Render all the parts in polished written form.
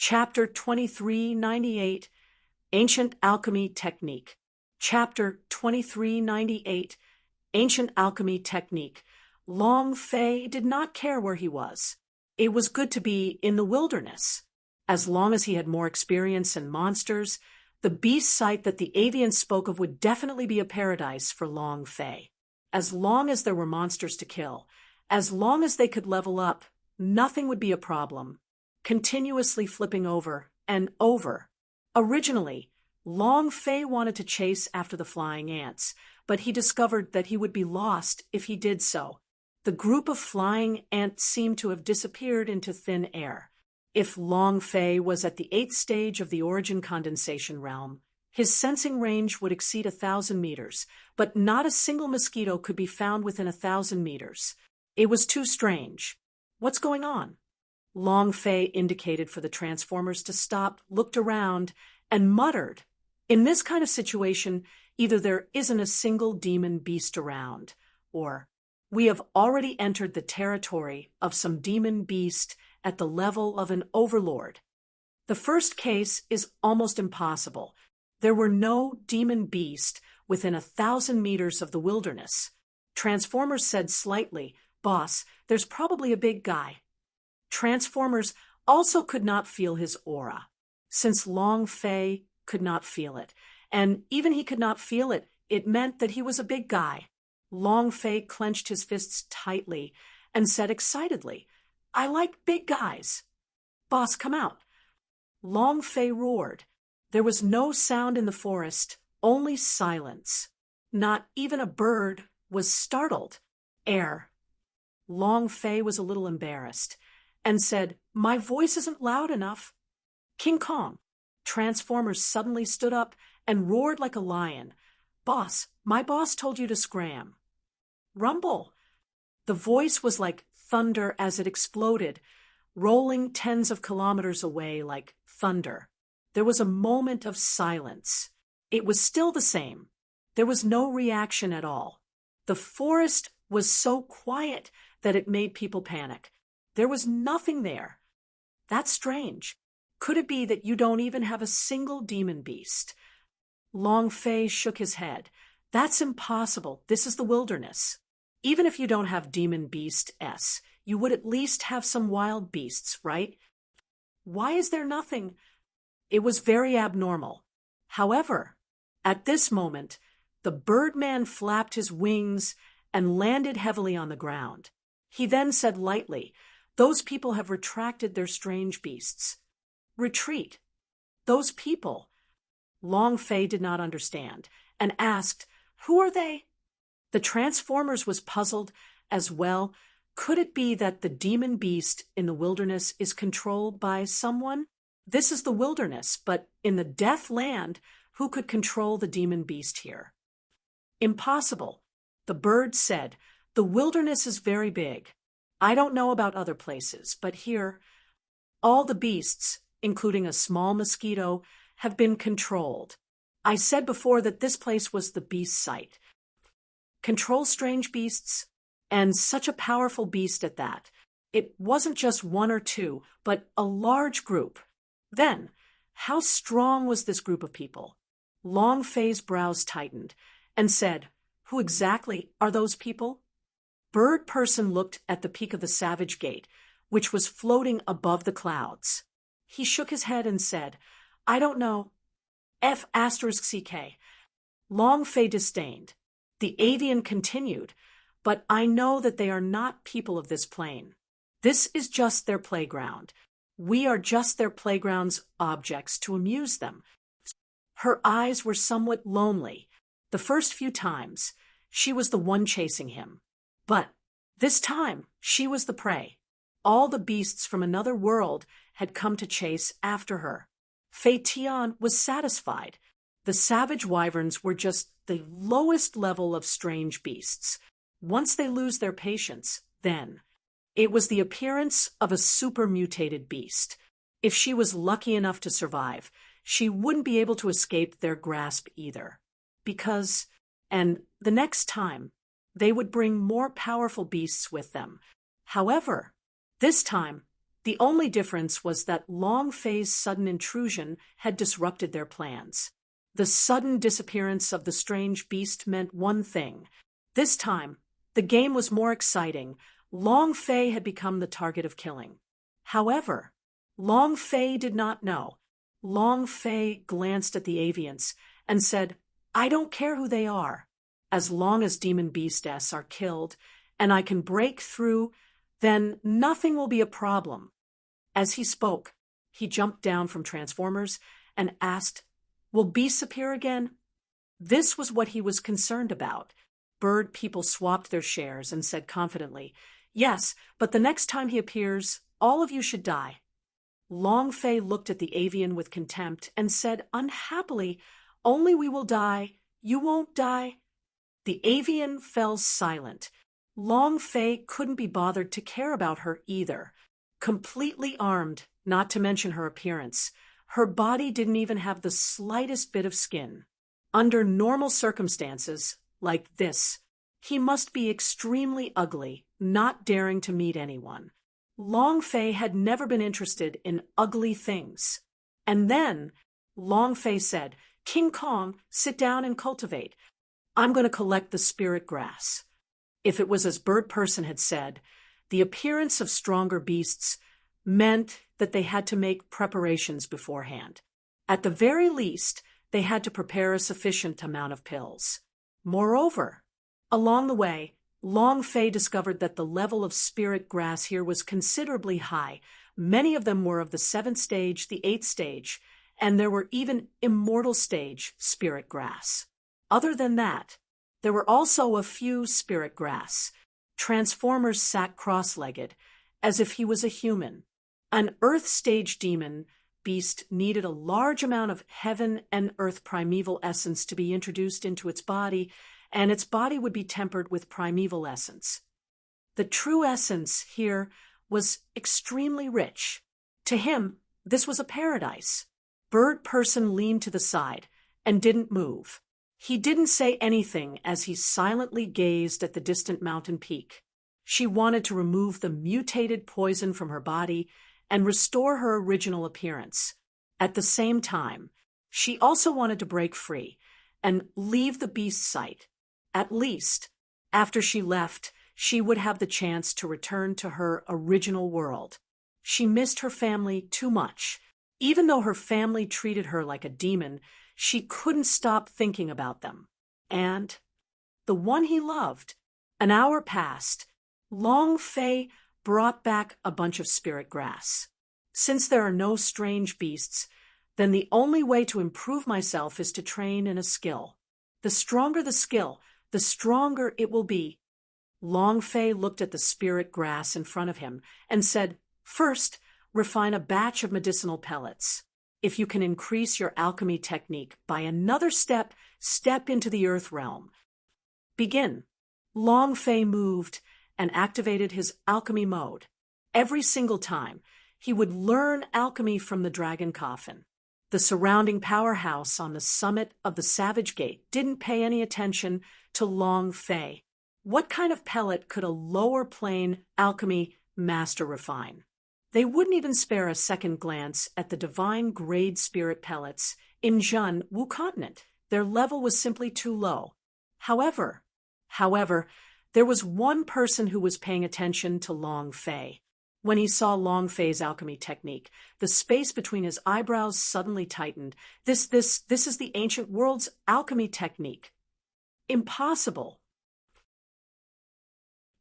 Chapter 2398, Ancient Alchemy Technique. Chapter 2398, Ancient Alchemy Technique. Long Fei did not care where he was. It was good to be in the wilderness. As long as he had more experience in monsters, the beast site that the avian spoke of would definitely be a paradise for Long Fei. As long as there were monsters to kill, as long as they could level up, nothing would be a problem. Continuously flipping over and over. Originally, Long Fei wanted to chase after the flying ants, but he discovered that he would be lost if he did so. The group of flying ants seemed to have disappeared into thin air. If Long Fei was at the 8th stage of the origin condensation realm, his sensing range would exceed 1,000 meters, but not a single mosquito could be found within 1,000 meters. It was too strange. What's going on? Long Fei indicated for the transformers to stop, looked around, and muttered. In this kind of situation, either there isn't a single demon beast around, or we have already entered the territory of some demon beast at the level of an overlord. The first case is almost impossible. There were no demon beast within 1,000 meters of the wilderness. Transformers said slightly, "Boss, there's probably a big guy." Transformers also could not feel his aura, since Long Fei could not feel it, and even he could not feel it, it meant that he was a big guy. Long Fei clenched his fists tightly and said excitedly, "I like big guys. Boss, come out." Long Fei roared. There was no sound in the forest, only silence. Not even a bird was startled. Air. Long Fei was a little embarrassed and said, "My voice isn't loud enough." King Kong. Transformers suddenly stood up and roared like a lion. "Boss, my boss told you to scram." Rumble. The voice was like thunder as it exploded, rolling tens of kilometers away like thunder. There was a moment of silence. It was still the same. There was no reaction at all. The forest was so quiet that it made people panic. There was nothing there. That's strange. Could it be that you don't even have a single demon beast? Long Fei shook his head. That's impossible. This is the wilderness. Even if you don't have demon beast S, you would at least have some wild beasts, right? Why is there nothing? It was very abnormal. However, at this moment, the Birdman flapped his wings and landed heavily on the ground. He then said lightly, "Those people have retracted their strange beasts." Retreat. Those people. Long Fei did not understand and asked, "Who are they?" The Transformers was puzzled as well. Could it be that the demon beast in the wilderness is controlled by someone? This is the wilderness, but in the Death Land, who could control the demon beast here? Impossible. The bird said, "The wilderness is very big. I don't know about other places, but here, all the beasts, including a small mosquito, have been controlled. I said before that this place was the beast site. Control strange beasts, and such a powerful beast at that. It wasn't just one or two, but a large group. Then, how strong was this group of people?" Long Fei's brows tightened and said, "Who exactly are those people?" Bird Person looked at the peak of the Savage Gate, which was floating above the clouds. He shook his head and said, "I don't know. F*CK. Long Fei disdained. The avian continued, "But I know that they are not people of this plane. This is just their playground. We are just their playground's objects to amuse them." Her eyes were somewhat lonely. The first few times, she was the one chasing him. But this time, she was the prey. All the beasts from another world had come to chase after her. Fei Tian was satisfied. The savage wyverns were just the lowest level of strange beasts. Once they lose their patience, then it was the appearance of a super-mutated beast. If she was lucky enough to survive, she wouldn't be able to escape their grasp either. Because, and the next time, they would bring more powerful beasts with them. However, this time, The only difference was that Long Fei's sudden intrusion had disrupted their plans. The sudden disappearance of the strange beast meant one thing. This time, the game was more exciting. Long Fei had become the target of killing. However, Long Fei did not know. Long Fei glanced at the avians and said, "I don't care who they are. As long as demon beasts are killed and I can break through, then nothing will be a problem." As he spoke, he jumped down from Transformers and asked, "Will beasts appear again?" This was what he was concerned about. Bird people swapped their shares and said confidently, "Yes, but the next time he appears, all of you should die." Long Fei looked at the avian with contempt and said unhappily, "Only we will die. You won't die." The avian fell silent. Long Fei couldn't be bothered to care about her either. Completely armed, not to mention her appearance, her body didn't even have the slightest bit of skin. Under normal circumstances, like this, he must be extremely ugly, not daring to meet anyone. Long Fei had never been interested in ugly things. And then, Long Fei said, "King Kong, sit down and cultivate. I'm going to collect the spirit grass." If it was as Bird Person had said, the appearance of stronger beasts meant that they had to make preparations beforehand. At the very least, they had to prepare a sufficient amount of pills. Moreover, along the way, Long Fei discovered that the level of spirit grass here was considerably high. Many of them were of the 7th stage, the 8th stage, and there were even immortal stage spirit grass. Other than that, there were also a few spirit grass. Transformers sat cross-legged, as if he was a human. An Earth stage demon beast needed a large amount of heaven and earth primeval essence to be introduced into its body, and its body would be tempered with primeval essence. The true essence here was extremely rich. To him, this was a paradise. Bird Person leaned to the side and didn't move. He didn't say anything as he silently gazed at the distant mountain peak. She wanted to remove the mutated poison from her body and restore her original appearance. At the same time, she also wanted to break free and leave the beast site. At least, after she left, she would have the chance to return to her original world. She missed her family too much. Even though her family treated her like a demon, she couldn't stop thinking about them. And the one he loved. An hour passed. Long Fei brought back a bunch of spirit grass. Since there are no strange beasts, then the only way to improve myself is to train in a skill. The stronger the skill, the stronger it will be. Long Fei looked at the spirit grass in front of him and said, "First, refine a batch of medicinal pellets. If you can increase your alchemy technique by another step, step into the earth realm. Begin." Long Fei moved and activated his alchemy mode. Every single time, he would learn alchemy from the dragon coffin. The surrounding powerhouse on the summit of the Savage Gate didn't pay any attention to Long Fei. What kind of pellet could a lower plane alchemy master refine? They wouldn't even spare a second glance at the divine grade spirit pellets in Jun Wu continent. Their level was simply too low. However, there was one person who was paying attention to Long Fei. When he saw Long Fei's alchemy technique, the space between his eyebrows suddenly tightened. This is the ancient world's alchemy technique. Impossible.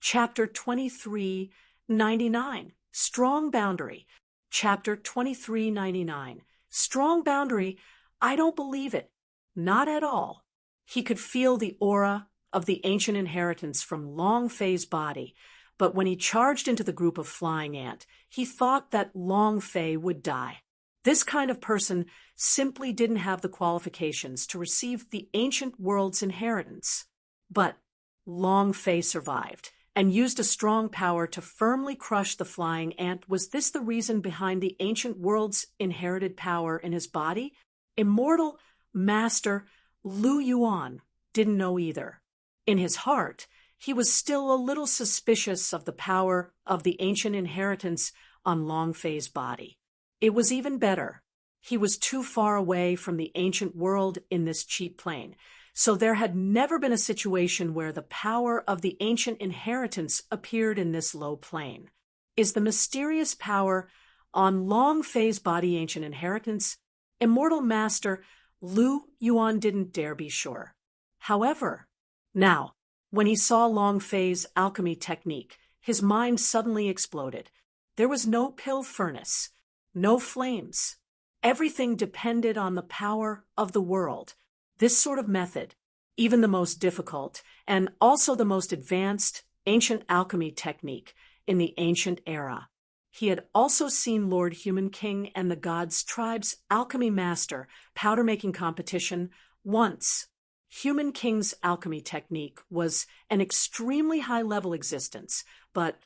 Chapter 2399. Strong Boundary. Chapter 2399. Strong Boundary. I don't believe it. Not at all. He could feel the aura of the ancient inheritance from Long Fei's body, but when he charged into the group of flying ant, he thought that Long Fei would die. This kind of person simply didn't have the qualifications to receive the ancient world's inheritance. But Long Fei survived and used a strong power to firmly crush the flying ant. Was this the reason behind the ancient world's inherited power in his body? Immortal Master Lu Yuan didn't know either. In his heart, he was still a little suspicious of the power of the ancient inheritance on Long Fei's body. It was even better. He was too far away from the ancient world in this cheap plane, so there had never been a situation where the power of the ancient inheritance appeared in this low plane. Is the mysterious power on Long Fei's body ancient inheritance? Immortal Master Lu Yuan didn't dare be sure. However, now, when he saw Long Fei's alchemy technique, his mind suddenly exploded. There was no pill furnace, no flames. Everything depended on the power of the world. This sort of method, even the most difficult and also the most advanced ancient alchemy technique in the ancient era. He had also seen Lord Human King and the Gods' Tribe's alchemy master powder-making competition once. Human King's alchemy technique was an extremely high-level existence, but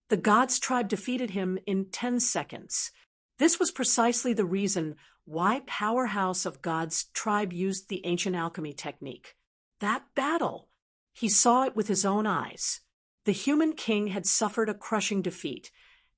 the Gods' Tribe defeated him in 10 seconds. This was precisely the reason why Powerhouse of Gods' Tribe used the ancient alchemy technique. That battle! He saw it with his own eyes. The Human King had suffered a crushing defeat,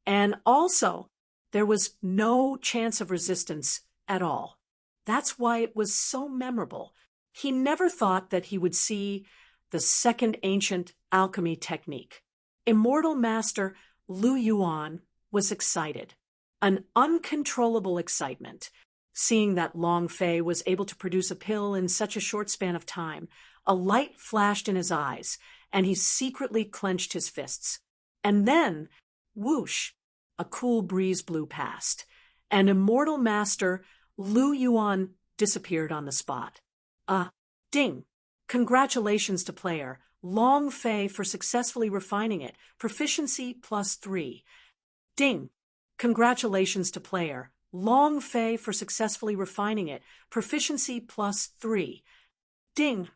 and also there was no chance of resistance at all. That's why it was so memorable. He never thought that he would see the second ancient alchemy technique. Immortal Master Lu Yuan was excited. An uncontrollable excitement. Seeing that Long Fei was able to produce a pill in such a short span of time, a light flashed in his eyes, and he secretly clenched his fists. And then, whoosh, a cool breeze blew past, and Immortal Master Lu Yuan disappeared on the spot. Ding! Congratulations to player Long Fei for successfully refining it. Proficiency +3. Ding! Congratulations to player Long Fei for successfully refining it. Proficiency +3. Ding!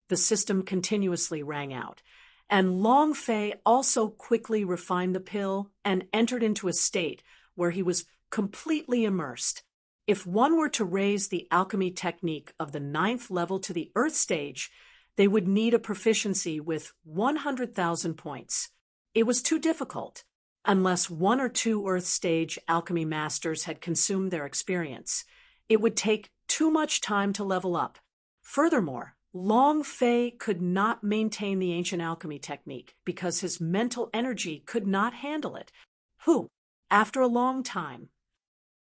The system continuously rang out, and Long Fei also quickly refined the pill and entered into a state where he was completely immersed. If one were to raise the alchemy technique of the 9th level to the Earth stage, they would need a proficiency with 100,000 points. It was too difficult, unless 1 or 2 Earth stage alchemy masters had consumed their experience. It would take too much time to level up. Furthermore, Long Fei could not maintain the ancient alchemy technique because his mental energy could not handle it. After a long time,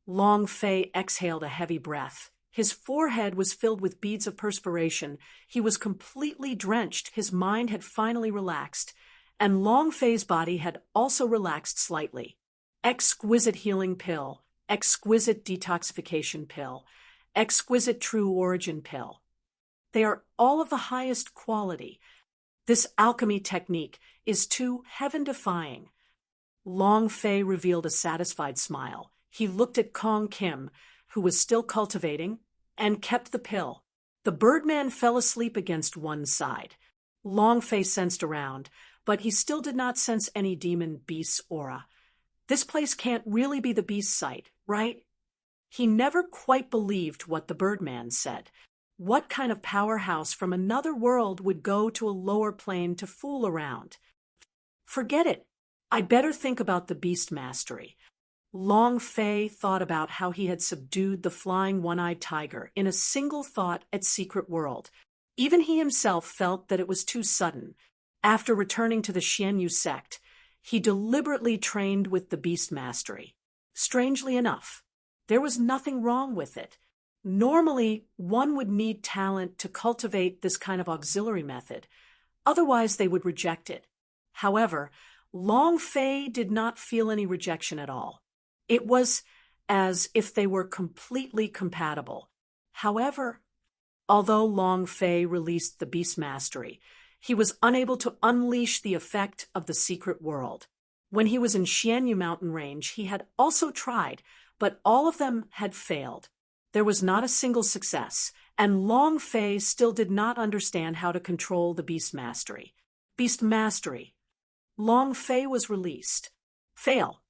Long Fei exhaled a heavy breath. His forehead was filled with beads of perspiration. He was completely drenched. His mind had finally relaxed, and Long Fei's body had also relaxed slightly. Exquisite healing pill, exquisite detoxification pill, exquisite true origin pill. They are all of the highest quality. This alchemy technique is too heaven-defying. Long Fei revealed a satisfied smile. He looked at Kong Kim, who was still cultivating, and kept the pill. The Birdman fell asleep against one side. Long Fei sensed around, but he still did not sense any demon beast's aura. This place can't really be the beast site, right? He never quite believed what the Birdman said. What kind of powerhouse from another world would go to a lower plane to fool around? Forget it. I'd better think about the beast mastery. Long Fei thought about how he had subdued the flying one-eyed tiger in a single thought at Secret World. Even he himself felt that it was too sudden. After returning to the Xianyu sect, he deliberately trained with the beast mastery. Strangely enough, there was nothing wrong with it. Normally, one would need talent to cultivate this kind of auxiliary method. Otherwise, they would reject it. However, Long Fei did not feel any rejection at all. It was as if they were completely compatible. However, although Long Fei released the beast mastery, he was unable to unleash the effect of the secret world. When he was in Xianyu mountain range, he had also tried, but all of them had failed. There was not a single success, and Long Fei still did not understand how to control the beast mastery. Beast mastery. Long Fei was released. Fail.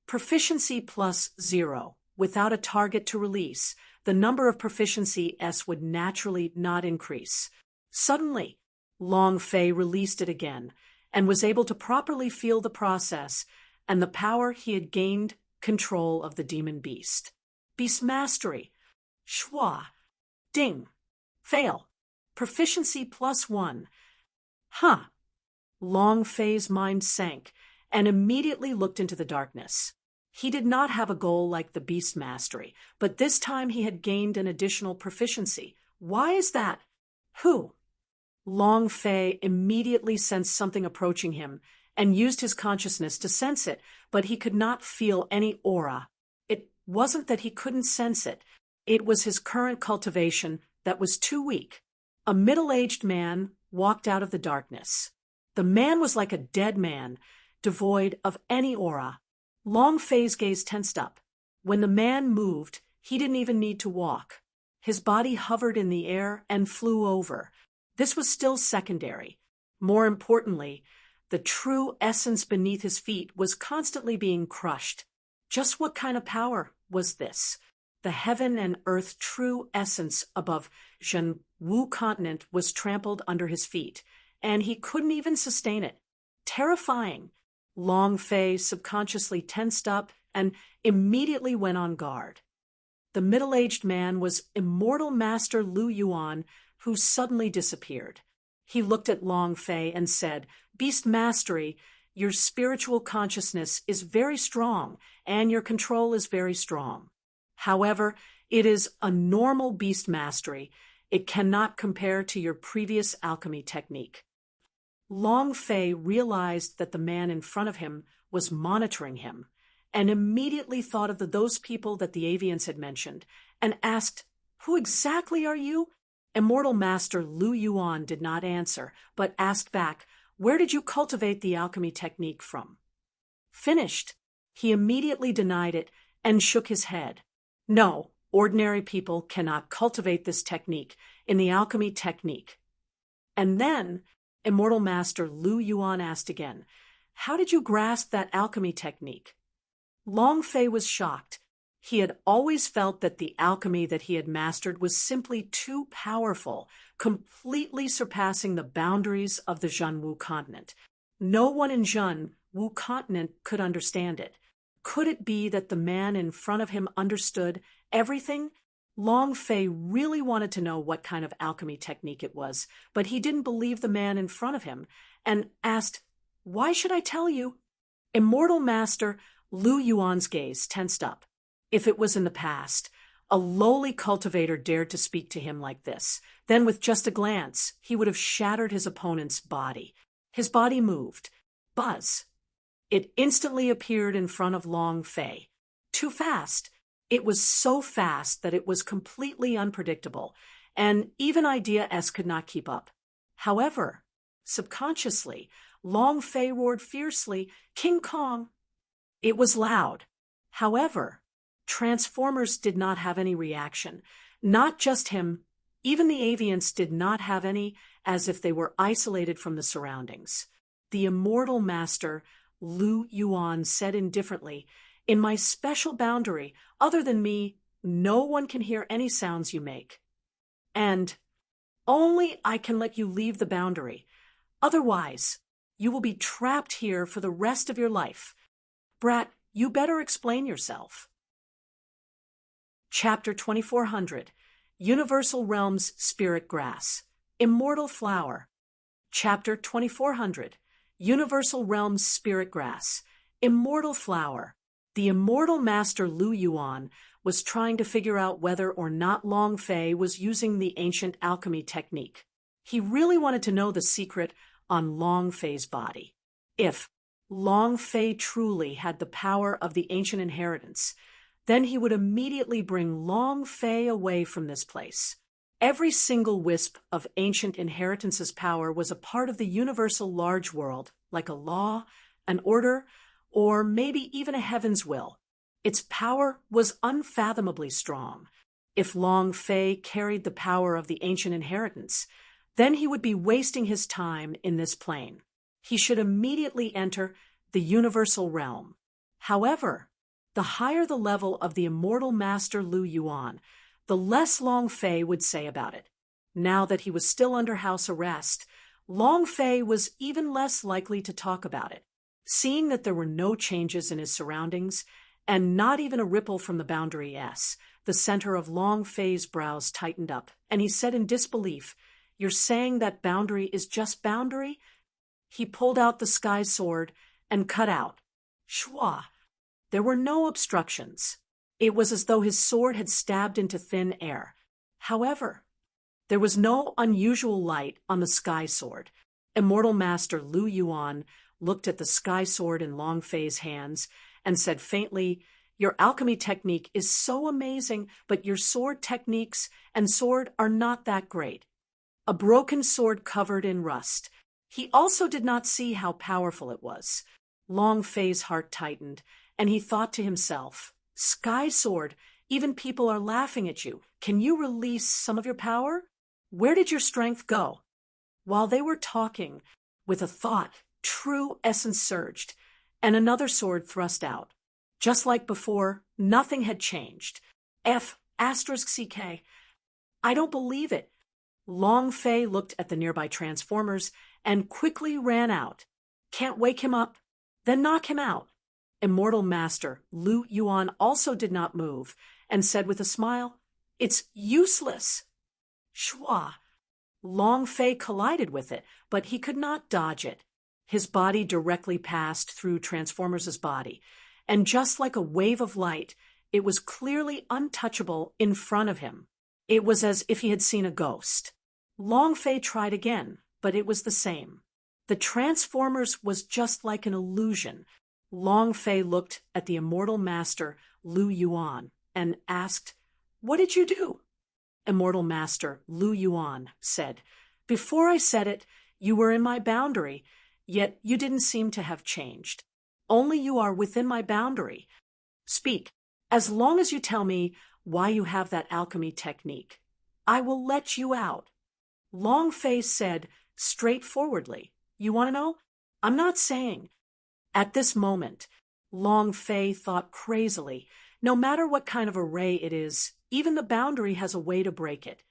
Proficiency +0. Without a target to release, the number of proficiency S would naturally not increase. Suddenly, Long Fei released it again and was able to properly feel the process and the power he had gained control of the demon beast. Beast mastery. Schwa. Ding. Fail. Proficiency +1. Huh. Long Fei's mind sank and immediately looked into the darkness. He did not have a goal like the beast mastery, but this time he had gained an additional proficiency. Why is that? Who? Long Fei immediately sensed something approaching him and used his consciousness to sense it, but he could not feel any aura. It wasn't that he couldn't sense it. It was his current cultivation that was too weak. A middle-aged man walked out of the darkness. The man was like a dead man, devoid of any aura. Long Fei's gaze tensed up. When the man moved, he didn't even need to walk. His body hovered in the air and flew over. This was still secondary. More importantly, the true essence beneath his feet was constantly being crushed. Just what kind of power was this? The heaven and earth true essence above Zhenwu continent was trampled under his feet, and he couldn't even sustain it. Terrifying. Long Fei subconsciously tensed up and immediately went on guard. The middle-aged man was Immortal Master Lu Yuan, who suddenly disappeared. He looked at Long Fei and said, "Beast Mastery, your spiritual consciousness is very strong, and your control is very strong. However, it is a normal beast mastery. It cannot compare to your previous alchemy technique." Long Fei realized that the man in front of him was monitoring him, and immediately thought of those people that the avians had mentioned, and asked, "Who exactly are you?" Immortal Master Lu Yuan did not answer, but asked back, "Where did you cultivate the alchemy technique from?" Finished. He immediately denied it and shook his head. No, ordinary people cannot cultivate this technique in the alchemy technique. And then Immortal Master Lu Yuan asked again, "How did you grasp that alchemy technique?" Long Fei was shocked. He had always felt that the alchemy that he had mastered was simply too powerful, completely surpassing the boundaries of the Zhenwu continent. No one in Zhenwu continent could understand it. Could it be that the man in front of him understood everything? Long Fei really wanted to know what kind of alchemy technique it was, but he didn't believe the man in front of him, and asked, "Why should I tell you?" Immortal Master Lu Yuan's gaze tensed up. If it was in the past, a lowly cultivator dared to speak to him like this, then with just a glance, he would have shattered his opponent's body. His body moved. Buzz. It instantly appeared in front of Long Fei. Too fast. It was so fast that it was completely unpredictable, and even Idea S could not keep up. However, subconsciously, Long Fei roared fiercely, "King Kong!" It was loud. However, Transformers did not have any reaction. Not just him, even the avians did not have any, as if they were isolated from the surroundings. The Immortal Master Lu Yuan said indifferently, "In my special boundary, other than me, no one can hear any sounds you make. And only I can let you leave the boundary. Otherwise, you will be trapped here for the rest of your life. Brat, you better explain yourself." Chapter 2400, Universal Realms Spirit Grass, Immortal Flower. Chapter 2400, Universal Realms Spirit Grass, Immortal Flower. The Immortal Master Lu Yuan was trying to figure out whether or not Long Fei was using the ancient alchemy technique. He really wanted to know the secret on Long Fei's body. If Long Fei truly had the power of the ancient inheritance, then he would immediately bring Long Fei away from this place. Every single wisp of ancient inheritance's power was a part of the universal large world, like a law, an order, or maybe even a heaven's will. Its power was unfathomably strong. If Long Fei carried the power of the ancient inheritance, then he would be wasting his time in this plane. He should immediately enter the universal realm. However, the higher the level of the Immortal Master Lu Yuan, the less Long Fei would say about it. Now that he was still under house arrest, Long Fei was even less likely to talk about it. Seeing that there were no changes in his surroundings, and not even a ripple from the boundary S, the center of Long Fei's brows tightened up, and he said in disbelief, "You're saying that boundary is just boundary?" He pulled out the sky sword and cut out. Shwa! There were no obstructions. It was as though his sword had stabbed into thin air. However, there was no unusual light on the sky sword. Immortal Master Lu Yuan looked at the sky sword in Long Fei's hands and said faintly, "Your alchemy technique is so amazing, but your sword techniques and sword are not that great." A broken sword covered in rust. He also did not see how powerful it was. Long Fei's heart tightened, and he thought to himself, "Sky sword, even people are laughing at you. Can you release some of your power? Where did your strength go?" While they were talking, with a thought, true essence surged, and another sword thrust out. Just like before, nothing had changed. F***CK. I don't believe it. Long Fei looked at the nearby transformers and quickly ran out. "Can't wake him up? Then knock him out." Immortal Master Lu Yuan also did not move and said with a smile, "It's useless." Shwa! Long Fei collided with it, but he could not dodge it. His body directly passed through Transformers' body, and just like a wave of light, it was clearly untouchable in front of him. It was as if he had seen a ghost. Long Fei tried again, but it was the same. The Transformers was just like an illusion. Long Fei looked at the Immortal Master Lu Yuan and asked, "What did you do?" Immortal Master Lu Yuan said, "Before I said it, you were in my boundary, yet you didn't seem to have changed. Only you are within my boundary. Speak, as long as you tell me why you have that alchemy technique. I will let you out." Long Fei said straightforwardly, "You want to know? I'm not saying." At this moment, Long Fei thought crazily, no matter what kind of array it is, even the boundary has a way to break it.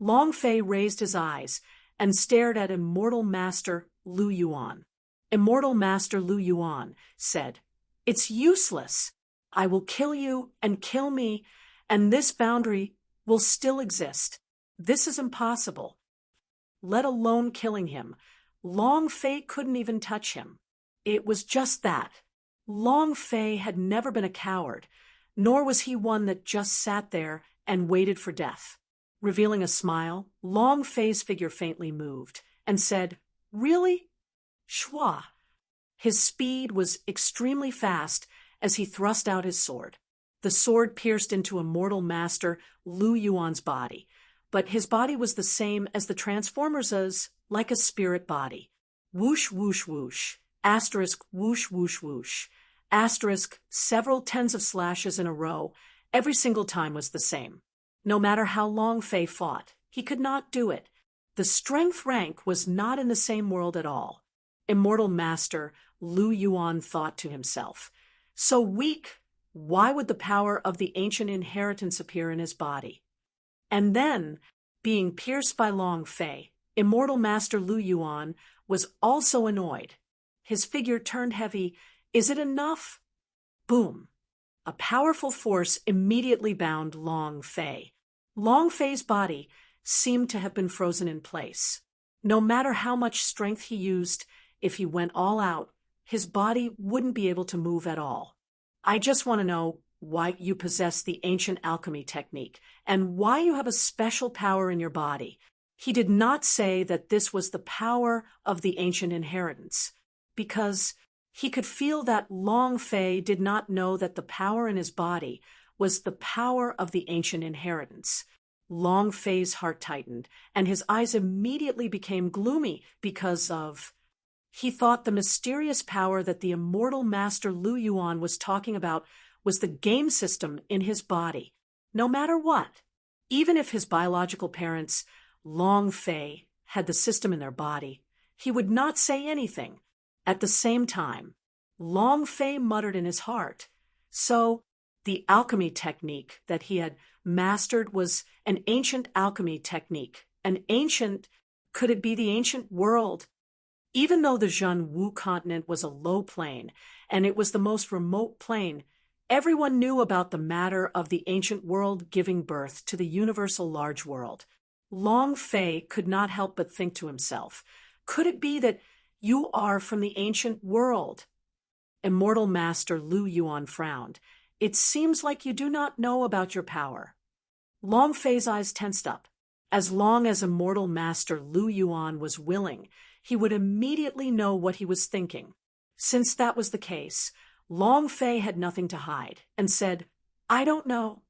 Long Fei raised his eyes and stared at Immortal Master Lu Yuan. Immortal Master Lu Yuan said, "It's useless. I will kill you and kill me, and this boundary will still exist. This is impossible. Let alone killing him. Long Fei couldn't even touch him." It was just that. Long Fei had never been a coward, nor was he one that just sat there and waited for death. Revealing a smile, Long Fei's figure faintly moved and said, "Really?" Shwa! His speed was extremely fast as he thrust out his sword. The sword pierced into Immortal Master Lu Yuan's body, but his body was the same as the Transformers' like a spirit body. Whoosh, whoosh, whoosh. Asterisk, whoosh, whoosh, whoosh. Asterisk, several tens of slashes in a row. Every single time was the same. No matter how Long Fei fought, he could not do it. The strength rank was not in the same world at all. Immortal Master Lu Yuan thought to himself, "So weak, why would the power of the ancient inheritance appear in his body?" And then, being pierced by Long Fei, Immortal Master Lu Yuan was also annoyed. His figure turned heavy. "Is it enough?" Boom! A powerful force immediately bound Long Fei. Long Fei's body seemed to have been frozen in place. No matter how much strength he used, if he went all out, his body wouldn't be able to move at all. "I just want to know why you possess the ancient alchemy technique and why you have a special power in your body." He did not say that this was the power of the ancient inheritance, because he could feel that Long Fei did not know that the power in his body was the power of the ancient inheritance. Long Fei's heart tightened, and his eyes immediately became gloomy because of... He thought the mysterious power that the Immortal Master Lu Yuan was talking about was the game system in his body. No matter what, even if his biological parents, Long Fei, had the system in their body, he would not say anything. At the same time, Long Fei muttered in his heart, "So, the alchemy technique that he had mastered was an ancient alchemy technique. An ancient... Could it be the ancient world? Even though the Zhen Wu continent was a low plane, and it was the most remote plane, everyone knew about the matter of the ancient world giving birth to the universal large world. Long Fei could not help but think to himself, could it be that you are from the ancient world? Immortal Master Lu Yuan frowned. It seems like you do not know about your power. Long Fei's eyes tensed up. As long as Immortal Master Lu Yuan was willing, he would immediately know what he was thinking. Since that was the case, Long Fei had nothing to hide, and said, I don't know.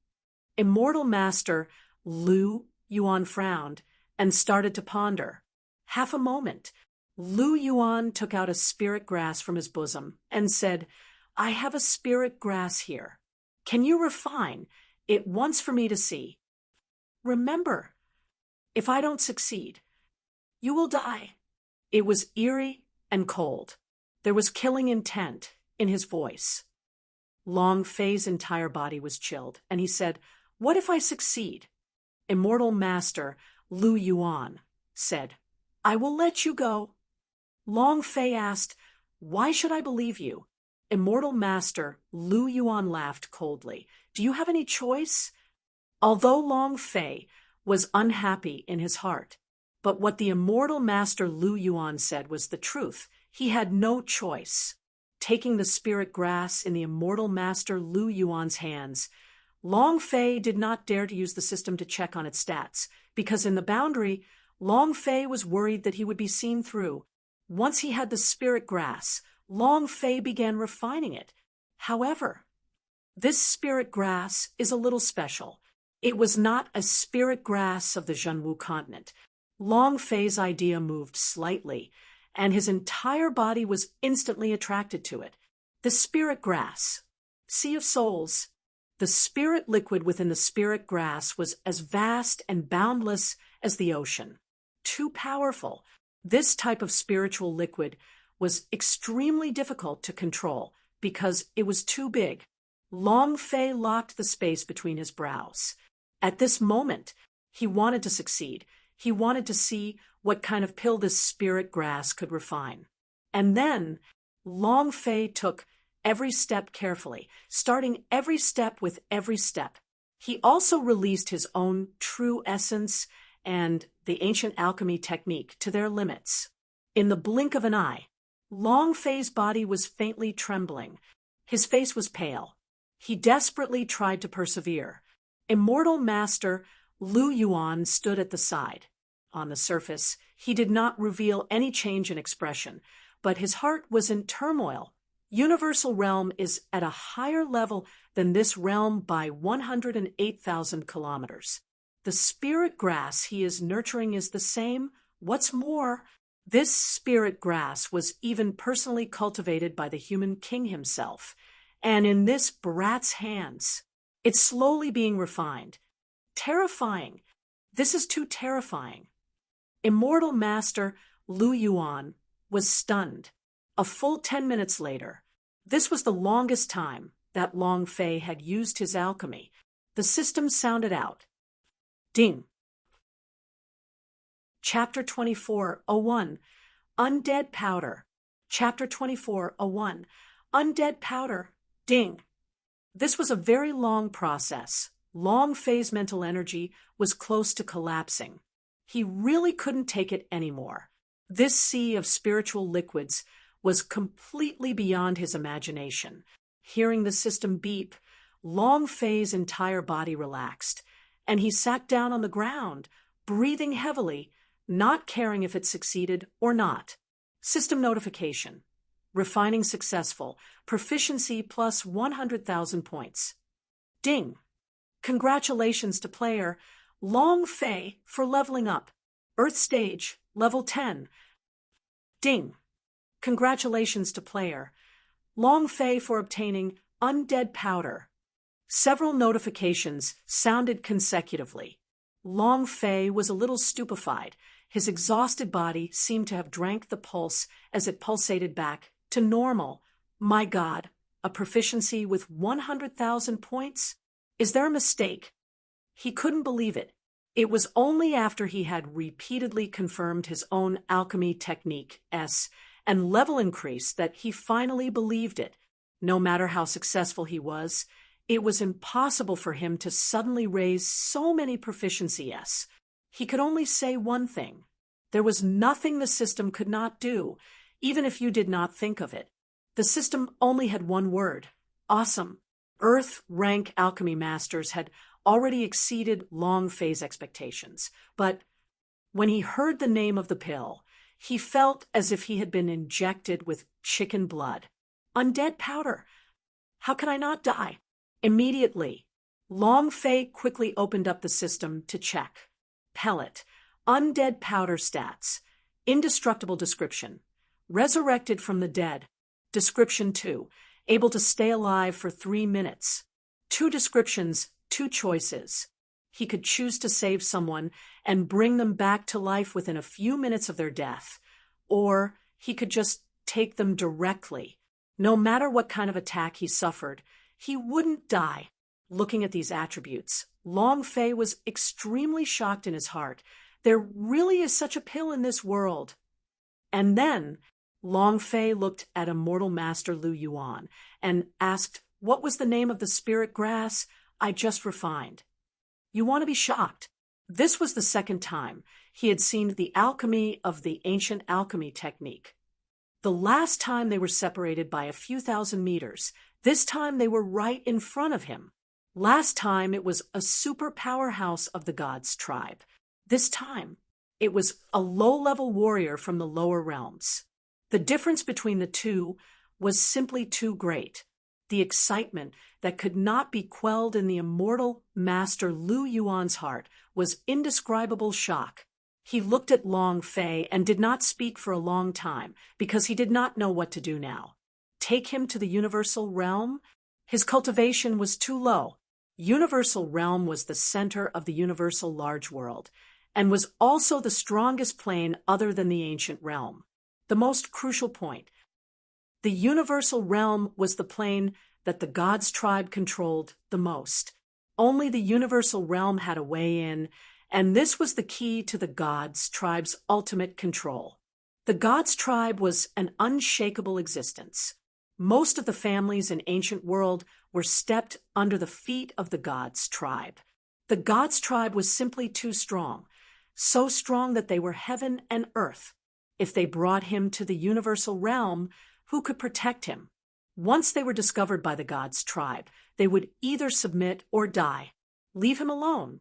Immortal Master Lu Yuan frowned and started to ponder. Half a moment, Lu Yuan took out a spirit grass from his bosom and said, I have a spirit grass here. Can you refine it once for me to see? Remember, if I don't succeed, you will die. It was eerie and cold. There was killing intent in his voice. Long Fei's entire body was chilled, and he said, What if I succeed? Immortal Master Lu Yuan said, I will let you go. Long Fei asked, Why should I believe you? Immortal Master Lu Yuan laughed coldly. Do you have any choice? Although Long Fei was unhappy in his heart, but what the Immortal Master Lu Yuan said was the truth. He had no choice. Taking the spirit grass in the Immortal Master Lu Yuan's hands, Long Fei did not dare to use the system to check on its stats, because in the boundary, Long Fei was worried that he would be seen through. Once he had the spirit grass, Long Fei began refining it. However, this spirit grass is a little special. It was not a spirit grass of the Zhen Wu continent. Long Fei's idea moved slightly, and his entire body was instantly attracted to it. The spirit grass. Sea of Souls. The spirit liquid within the spirit grass was as vast and boundless as the ocean. Too powerful. This type of spiritual liquid was extremely difficult to control because it was too big. Long Fei locked the space between his brows. At this moment, he wanted to succeed. He wanted to see what kind of pill this spirit grass could refine. And then Long Fei took every step carefully, starting every step with every step. He also released his own true essence and the ancient alchemy technique to their limits. In the blink of an eye, Long Fei's body was faintly trembling. His face was pale. He desperately tried to persevere. Immortal Master Lu Yuan stood at the side. On the surface, he did not reveal any change in expression, but his heart was in turmoil. Universal realm is at a higher level than this realm by 108,000 kilometers. The spirit grass he is nurturing is the same. What's more, this spirit grass was even personally cultivated by the human king himself, and in this brat's hands. It's slowly being refined. Terrifying. This is too terrifying. Immortal Master Lu Yuan was stunned. A full 10 minutes later, this was the longest time that Long Fei had used his alchemy. The system sounded out. Ding. Chapter 24:01 Undead Powder. Chapter 24:01 Undead Powder. Ding. This was a very long process. Long Fei's mental energy was close to collapsing. He really couldn't take it anymore. This sea of spiritual liquids was completely beyond his imagination. Hearing the system beep, Long Fei's entire body relaxed, and he sat down on the ground, breathing heavily, not caring if it succeeded or not. System notification. Refining successful. Proficiency plus 100,000 points. Ding. Congratulations to player Long Fei for leveling up. Earth stage, level 10. Ding. Congratulations to player Long Fei for obtaining Undead Powder. Several notifications sounded consecutively. Long Fei was a little stupefied. His exhausted body seemed to have drank the pulse as it pulsated back to normal. My God, a proficiency with 100,000 points? Is there a mistake? He couldn't believe it. It was only after he had repeatedly confirmed his own alchemy technique and level increase that he finally believed it. No matter how successful he was, it was impossible for him to suddenly raise so many proficiency S. He could only say one thing. There was nothing the system could not do, even if you did not think of it. The system only had one word: awesome. Earth rank alchemy masters had already exceeded Long Fei's expectations, but when he heard the name of the pill, he felt as if he had been injected with chicken blood. Undead powder. How can I not die? Immediately, Long Fei quickly opened up the system to check. Pellet. Undead powder stats. Indestructible description. Resurrected from the dead. Description 2. Able to stay alive for 3 minutes. 2 descriptions, 2 choices. He could choose to save someone and bring them back to life within a few minutes of their death, or he could just take them directly. No matter what kind of attack he suffered, he wouldn't die. Looking at these attributes, Long Fei was extremely shocked in his heart. There really is such a pill in this world. And then Long Fei looked at Immortal Master Lu Yuan and asked, what was the name of the spirit grass I just refined? You want to be shocked. This was the second time he had seen the alchemy of the ancient alchemy technique. The last time they were separated by a few thousand meters. This time they were right in front of him. Last time it was a super powerhouse of the gods' tribe. This time it was a low-level warrior from the lower realms. The difference between the two was simply too great. The excitement that could not be quelled in the immortal Master Lu Yuan's heart was indescribable shock. He looked at Long Fei and did not speak for a long time because he did not know what to do now. Take him to the universal realm? His cultivation was too low. Universal realm was the center of the universal large world and was also the strongest plane other than the ancient realm. The most crucial point. The universal realm was the plane that the gods' tribe controlled the most. Only the universal realm had a way in, and this was the key to the gods' tribe's ultimate control. The gods' tribe was an unshakable existence. Most of the families in ancient world were stepped under the feet of the gods' tribe. The gods' tribe was simply too strong, so strong that they were heaven and earth. If they brought him to the universal realm, who could protect him? Once they were discovered by the gods' tribe, they would either submit or die. Leave him alone.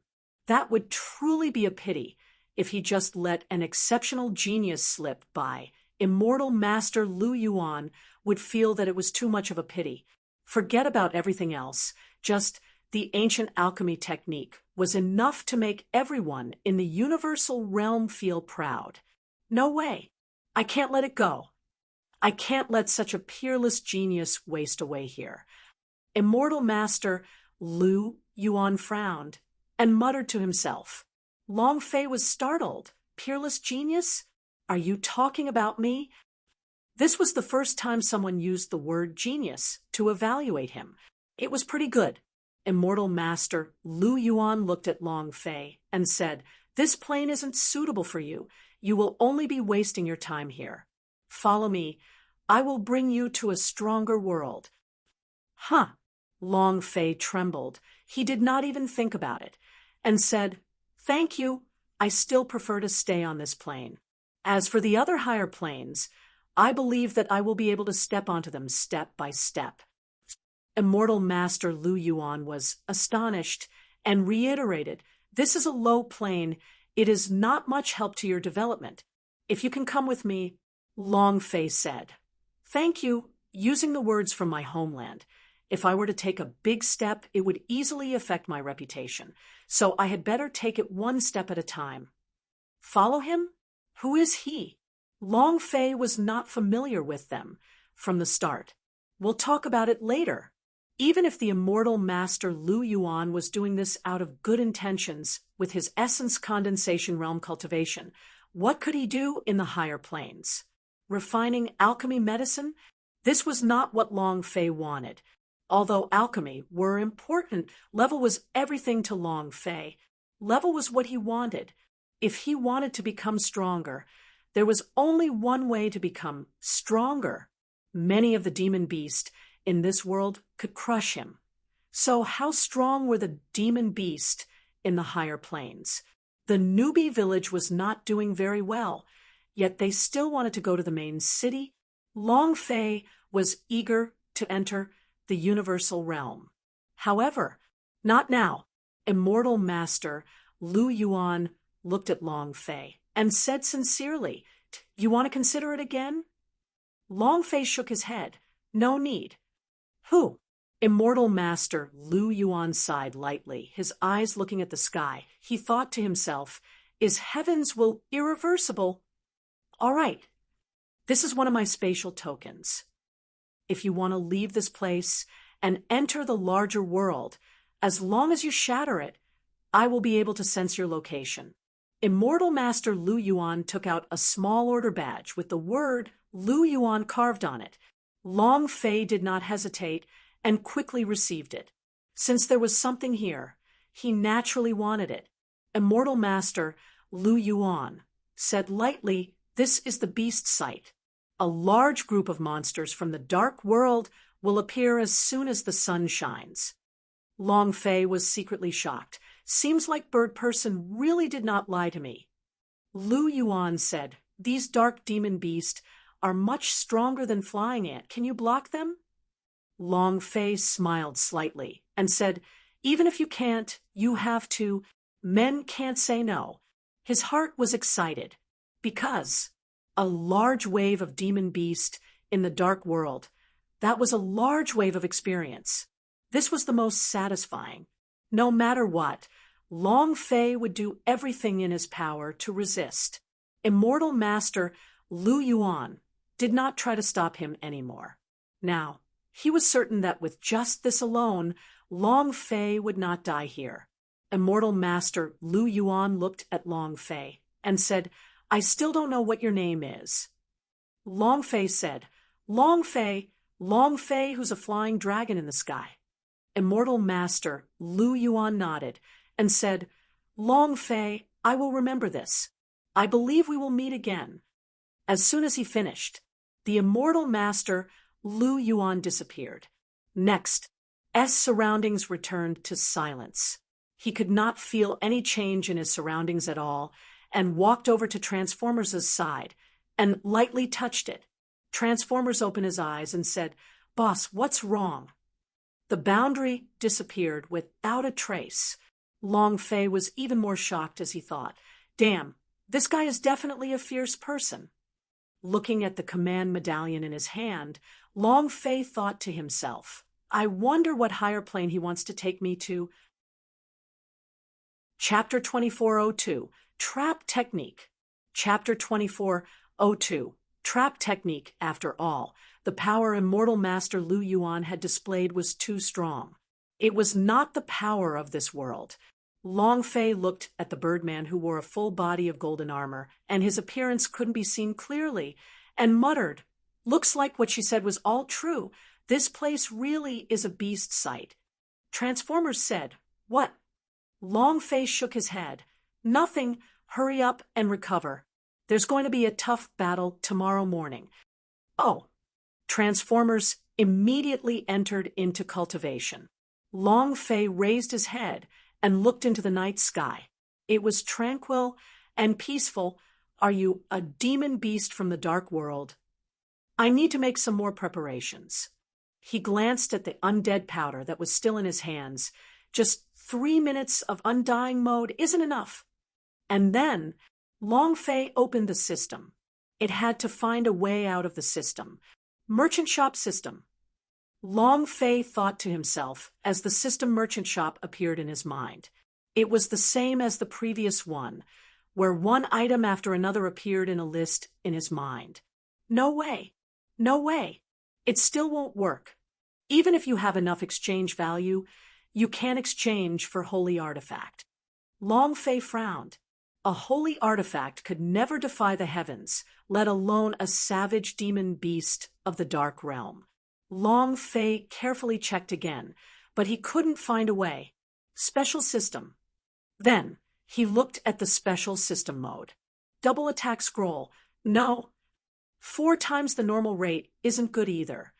That would truly be a pity if he just let an exceptional genius slip by. Immortal Master Lu Yuan would feel that it was too much of a pity. Forget about everything else. Just the ancient alchemy technique was enough to make everyone in the universal realm feel proud. No way. I can't let it go. I can't let such a peerless genius waste away here. Immortal Master Lu Yuan frowned and muttered to himself. Long Fei was startled. Peerless genius? Are you talking about me? This was the first time someone used the word genius to evaluate him. It was pretty good. Immortal Master Lu Yuan looked at Long Fei and said, "This plane isn't suitable for you. You will only be wasting your time here. Follow me. I will bring you to a stronger world." Huh. Long Fei trembled. He did not even think about it, and said, "Thank you. I still prefer to stay on this plane. As for the other higher planes, I believe that I will be able to step onto them step by step." Immortal Master Lu Yuan was astonished and reiterated, "This is a low plane. It is not much help to your development. If you can come with me," Long Fei said. "Thank you," using the words from my homeland. If I were to take a big step, it would easily affect my reputation, so I had better take it one step at a time. Follow him? Who is he? Long Fei was not familiar with them from the start. We'll talk about it later. Even if the immortal Master Lu Yuan was doing this out of good intentions with his essence condensation realm cultivation, what could he do in the higher planes? Refining alchemy medicine? This was not what Long Fei wanted. Although alchemy were important, level was everything to Long Fei. Level was what he wanted. If he wanted to become stronger, there was only one way to become stronger. Many of the demon beasts in this world could crush him. So how strong were the demon beasts in the higher planes? The newbie village was not doing very well, yet they still wanted to go to the main city. Long Fei was eager to enter the universal realm. However, not now. Immortal Master Lu Yuan looked at Long Fei and said sincerely, "You want to consider it again?" Long Fei shook his head. "No need." "Who?" Immortal Master Lu Yuan sighed lightly, his eyes looking at the sky. He thought to himself, "Is heaven's will irreversible? All right, this is one of my spatial tokens. If you want to leave this place and enter the larger world, as long as you shatter it, I will be able to sense your location." Immortal Master Lu Yuan took out a small order badge with the word Lu Yuan carved on it. Long Fei did not hesitate and quickly received it. Since there was something here, he naturally wanted it. Immortal Master Lu Yuan said lightly, "This is the beast site. A large group of monsters from the dark world will appear as soon as the sun shines." Long Fei was secretly shocked. "Seems like Bird Person really did not lie to me." Lu Yuan said, "These dark demon beasts are much stronger than Flying Ant. Can you block them?" Long Fei smiled slightly and said, "Even if you can't, you have to. Men can't say no." His heart was excited because a large wave of demon beast in the dark world, that was a large wave of experience. This was the most satisfying. No matter what, Long Fei would do everything in his power to resist. Immortal Master Lu Yuan did not try to stop him anymore. Now, he was certain that with just this alone, Long Fei would not die here. Immortal Master Lu Yuan looked at Long Fei and said, "I still don't know what your name is." Long Fei said, Long Fei, who's a flying dragon in the sky." Immortal Master Lu Yuan nodded and said, "Long Fei, I will remember this. I believe we will meet again." As soon as he finished, the Immortal Master Lu Yuan disappeared. Next, S surroundings returned to silence. He could not feel any change in his surroundings at all and walked over to Transformers' side and lightly touched it. Transformers opened his eyes and said, "Boss, what's wrong?" The boundary disappeared without a trace. Long Fei was even more shocked as he thought, "Damn, this guy is definitely a fierce person." Looking at the command medallion in his hand, Long Fei thought to himself, "I wonder what higher plane he wants to take me to." Chapter 2402, Trap Technique. Chapter 2402, Trap Technique. After all, the power Immortal Master Lu Yuan had displayed was too strong. It was not the power of this world. Long Fei looked at the Birdman, who wore a full body of golden armor, and his appearance couldn't be seen clearly, and muttered, "Looks like what she said was all true. This place really is a beast site." Transformers said, "What?" Long Fei shook his head. "Nothing. Hurry up and recover. There's going to be a tough battle tomorrow morning." Oh. Transformers immediately entered into cultivation. Long Fei raised his head and looked into the night sky. It was tranquil and peaceful. "Are you a demon beast from the dark world? I need to make some more preparations." He glanced at the undead powder that was still in his hands. Just 3 minutes of undying mode isn't enough. And then Long Fei opened the system. It had to find a way out of the system. Merchant shop system. Long Fei thought to himself as the system merchant shop appeared in his mind. It was the same as the previous one, where one item after another appeared in a list in his mind. No way. No way. It still won't work. Even if you have enough exchange value, you can't exchange for holy artifact. Long Fei frowned. A holy artifact could never defy the heavens, let alone a savage demon beast of the dark realm. Long Fei carefully checked again, but he couldn't find a way. Special system. Then, He looked at the special system mode. Double attack scroll. No. 4 times the normal rate isn't good either.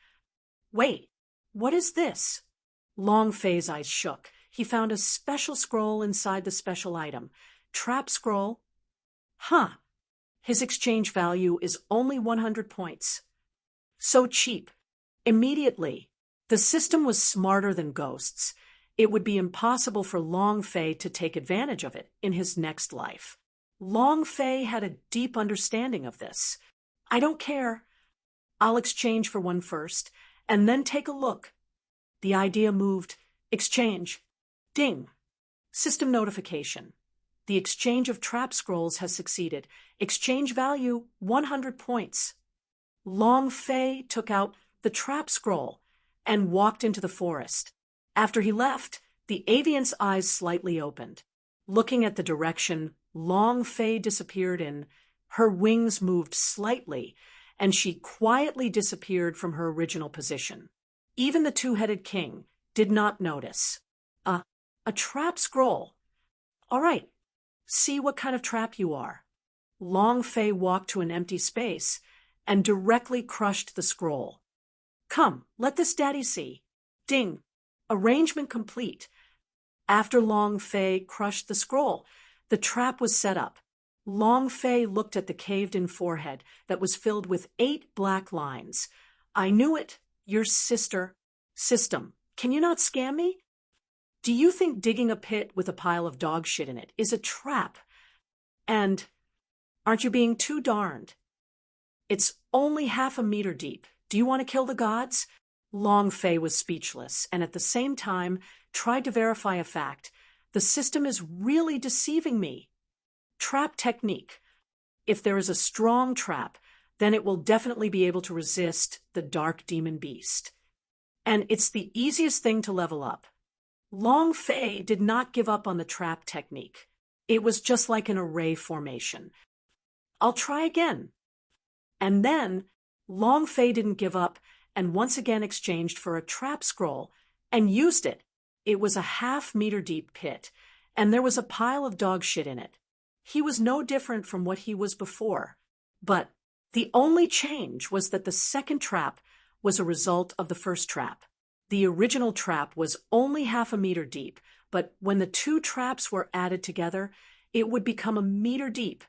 Wait, what is this? Long Fei's eyes shook. He found a special scroll inside the special item. Trap scroll. Huh. His exchange value is only 100 points. So cheap. Immediately, the system was smarter than ghosts. It would be impossible for Long Fei to take advantage of it in his next life. Long Fei had a deep understanding of this. I don't care. I'll exchange for one first, and then take a look. The idea moved. Exchange. Ding. System notification. The exchange of trap scrolls has succeeded. Exchange value 100 points. Long Fei took out the trap scroll and walked into the forest. After he left, the avian's eyes slightly opened. Looking at the direction Long Fei disappeared in, her wings moved slightly, and she quietly disappeared from her original position. Even the two-headed king did not notice. A trap scroll. All right, see what kind of trap you are. Long Fei walked to an empty space and directly crushed the scroll. Come, let this daddy see. Ding. Arrangement complete. After Long Fei crushed the scroll, the trap was set up. Long Fei looked at the caved-in forehead that was filled with 8 black lines. I knew it. Your sister. System. Can you not scam me? Do you think digging a pit with a pile of dog shit in it is a trap? And aren't you being too darned? It's only half a meter deep. Do you want to kill the gods? Long Fei was speechless and at the same time tried to verify a fact. The system is really deceiving me. Trap technique. If there is a strong trap, then it will definitely be able to resist the dark demon beast. And it's the easiest thing to level up. Long Fei did not give up on the trap technique. It was just like an array formation. I'll try again. And then Long Fei didn't give up and once again exchanged for a trap scroll and used it. It was a half-meter deep pit, and there was a pile of dog shit in it. He was no different from what he was before, but the only change was that the second trap was a result of the first trap. The original trap was only half a meter deep, but when the 2 traps were added together, it would become a meter deep.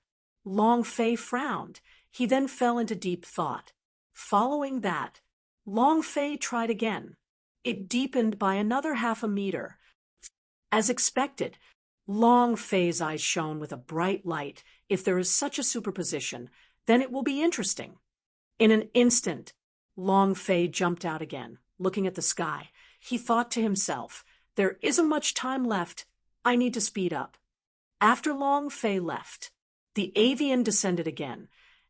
Long Fei frowned. He then fell into deep thought. Following that, Long Fei tried again. It deepened by another half a meter. As expected, Long Fei's eyes shone with a bright light. If there is such a superposition, then it will be interesting. In an instant, Long Fei jumped out again, looking at the sky. He thought to himself, there isn't much time left. I need to speed up. After Long Fei left, the avian descended again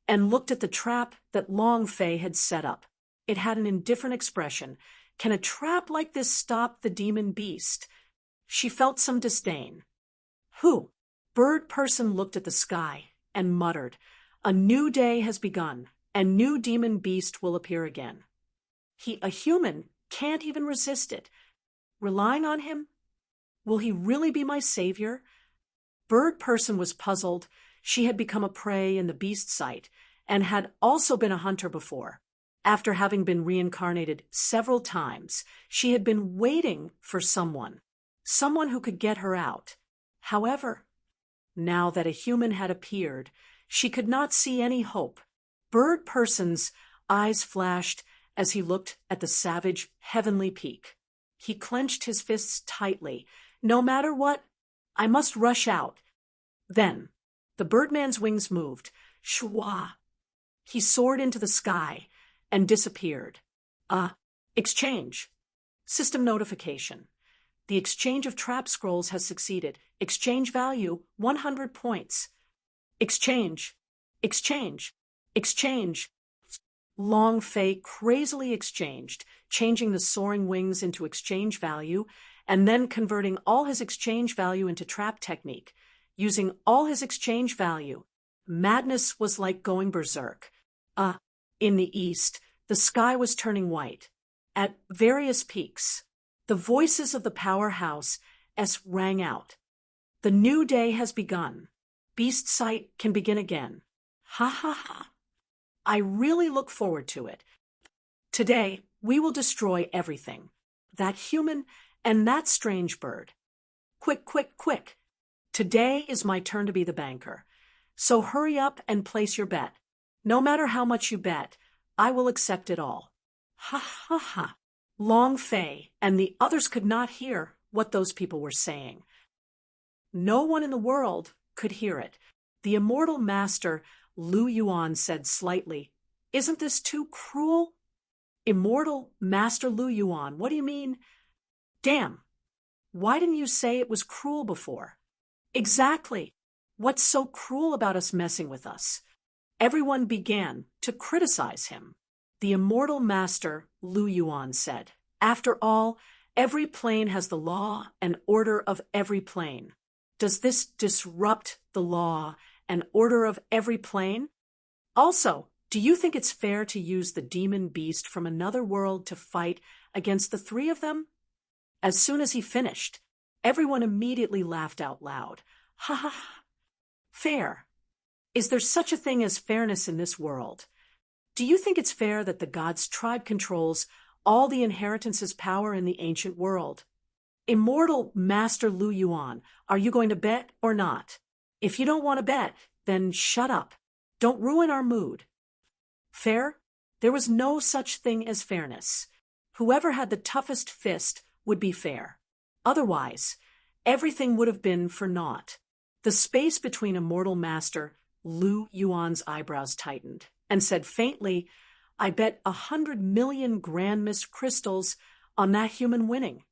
and looked at the trap that Long Fei had set up. It had an indifferent expression. Can a trap like this stop the demon beast? She felt some disdain. Who? Bird person looked at the sky and muttered, a new day has begun, and new demon beast will appear again. A human, can't even resist it. Relying on him? Will he really be my savior? Bird person was puzzled. She had become a prey in the beast sight and had also been a hunter before. After having been reincarnated several times, she had been waiting for someone who could get her out. However, now that a human had appeared, she could not see any hope. Bird person's eyes flashed as he looked at the savage, heavenly peak. He clenched his fists tightly. No matter what, I must rush out. Then, the birdman's wings moved. Shwa! He soared into the sky and disappeared. Exchange. System notification. The exchange of trap scrolls has succeeded. Exchange value 100 points. Exchange. Exchange. Exchange. Long Fei crazily exchanged, changing the soaring wings into exchange value, and then converting all his exchange value into trap technique. Using all his exchange value, madness was like going berserk. In the east, the sky was turning white. At various peaks, the voices of the powerhouse rang out. The new day has begun. Beast sight can begin again. Ha ha ha. I really look forward to it. Today, we will destroy everything. That human and that strange bird. Quick, quick, quick. Today is my turn to be the banker. So hurry up and place your bet. No matter how much you bet, I will accept it all. Ha ha ha. Long Fei and the others could not hear what those people were saying. No one in the world could hear it. The immortal master, Lu Yuan, said slightly, "Isn't this too cruel?" Immortal Master Lu Yuan, what do you mean? Damn. Why didn't you say it was cruel before? Exactly. What's so cruel about us messing with us? Everyone began to criticize him. The immortal master, Lu Yuan, said, "After all, every plane has the law and order of every plane. Does this disrupt the law and order of every plane? Also, do you think it's fair to use the demon beast from another world to fight against the three of them?" As soon as he finished, everyone immediately laughed out loud. Ha ha ha. Fair. Is there such a thing as fairness in this world? Do you think it's fair that the god's tribe controls all the inheritance's power in the ancient world? Immortal Master Lu Yuan, are you going to bet or not? If you don't want to bet, then shut up. Don't ruin our mood. Fair? There was no such thing as fairness. Whoever had the toughest fist would be fair. Otherwise, everything would have been for naught. The space between Immortal Master Lu Yuan's eyebrows tightened and said faintly, "I bet 100 million Grand Mist crystals on that human winning."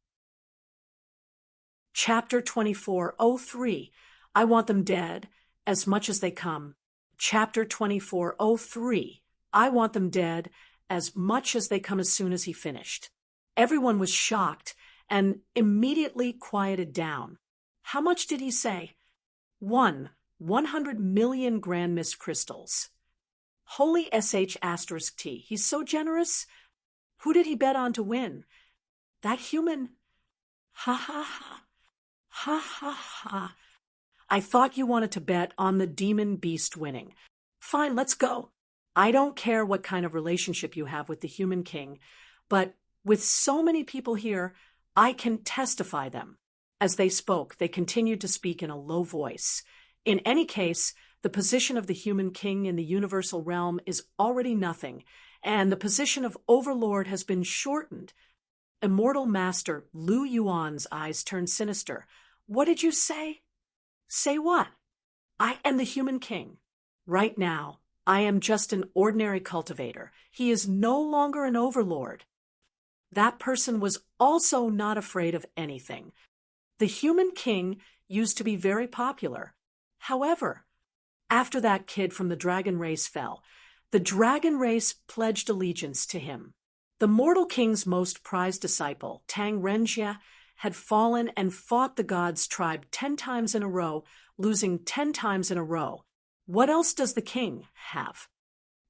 Chapter 24:03. I want them dead as much as they come. Chapter 24:03. I want them dead as much as they come as soon as he finished. Everyone was shocked and immediately quieted down. How much did he say? 100 million Grand Mist crystals. Holy sh*T. He's so generous. Who did he bet on to win? That human. Ha ha ha. Ha ha ha. I thought you wanted to bet on the demon beast winning. Fine, let's go. I don't care what kind of relationship you have with the human king, but with so many people here, I can testify them. As they spoke, they continued to speak in a low voice. In any case, the position of the human king in the universal realm is already nothing, and the position of overlord has been shortened. Immortal Master Lu Yuan's eyes turned sinister. What did you say? Say what? I am the human king. Right now, I am just an ordinary cultivator. He is no longer an overlord. That person was also not afraid of anything. The human king used to be very popular. However, after that kid from the dragon race fell, the dragon race pledged allegiance to him. The mortal king's most prized disciple, Tang Renjia, had fallen and fought the god's tribe 10 times in a row, losing 10 times in a row. What else does the king have?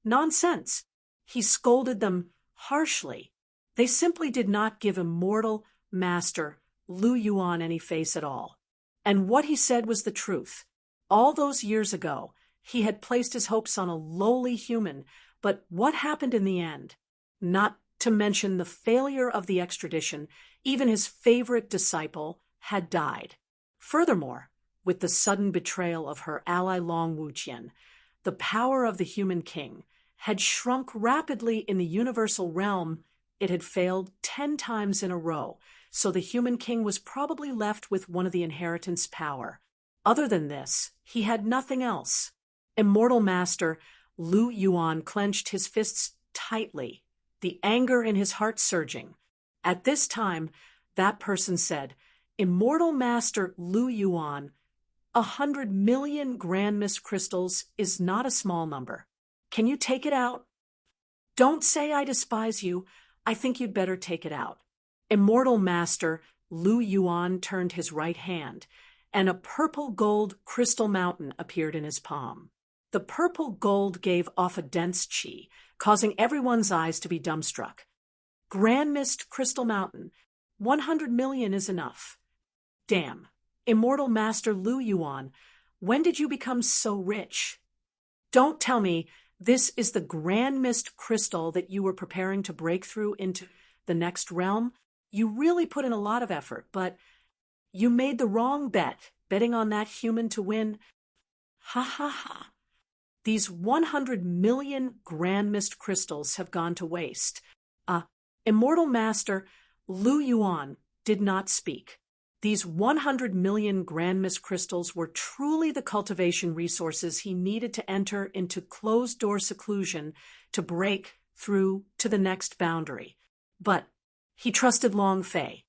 Nonsense. He scolded them harshly. They simply did not give Immortal Master Lu Yuan any face at all. And what he said was the truth. All those years ago, he had placed his hopes on a lowly human, but what happened in the end? Not to mention the failure of the extradition, even his favorite disciple had died. Furthermore, with the sudden betrayal of her ally Long Wuqian, the power of the human king had shrunk rapidly in the universal realm. It had failed 10 times in a row, so the human king was probably left with one of the inheritance power. Other than this, he had nothing else. Immortal Master Lu Yuan clenched his fists tightly, the anger in his heart surging. At this time, that person said, "Immortal Master Lu Yuan, 100 million Grand Mist crystals is not a small number. Can you take it out?" "Don't say I despise you. I think you'd better take it out." Immortal Master Lu Yuan turned his right hand, and a purple gold crystal mountain appeared in his palm. The purple gold gave off a dense chi, causing everyone's eyes to be dumbstruck. Grand Mist Crystal Mountain, 100 million is enough. Damn, Immortal Master Lu Yuan, when did you become so rich? Don't tell me this is the grand mist crystal that you were preparing to break through into the next realm. You really put in a lot of effort, but you made the wrong bet, betting on that human to win. Ha ha ha. These 100 million grand mist crystals have gone to waste. Immortal Master Lu Yuan did not speak. These 100 million grand mist crystals were truly the cultivation resources he needed to enter into closed-door seclusion to break through to the next boundary. But he trusted Long Fei.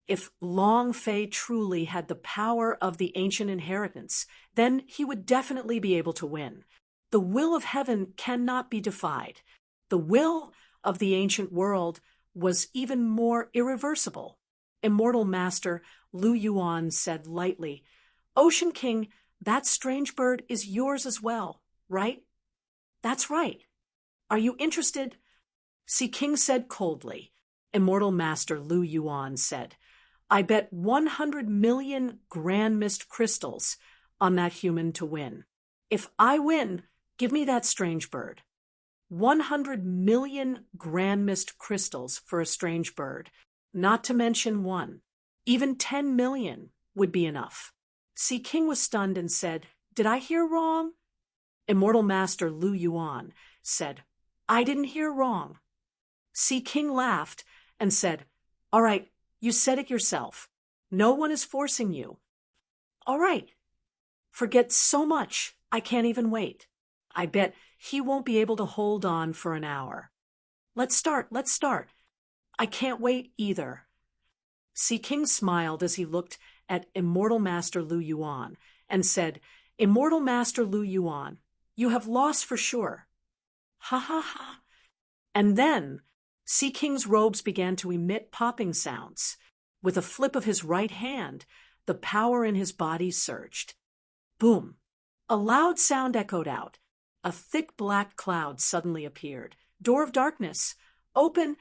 If Long Fei truly had the power of the ancient inheritance, then he would definitely be able to win. The will of heaven cannot be defied. The will of the ancient world was even more irreversible. Immortal Master Lu Yuan said lightly, Ocean King, that strange bird is yours as well, right? That's right. Are you interested? Sea King said coldly. Immortal Master Lu Yuan said, I bet 100 million grand mist crystals on that human to win. If I win, give me that strange bird. 100 million grand mist crystals for a strange bird, not to mention one. Even 10 million would be enough. Sea King was stunned and said, Did I hear wrong? Immortal Master Lu Yuan said, I didn't hear wrong. Sea King laughed and said, All right, you said it yourself. No one is forcing you. All right. Forget so much, I can't even wait. I bet he won't be able to hold on for an hour. Let's start. I can't wait either. Sea King smiled as he looked at Immortal Master Lu Yuan and said, Immortal Master Lu Yuan, you have lost for sure. Ha ha ha. And then Sea King's robes began to emit popping sounds. With a flip of his right hand, the power in his body surged. Boom. A loud sound echoed out. A thick black cloud suddenly appeared. Door of darkness. Open.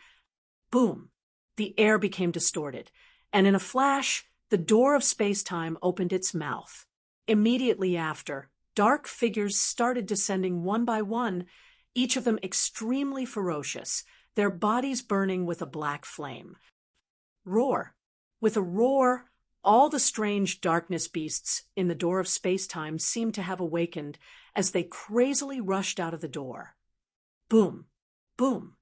Boom. The air became distorted, and in a flash, the door of space-time opened its mouth. Immediately after, dark figures started descending one by one, each of them extremely ferocious, their bodies burning with a black flame. Roar. With a roar, all the strange darkness beasts in the door of space-time seemed to have awakened as they crazily rushed out of the door. Boom. Boom.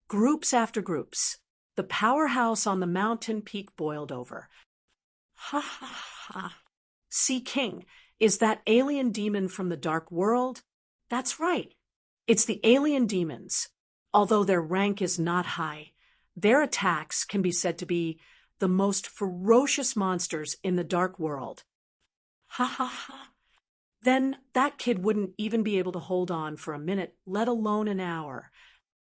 Groups after groups. The powerhouse on the mountain peak boiled over. Ha ha ha. Sea King, is that alien demon from the dark world? That's right. It's the alien demons. Although their rank is not high, their attacks can be said to be the most ferocious monsters in the dark world. Ha ha ha. Then that kid wouldn't even be able to hold on for a minute, let alone an hour.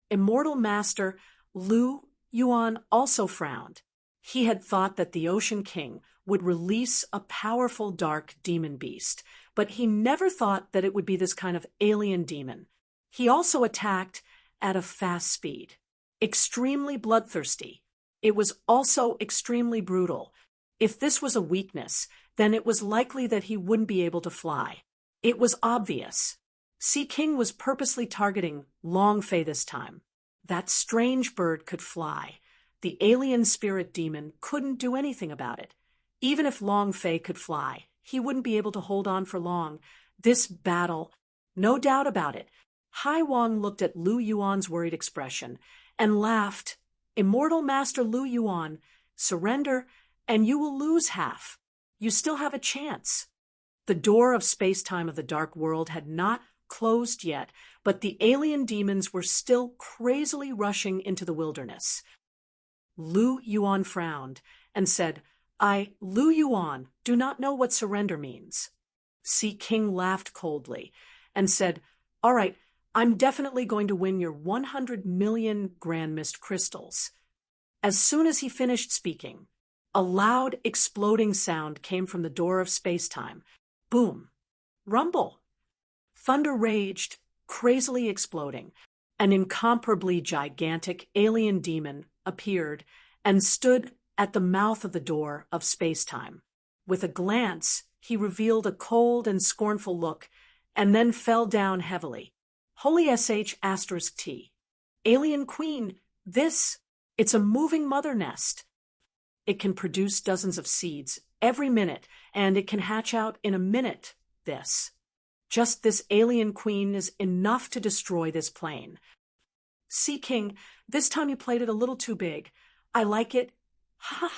Immortal Master Lu Yuan also frowned. He had thought that the Ocean King would release a powerful dark demon beast, but he never thought that it would be this kind of alien demon. He also attacked at a fast speed, extremely bloodthirsty. It was also extremely brutal. If this was a weakness, then it was likely that he wouldn't be able to fly. It was obvious. Sea King was purposely targeting Long Fei this time. That strange bird could fly. The alien spirit demon couldn't do anything about it. Even if Long Fei could fly, he wouldn't be able to hold on for long. This battle, no doubt about it. Hai Wang looked at Lu Yuan's worried expression and laughed. Immortal Master Lu Yuan, surrender and you will lose half. You still have a chance. The door of space-time of the dark world had not closed yet, but the alien demons were still crazily rushing into the wilderness. Lu Yuan frowned and said, Lu Yuan, do not know what surrender means. Sea King laughed coldly and said, All right, I'm definitely going to win your 100 million grand mist crystals. As soon as he finished speaking, a loud exploding sound came from the door of space-time. Boom. Rumble. Thunder raged, crazily exploding. An incomparably gigantic alien demon appeared and stood at the mouth of the door of space-time. With a glance, he revealed a cold and scornful look, and then fell down heavily. Holy sh*T. Alien Queen, it's a moving mother nest. It can produce dozens of seeds every minute, and it can hatch out in a minute. Just this alien queen is enough to destroy this plane. Sea King, this time you played it a little too big. I like it. Ha!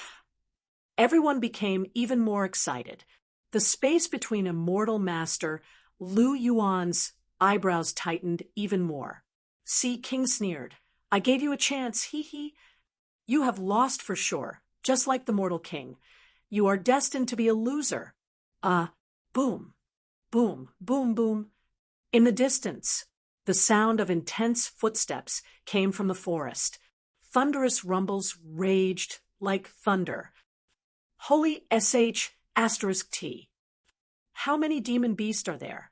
Everyone became even more excited. The space between Immortal Master Lu Yuan's eyebrows tightened even more. Sea King sneered. I gave you a chance, hee. You have lost for sure, just like the Mortal King. You are destined to be a loser. Boom. Boom, boom, boom. In the distance, the sound of intense footsteps came from the forest. Thunderous rumbles raged like thunder. Holy sh*T. How many demon beasts are there?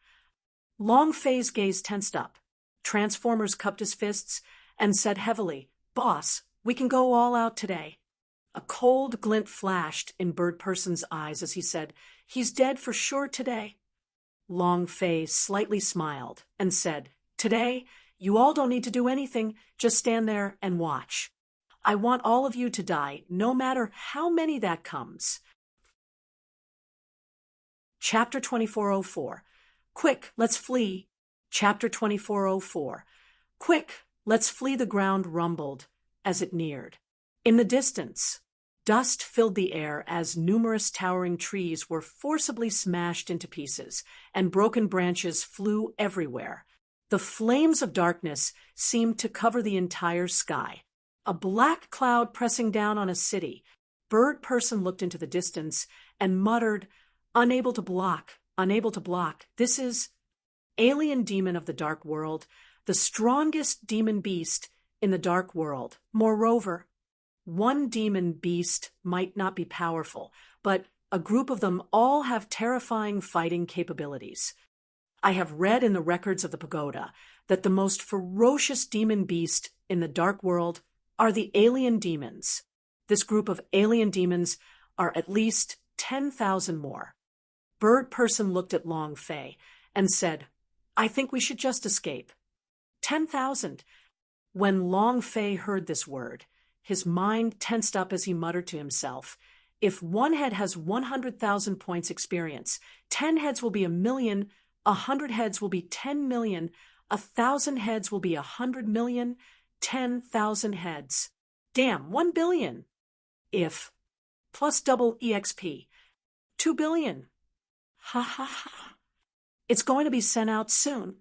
Long Fei's gaze tensed up. Transformers cupped his fists and said heavily, Boss, we can go all out today. A cold glint flashed in Bird Person's eyes as he said, He's dead for sure today. Long Fei slightly smiled and said, Today, you all don't need to do anything, just stand there and watch. I want all of you to die, no matter how many that comes. Chapter 2404. Quick, let's flee. Chapter 2404. Quick, let's flee. The ground rumbled as it neared. In the distance, dust filled the air as numerous towering trees were forcibly smashed into pieces, and broken branches flew everywhere. The flames of darkness seemed to cover the entire sky. A black cloud pressing down on a city. Bird Person looked into the distance and muttered, Unable to block. This is alien demon of the dark world, the strongest demon beast in the dark world. Moreover, one demon beast might not be powerful, but a group of them all have terrifying fighting capabilities. I have read in the records of the pagoda that the most ferocious demon beast in the dark world are the alien demons. This group of alien demons are at least 10,000 more. Bird Person looked at Long Fei and said, I think we should just escape. 10,000. When Long Fei heard this word, his mind tensed up as he muttered to himself, If one head has 100,000 points experience, 10 heads will be 1,000,000, 100 heads will be 10 million, 1,000 heads will be 100 million, 10,000 heads. Damn, 1 billion. If, plus double EXP, 2 billion. Ha ha ha. It's going to be sent out soon.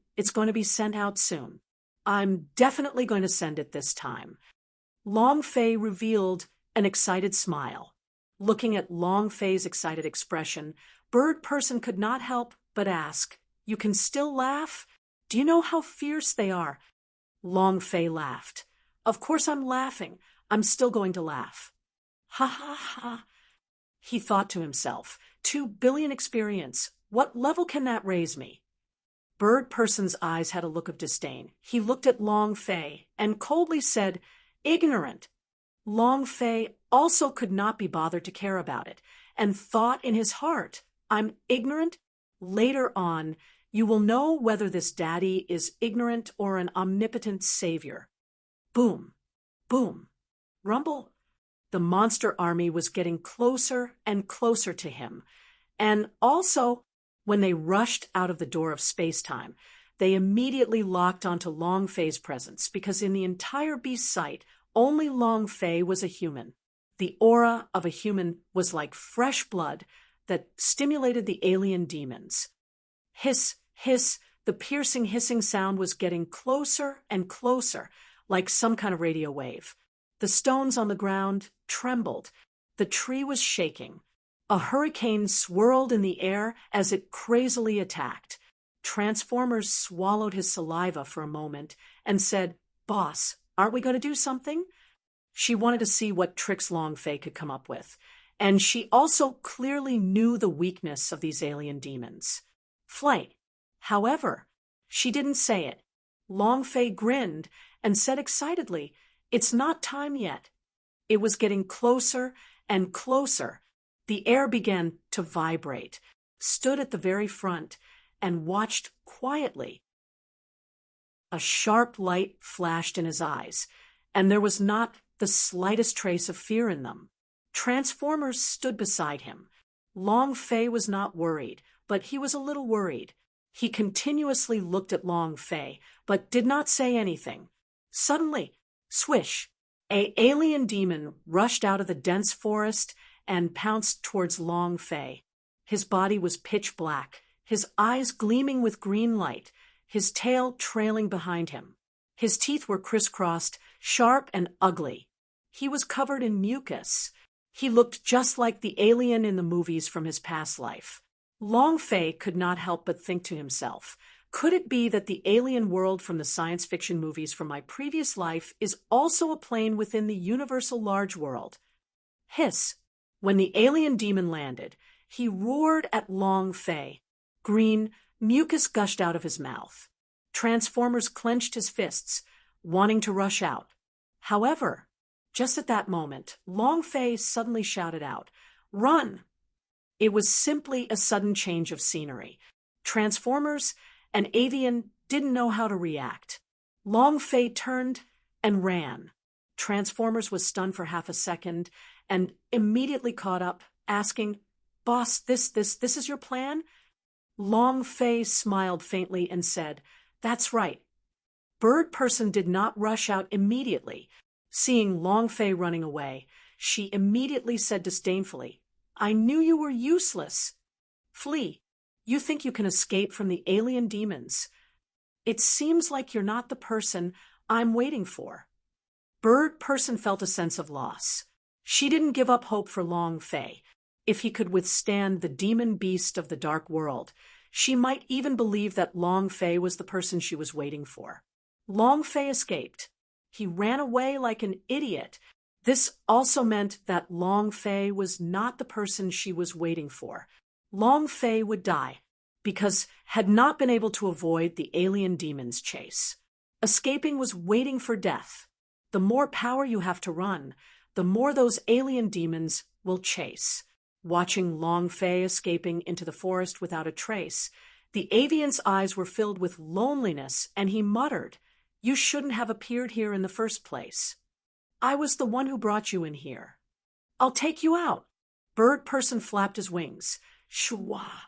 I'm definitely going to send it this time. Long Fei revealed an excited smile. Looking at Long Fei's excited expression, Bird Person could not help but ask, You can still laugh? Do you know how fierce they are? Long Fei laughed. Of course I'm laughing. I'm still going to laugh. Ha ha ha. He thought to himself, 2 billion experience. What level can that raise me? Bird Person's eyes had a look of disdain. He looked at Long Fei and coldly said, Ignorant. Long Fei also could not be bothered to care about it, and thought in his heart, I'm ignorant? Later on, you will know whether this daddy is ignorant or an omnipotent savior. Boom, boom, rumble. The monster army was getting closer and closer to him, and also, when they rushed out of the door of space-time, they immediately locked onto Long Fei's presence, because in the entire beast sight, only Long Fei was a human. The aura of a human was like fresh blood that stimulated the alien demons. Hiss, hiss, the piercing hissing sound was getting closer and closer, like some kind of radio wave. The stones on the ground trembled. The tree was shaking. A hurricane swirled in the air as it crazily attacked. Transformers swallowed his saliva for a moment and said, Boss, aren't we going to do something? She wanted to see what tricks Long Fei could come up with, and she also clearly knew the weakness of these alien demons. Flight. However, she didn't say it. Long Fei grinned and said excitedly, It's not time yet. It was getting closer and closer. The air began to vibrate, stood at the very front, and watched quietly. A sharp light flashed in his eyes, and there was not the slightest trace of fear in them. Transformers stood beside him. Long Fei was not worried, but he was a little worried. He continuously looked at Long Fei, but did not say anything. Suddenly, swish, an alien demon rushed out of the dense forest and pounced towards Long Fei. His body was pitch black, his eyes gleaming with green light, his tail trailing behind him. His teeth were crisscrossed, sharp and ugly. He was covered in mucus. He looked just like the alien in the movies from his past life. Long Fei could not help but think to himself, could it be that the alien world from the science fiction movies from my previous life is also a plane within the universal large world? Hiss! When the alien demon landed, he roared at Long Fei. Green mucus gushed out of his mouth. Transformers clenched his fists, wanting to rush out. However, just at that moment, Long Fei suddenly shouted out, "Run!" It was simply a sudden change of scenery. Transformers and Avian didn't know how to react. Long Fei turned and ran. Transformers was stunned for half a second and immediately caught up, asking, "Boss, this is your plan?" Long Fei smiled faintly and said, "That's right." Bird Person did not rush out immediately. Seeing Long Fei running away, she immediately said disdainfully, "I knew you were useless. Flee. You think you can escape from the alien demons. It seems like you're not the person I'm waiting for." Bird Person felt a sense of loss. She didn't give up hope for Long Fei. If he could withstand the demon beast of the dark world, she might even believe that Long Fei was the person she was waiting for. Long Fei escaped. He ran away like an idiot. This also meant that Long Fei was not the person she was waiting for. Long Fei would die because had not been able to avoid the alien demon's chase. Escaping was waiting for death. The more power you have to run, the more those alien demons will chase. Watching Long Fei escaping into the forest without a trace, the avian's eyes were filled with loneliness, and he muttered, "You shouldn't have appeared here in the first place. I was the one who brought you in here. I'll take you out." Bird Person flapped his wings. Shwa!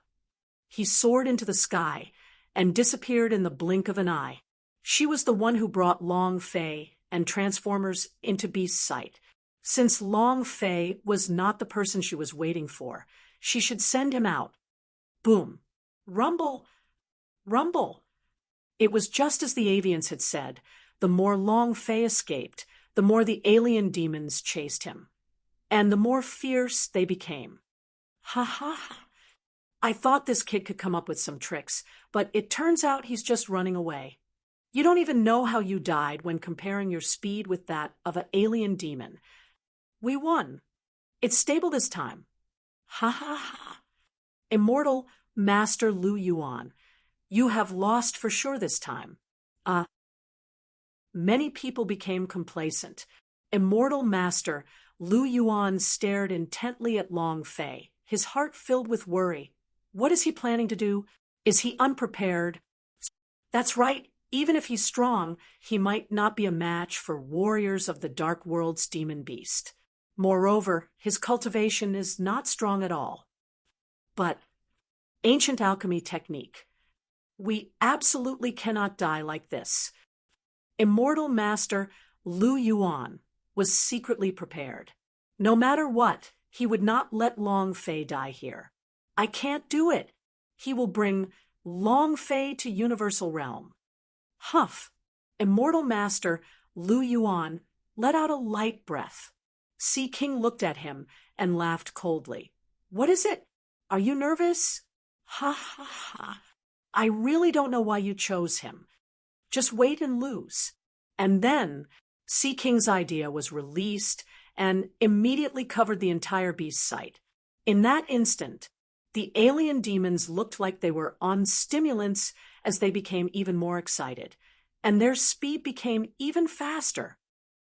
He soared into the sky and disappeared in the blink of an eye. She was the one who brought Long Fei and Transformers into Beast's sight. Since Long Fei was not the person she was waiting for, she should send him out. Boom! Rumble! Rumble! It was just as the avians had said. The more Long Fei escaped, the more the alien demons chased him. And the more fierce they became. Ha ha ha! I thought this kid could come up with some tricks, but it turns out he's just running away. You don't even know how you died when comparing your speed with that of an alien demon. We won. It's stable this time. Ha ha ha. Immortal Master Lu Yuan, you have lost for sure this time. Many people became complacent. Immortal Master Lu Yuan stared intently at Long Fei, his heart filled with worry. What is he planning to do? Is he unprepared? That's right. Even if he's strong, he might not be a match for warriors of the Dark World's demon beast. Moreover, his cultivation is not strong at all. But ancient alchemy technique. We absolutely cannot die like this. Immortal Master Lu Yuan was secretly prepared. No matter what, he would not let Long Fei die here. I can't do it. He will bring Long Fei to Universal Realm. Huff! Immortal Master Lu Yuan let out a light breath. Sea King looked at him and laughed coldly. What is it? Are you nervous? Ha ha ha. I really don't know why you chose him. Just wait and lose. And then Sea King's idea was released and immediately covered the entire beast site. In that instant, the alien demons looked like they were on stimulants as they became even more excited, and their speed became even faster.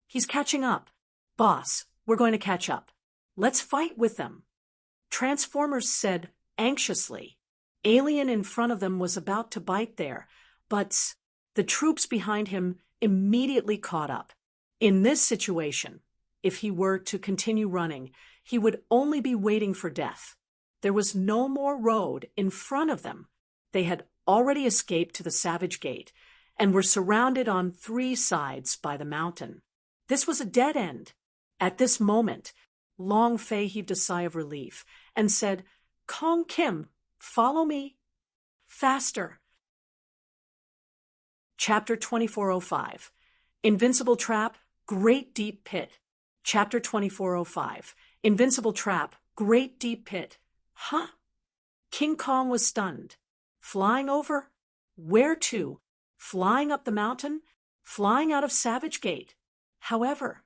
He's catching up. Boss, we're going to catch up. Let's fight with them. Transformers said anxiously. Alien in front of them was about to bite there, but the troops behind him immediately caught up. In this situation, if he were to continue running, he would only be waiting for death. There was no more road in front of them. They had already escaped to the Savage Gate and were surrounded on 3 sides by the mountain. This was a dead end. At this moment, Long Fei heaved a sigh of relief and said, "Kong Kim, follow me." Faster. Chapter 2405. Invincible Trap, Great Deep Pit. Chapter 2405. Invincible Trap, Great Deep Pit. Huh? King Kong was stunned. Flying over? Where to? Flying up the mountain? Flying out of Savage Gate? However,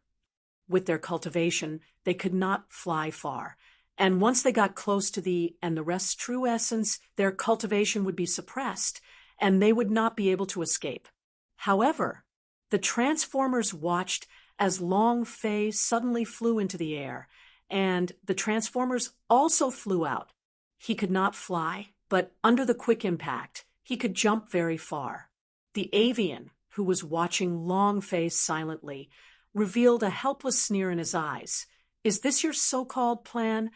with their cultivation, they could not fly far. And once they got close to the rest's true essence, their cultivation would be suppressed, and they would not be able to escape. However, the Transformers watched as Long Fei suddenly flew into the air, and the Transformers also flew out. He could not fly, but under the quick impact, he could jump very far. The avian, who was watching Long Fei silently, revealed a helpless sneer in his eyes. "Is this your so-called plan?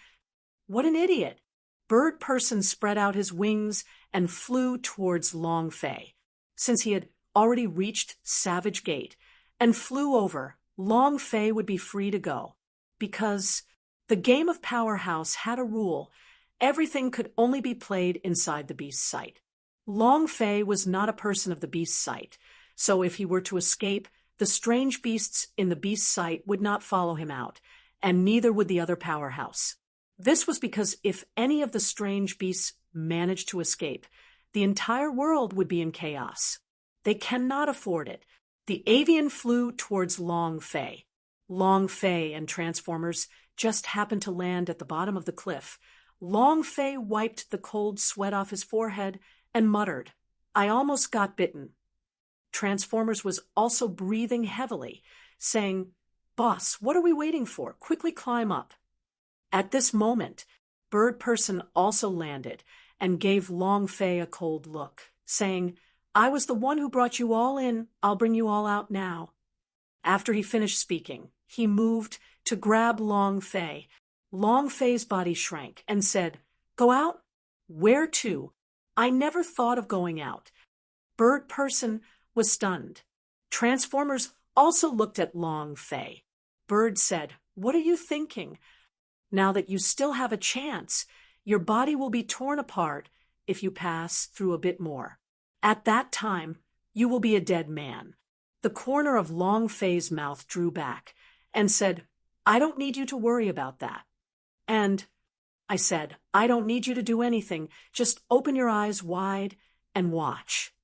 What an idiot!" Bird Person spread out his wings and flew towards Long Fei. Since he had already reached Savage Gate and flew over, Long Fei would be free to go. Because the game of Powerhouse had a rule: everything could only be played inside the beast's sight. Long Fei was not a person of the beast's sight, so if he were to escape, the strange beasts in the beast's sight would not follow him out, and neither would the other Powerhouse. This was because if any of the strange beasts managed to escape, the entire world would be in chaos. They cannot afford it. The avian flew towards Long Fei. Long Fei and Transformers just happened to land at the bottom of the cliff. Long Fei wiped the cold sweat off his forehead and muttered, "I almost got bitten." Transformers was also breathing heavily, saying, "Boss, what are we waiting for? Quickly climb up." At this moment, Bird Person also landed and gave Long Fei a cold look, saying, "I was the one who brought you all in. I'll bring you all out now." After he finished speaking, he moved to grab Long Fei. Long Fei's body shrank and said, "Go out? Where to? I never thought of going out." Bird Person was stunned. Transformers also looked at Long Fei. Bird said, "What are you thinking? Now that you still have a chance, your body will be torn apart if you pass through a bit more. At that time, you will be a dead man." The corner of Long Fei's mouth drew back and said, "I don't need you to worry about that." And I said, "I don't need you to do anything. Just open your eyes wide and watch."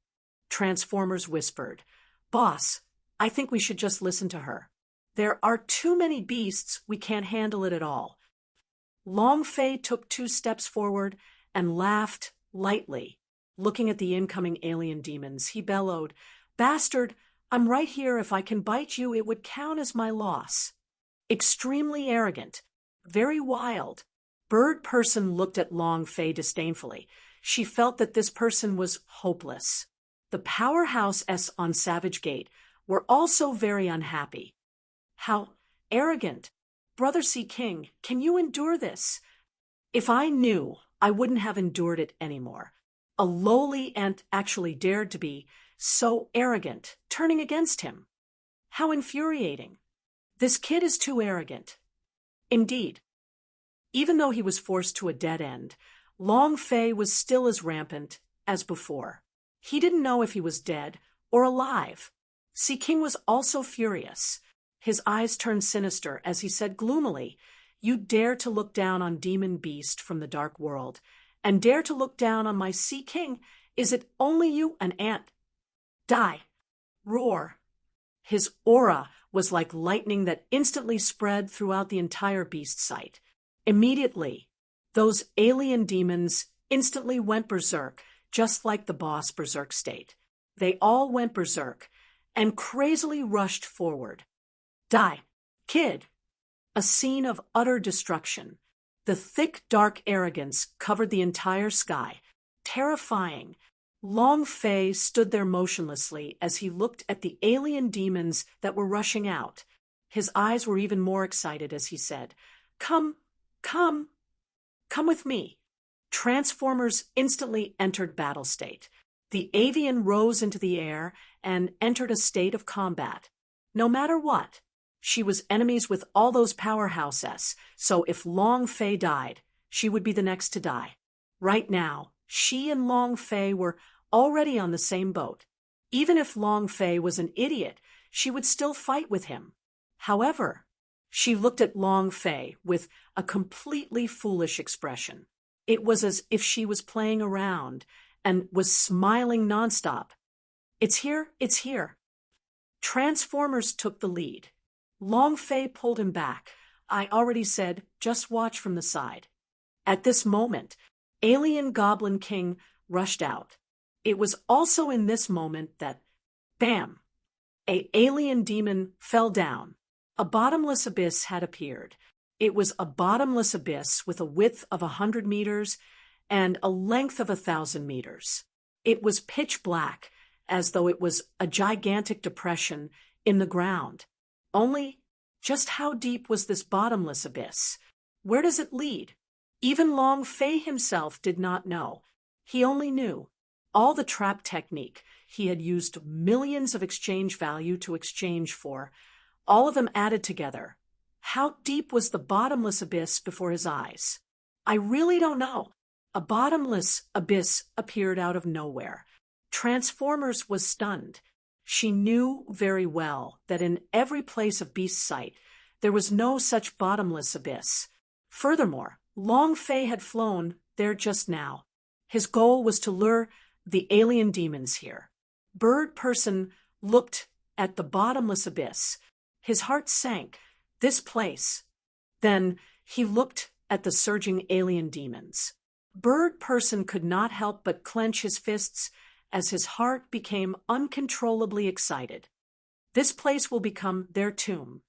Transformers whispered, "Boss, I think we should just listen to her. There are too many beasts, we can't handle it at all." Long Fei took 2 steps forward and laughed lightly. Looking at the incoming alien demons, he bellowed, "Bastard, I'm right here. If I can bite you, it would count as my loss." Extremely arrogant, very wild. Bird Person looked at Long Fei disdainfully. She felt that this person was hopeless. The Powerhouse S on Savage Gate were also very unhappy. "How arrogant! Brother C. King, can you endure this?" "If I knew, I wouldn't have endured it anymore." A lowly ant actually dared to be so arrogant, turning against him. How infuriating. This kid is too arrogant. Indeed, even though he was forced to a dead end, Long Fei was still as rampant as before. He didn't know if he was dead or alive. C. King was also furious. His eyes turned sinister as he said gloomily, "You dare to look down on Demon Beast from the dark world, and dare to look down on my Sea King? Is it only you, an ant? Die! Roar!" His aura was like lightning that instantly spread throughout the entire beast sight. Immediately, those alien demons instantly went berserk, just like the boss berserk state. They all went berserk and crazily rushed forward. "Die! Kid!" A scene of utter destruction. The thick, dark arrogance covered the entire sky. Terrifying. Long Fei stood there motionlessly as he looked at the alien demons that were rushing out. His eyes were even more excited as he said, "Come, come, come with me." Transformers instantly entered battle state. The avian rose into the air and entered a state of combat. No matter what, she was enemies with all those powerhouses, so if Long Fei died, she would be the next to die. Right now, she and Long Fei were already on the same boat. Even if Long Fei was an idiot, she would still fight with him. However, she looked at Long Fei with a completely foolish expression. It was as if she was playing around and was smiling nonstop. "It's here, it's here." Transformers took the lead. Long Fei pulled him back. "I already said, just watch from the side." At this moment, Alien Goblin King rushed out. It was also in this moment that, bam, an alien demon fell down. A bottomless abyss had appeared. It was a bottomless abyss with a width of 100 meters and a length of 1,000 meters. It was pitch black, as though it was a gigantic depression in the ground. Only, just how deep was this bottomless abyss? Where does it lead? Even Long Fei himself did not know. He only knew all the trap technique he had used millions of exchange value to exchange for, all of them added together. How deep was the bottomless abyss before his eyes? I really don't know. A bottomless abyss appeared out of nowhere. Transformers was stunned. She knew very well that in every place of Beast's sight, there was no such bottomless abyss. Furthermore, Long Fei had flown there just now. His goal was to lure the alien demons here. Bird Person looked at the bottomless abyss. His heart sank. This place. Then he looked at the surging alien demons. Bird Person could not help but clench his fists as his heart became uncontrollably excited. This place will become their tomb.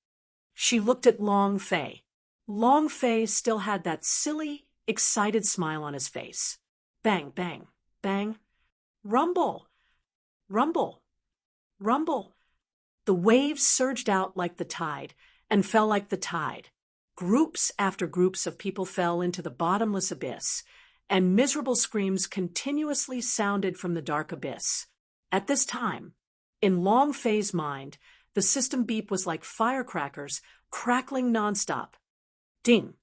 She looked at Long Fei. Long Fei still had that silly, excited smile on his face. Bang, bang, bang. Rumble! Rumble! Rumble! The waves surged out like the tide and fell like the tide. Groups after groups of people fell into the bottomless abyss, and miserable screams continuously sounded from the dark abyss. At this time, in Long Fei's mind, the system beep was like firecrackers crackling nonstop. Ding!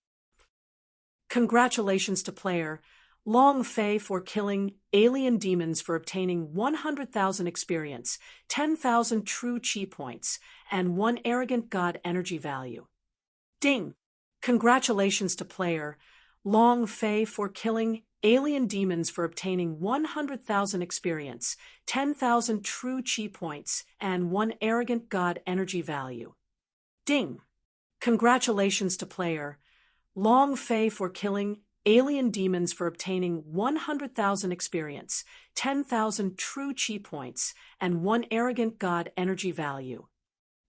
Congratulations to player Long Fei for killing alien demons for obtaining 100,000 experience, 10,000 true chi points, and 1 arrogant god energy value. Ding! Congratulations to player Long Fei for killing alien demons for obtaining 100,000 experience, 10,000 true chi points, and 1 arrogant god energy value. Ding! Congratulations to player Long Fei for killing alien demons for obtaining 100,000 experience, 10,000 true chi points, and 1 arrogant god energy value.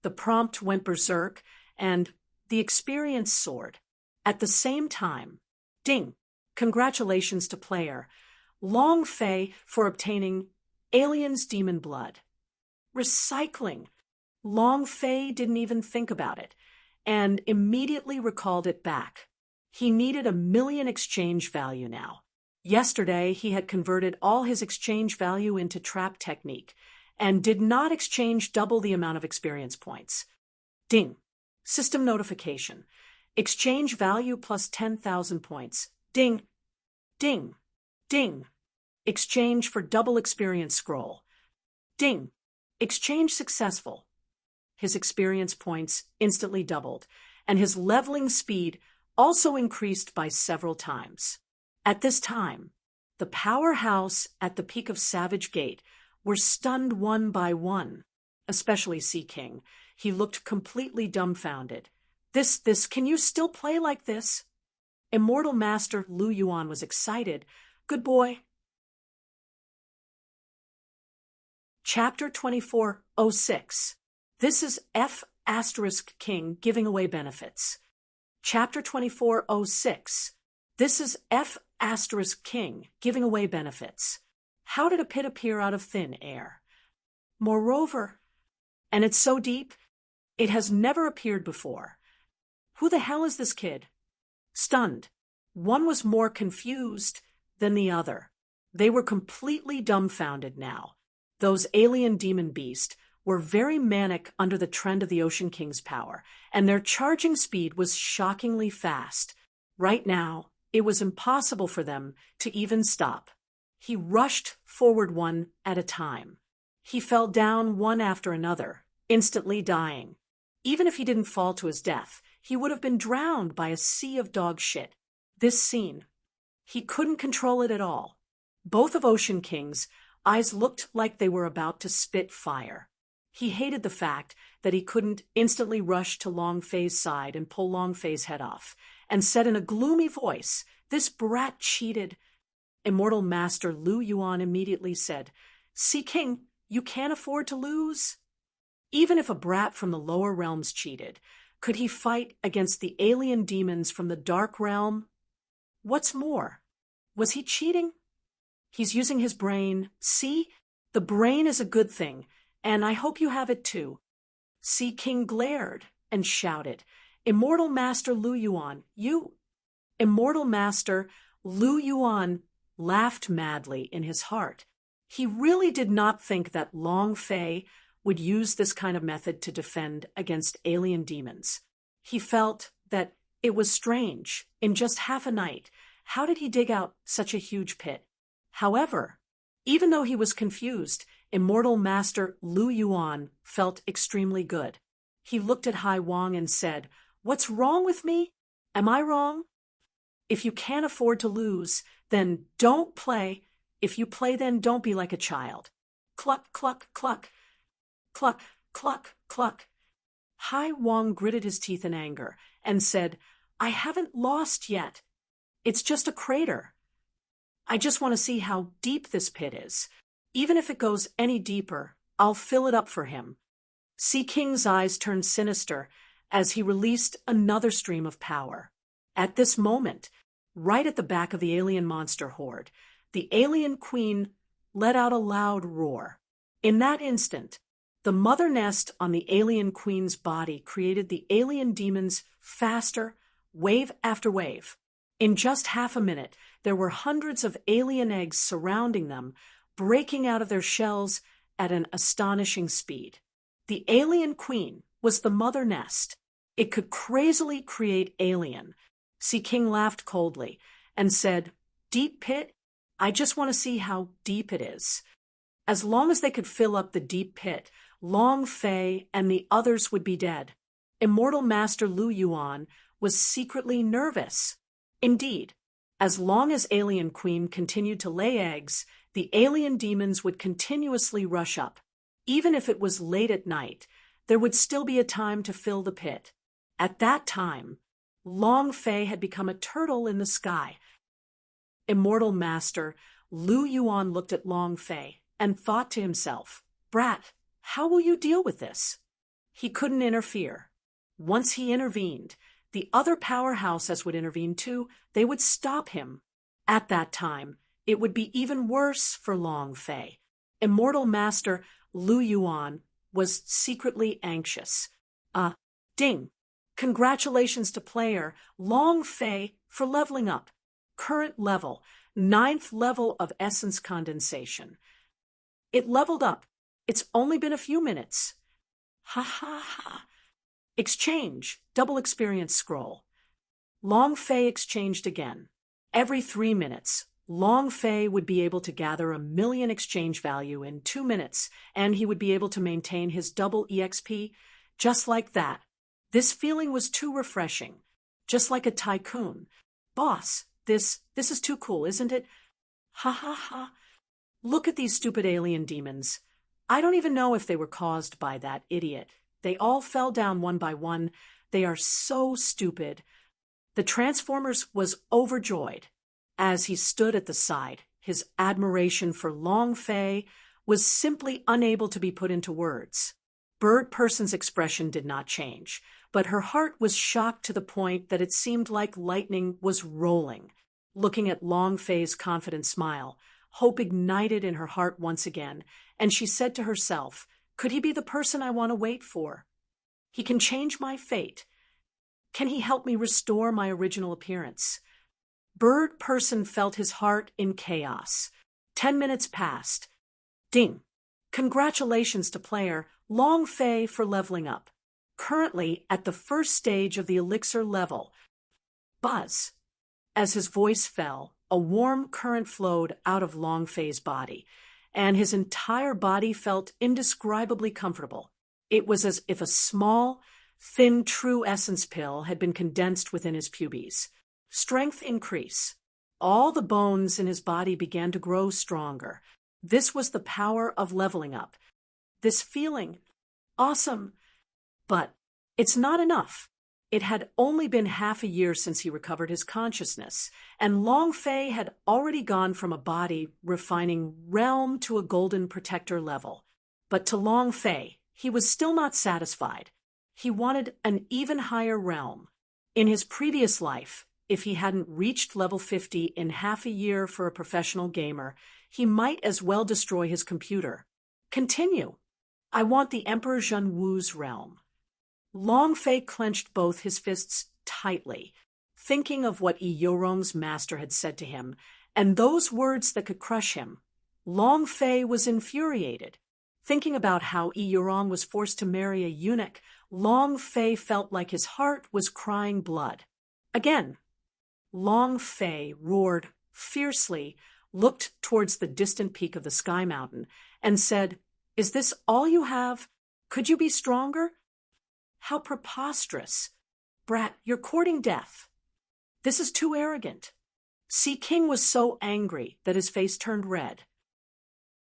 The prompt went berserk, and the experience soared. At the same time, ding! Congratulations to player Long Fei for obtaining aliens demon blood. Recycling. Long Fei didn't even think about it, and immediately recalled it back. He needed 1,000,000 exchange value now. Yesterday, he had converted all his exchange value into trap technique and did not exchange double the amount of experience points. Ding! System notification. Exchange value plus 10,000 points. Ding! Ding! Ding! Exchange for double experience scroll. Ding! Exchange successful. His experience points instantly doubled, and his leveling speed also increased by several times. At this time, the powerhouse at the peak of Savage Gate were stunned one by one, especially Sea King. He looked completely dumbfounded. This, can you still play like this? Immortal Master Lu Yuan was excited. Good boy. Chapter 2406. This is F** King giving away benefits. Chapter 2406. This is F asterisk king giving away benefits. How did a pit appear out of thin air? Moreover, and it's so deep, it has never appeared before. Who the hell is this kid? Stunned, one was more confused than the other. They were completely dumbfounded now. Those alien demon beasts were very manic under the trend of the Ocean King's power, and their charging speed was shockingly fast. Right now, it was impossible for them to even stop. He rushed forward one at a time. He fell down one after another, instantly dying. Even if he didn't fall to his death, he would have been drowned by a sea of dog shit. This scene, he couldn't control it at all. Both of Ocean King's eyes looked like they were about to spit fire. He hated the fact that he couldn't instantly rush to Long Fei's side and pull Long Fei's head off, and said in a gloomy voice, "This brat cheated." Immortal Master Lu Yuan immediately said, "Sea King, you can't afford to lose." Even if a brat from the lower realms cheated, could he fight against the alien demons from the dark realm? What's more, was he cheating? He's using his brain. See, the brain is a good thing, and I hope you have it too. Sea King glared and shouted, "Immortal Master Lu Yuan, you—" Immortal Master Lu Yuan laughed madly in his heart. He really did not think that Long Fei would use this kind of method to defend against alien demons. He felt that it was strange. In just half a night, how did he dig out such a huge pit? However, even though he was confused, Immortal Master Lu Yuan felt extremely good. He looked at Hai Wang and said, "What's wrong with me? Am I wrong? If you can't afford to lose, then don't play. If you play, then don't be like a child." Cluck, cluck, cluck. Cluck, cluck, cluck. Hai Wang gritted his teeth in anger and said, "I haven't lost yet. It's just a crater. I just want to see how deep this pit is. Even if it goes any deeper, I'll fill it up for him." Sea King's eyes turned sinister as he released another stream of power. At this moment, right at the back of the alien monster horde, the alien queen let out a loud roar. In that instant, the mother nest on the alien queen's body created the alien demons faster, wave after wave. In just half a minute, there were hundreds of alien eggs surrounding them, breaking out of their shells at an astonishing speed. The alien queen was the mother nest. It could crazily create alien. Sea King laughed coldly and said, "Deep pit? I just want to see how deep it is." As long as they could fill up the deep pit, Long Fei and the others would be dead. Immortal Master Lu Yuan was secretly nervous. Indeed, as long as Alien Queen continued to lay eggs, the alien demons would continuously rush up. Even if it was late at night, there would still be a time to fill the pit. At that time, Long Fei had become a turtle in the sky. Immortal Master Lu Yuan looked at Long Fei and thought to himself, "Brat, how will you deal with this?" He couldn't interfere. Once he intervened, the other powerhouses would intervene too. They would stop him. At that time, it would be even worse for Long Fei. Immortal Master Lu Yuan was secretly anxious. Ding! Congratulations to player Long Fei for leveling up. Current level, 9th level of essence condensation. It leveled up. It's only been a few minutes. Ha ha ha. Exchange, double experience scroll. Long Fei exchanged again. Every 3 minutes, Long Fei would be able to gather 1,000,000 exchange value in 2 minutes, and he would be able to maintain his double EXP just like that. This feeling was too refreshing, just like a tycoon. Boss, this is too cool, isn't it? Ha ha ha. Look at these stupid alien demons. I don't even know if they were caused by that idiot. They all fell down one by one. They are so stupid. The Transformers was overjoyed. As he stood at the side, his admiration for Long Fei was simply unable to be put into words. Bird Person's expression did not change, but her heart was shocked to the point that it seemed like lightning was rolling. Looking at Long Fei's confident smile, hope ignited in her heart once again, and she said to herself, "Could he be the person I want to wait for? He can change my fate. Can he help me restore my original appearance?" Bird Person felt his heart in chaos. 10 minutes passed. Ding! Congratulations to player Long Fei for leveling up. Currently at the first stage of the elixir level. Buzz! As his voice fell, a warm current flowed out of Long Fei's body, and his entire body felt indescribably comfortable. It was as if a small, thin true essence pill had been condensed within his pubes. Strength increase. All the bones in his body began to grow stronger. This was the power of leveling up. This feeling, awesome. But it's not enough. It had only been half a year since he recovered his consciousness, and Long Fei had already gone from a body refining realm to a golden protector level. But to Long Fei, he was still not satisfied. He wanted an even higher realm. In his previous life, if he hadn't reached level 50 in half a year for a professional gamer, he might as well destroy his computer. Continue. I want the Emperor Zhenwu's realm. Long Fei clenched both his fists tightly, thinking of what Yi Yorong's master had said to him, and those words that could crush him. Long Fei was infuriated. Thinking about how Yi Yorong was forced to marry a eunuch, Long Fei felt like his heart was crying blood. Again, Long Fei roared fiercely, looked towards the distant peak of the sky mountain, and said, "Is this all you have? Could you be stronger? How preposterous! Brat, you're courting death. This is too arrogant." Sea King was so angry that his face turned red.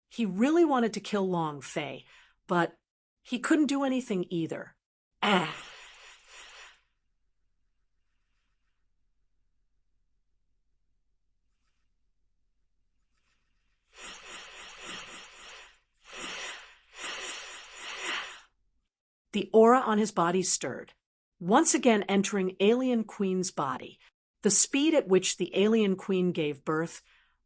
He really wanted to kill Long Fei, but he couldn't do anything either. Ah! The aura on his body stirred, once again entering Alien Queen's body. The speed at which the Alien Queen gave birth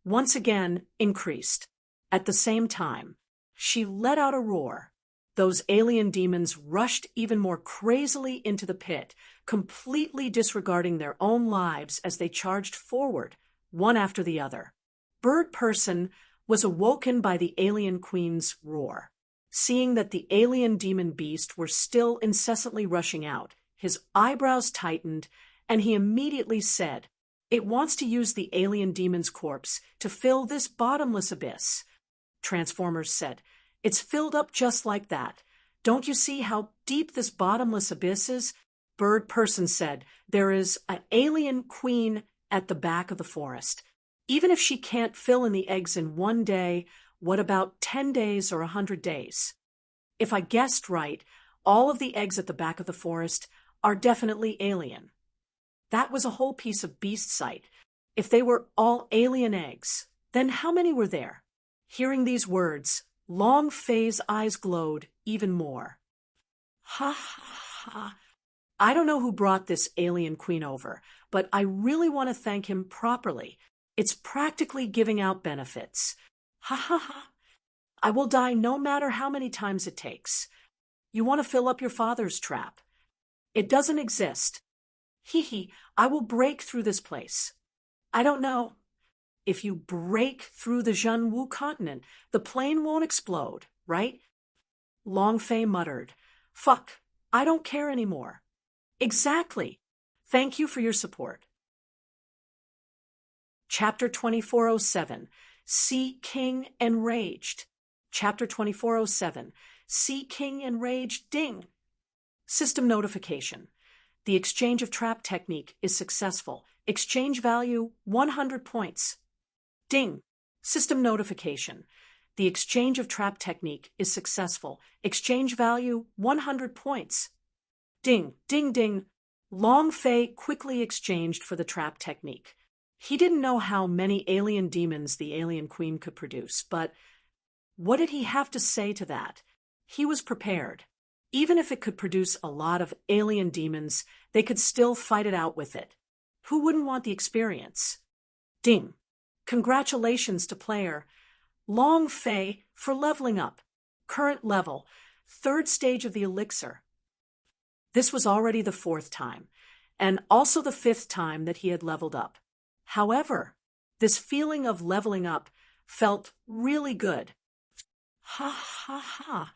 once again increased. At the same time, she let out a roar. Those alien demons rushed even more crazily into the pit, completely disregarding their own lives as they charged forward, one after the other. Bird Person was awoken by the Alien Queen's roar. Seeing that the alien demon beast were still incessantly rushing out, his eyebrows tightened, and he immediately said, "It wants to use the alien demon's corpse to fill this bottomless abyss." Transformers said, "It's filled up just like that. Don't you see how deep this bottomless abyss is?" Bird Person said, "There is an alien queen at the back of the forest. Even if she can't fill in the eggs in one day, what about 10 days or 100 days? If I guessed right, all of the eggs at the back of the forest are definitely alien." That was a whole piece of beast sight. If they were all alien eggs, then how many were there? Hearing these words, Long Fei's eyes glowed even more. Ha ha ha. I don't know who brought this alien queen over, but I really want to thank him properly. It's practically giving out benefits. Ha ha ha. I will die no matter how many times it takes. You want to fill up your father's trap. It doesn't exist. Hee hee, I will break through this place. I don't know. If you break through the Zhenwu continent, the plane won't explode, right? Long Fei muttered, "Fuck, I don't care anymore." Exactly. Thank you for your support. Chapter 2407, Sea King Enraged. Chapter 2407, Sea King Enraged. Ding! System notification. The exchange of trap technique is successful. Exchange value 100 points. Ding! System notification. The exchange of trap technique is successful. Exchange value 100 points. Ding, ding, ding. Long Fei quickly exchanged for the trap technique. He didn't know how many alien demons the alien queen could produce, but what did he have to say to that? He was prepared. Even if it could produce a lot of alien demons, they could still fight it out with it. Who wouldn't want the experience? Ding. Congratulations to player Long Fei for leveling up. Current level, 3rd stage of the elixir. This was already the 4th time, and also the 5th time that he had leveled up. However, this feeling of leveling up felt really good. Ha ha ha.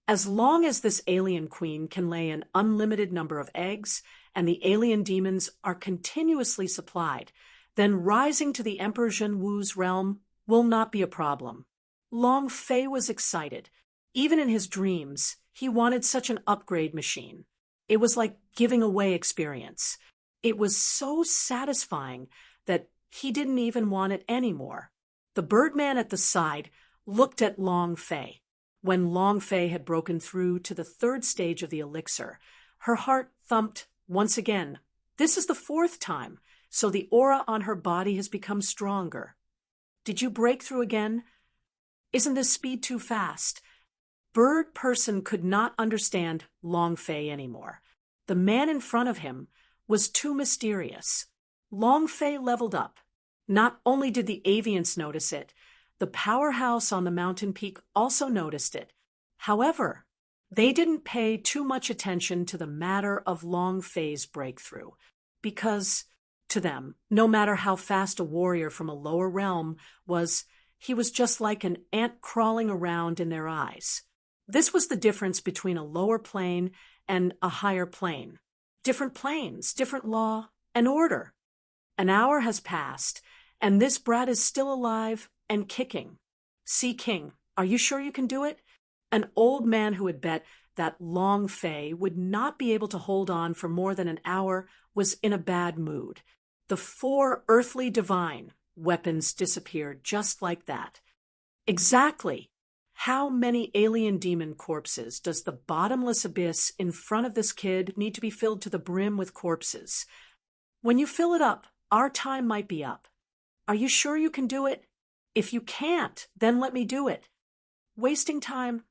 As long as this alien queen can lay an unlimited number of eggs and the alien demons are continuously supplied, then rising to the Emperor Zhenwu's realm will not be a problem. Long Fei was excited. Even in his dreams, he wanted such an upgrade machine. It was like giving away experience. It was so satisfying that he didn't even want it anymore. The Birdman at the side looked at Long Fei. When Long Fei had broken through to the 3rd stage of the elixir, her heart thumped once again. This is the 4th time, so the aura on her body has become stronger. Did you break through again? Isn't this speed too fast? Bird person could not understand Long Fei anymore. The man in front of him was too mysterious. Long Fei leveled up. Not only did the avians notice it, the powerhouse on the mountain peak also noticed it. However, they didn't pay too much attention to the matter of Long Fei's breakthrough, because, to them, no matter how fast a warrior from a lower realm was, he was just like an ant crawling around in their eyes. This was the difference between a lower plane and a higher plane. Different planes, different law and order. An hour has passed, and this brat is still alive and kicking. Sea King, are you sure you can do it? An old man who had bet that Long Fei would not be able to hold on for more than an hour was in a bad mood. The 4 earthly divine weapons disappeared just like that. Exactly. How many alien demon corpses does the bottomless abyss in front of this kid need to be filled to the brim with corpses? When you fill it up, our time might be up. Are you sure you can do it? If you can't, then let me do it. Wasting time?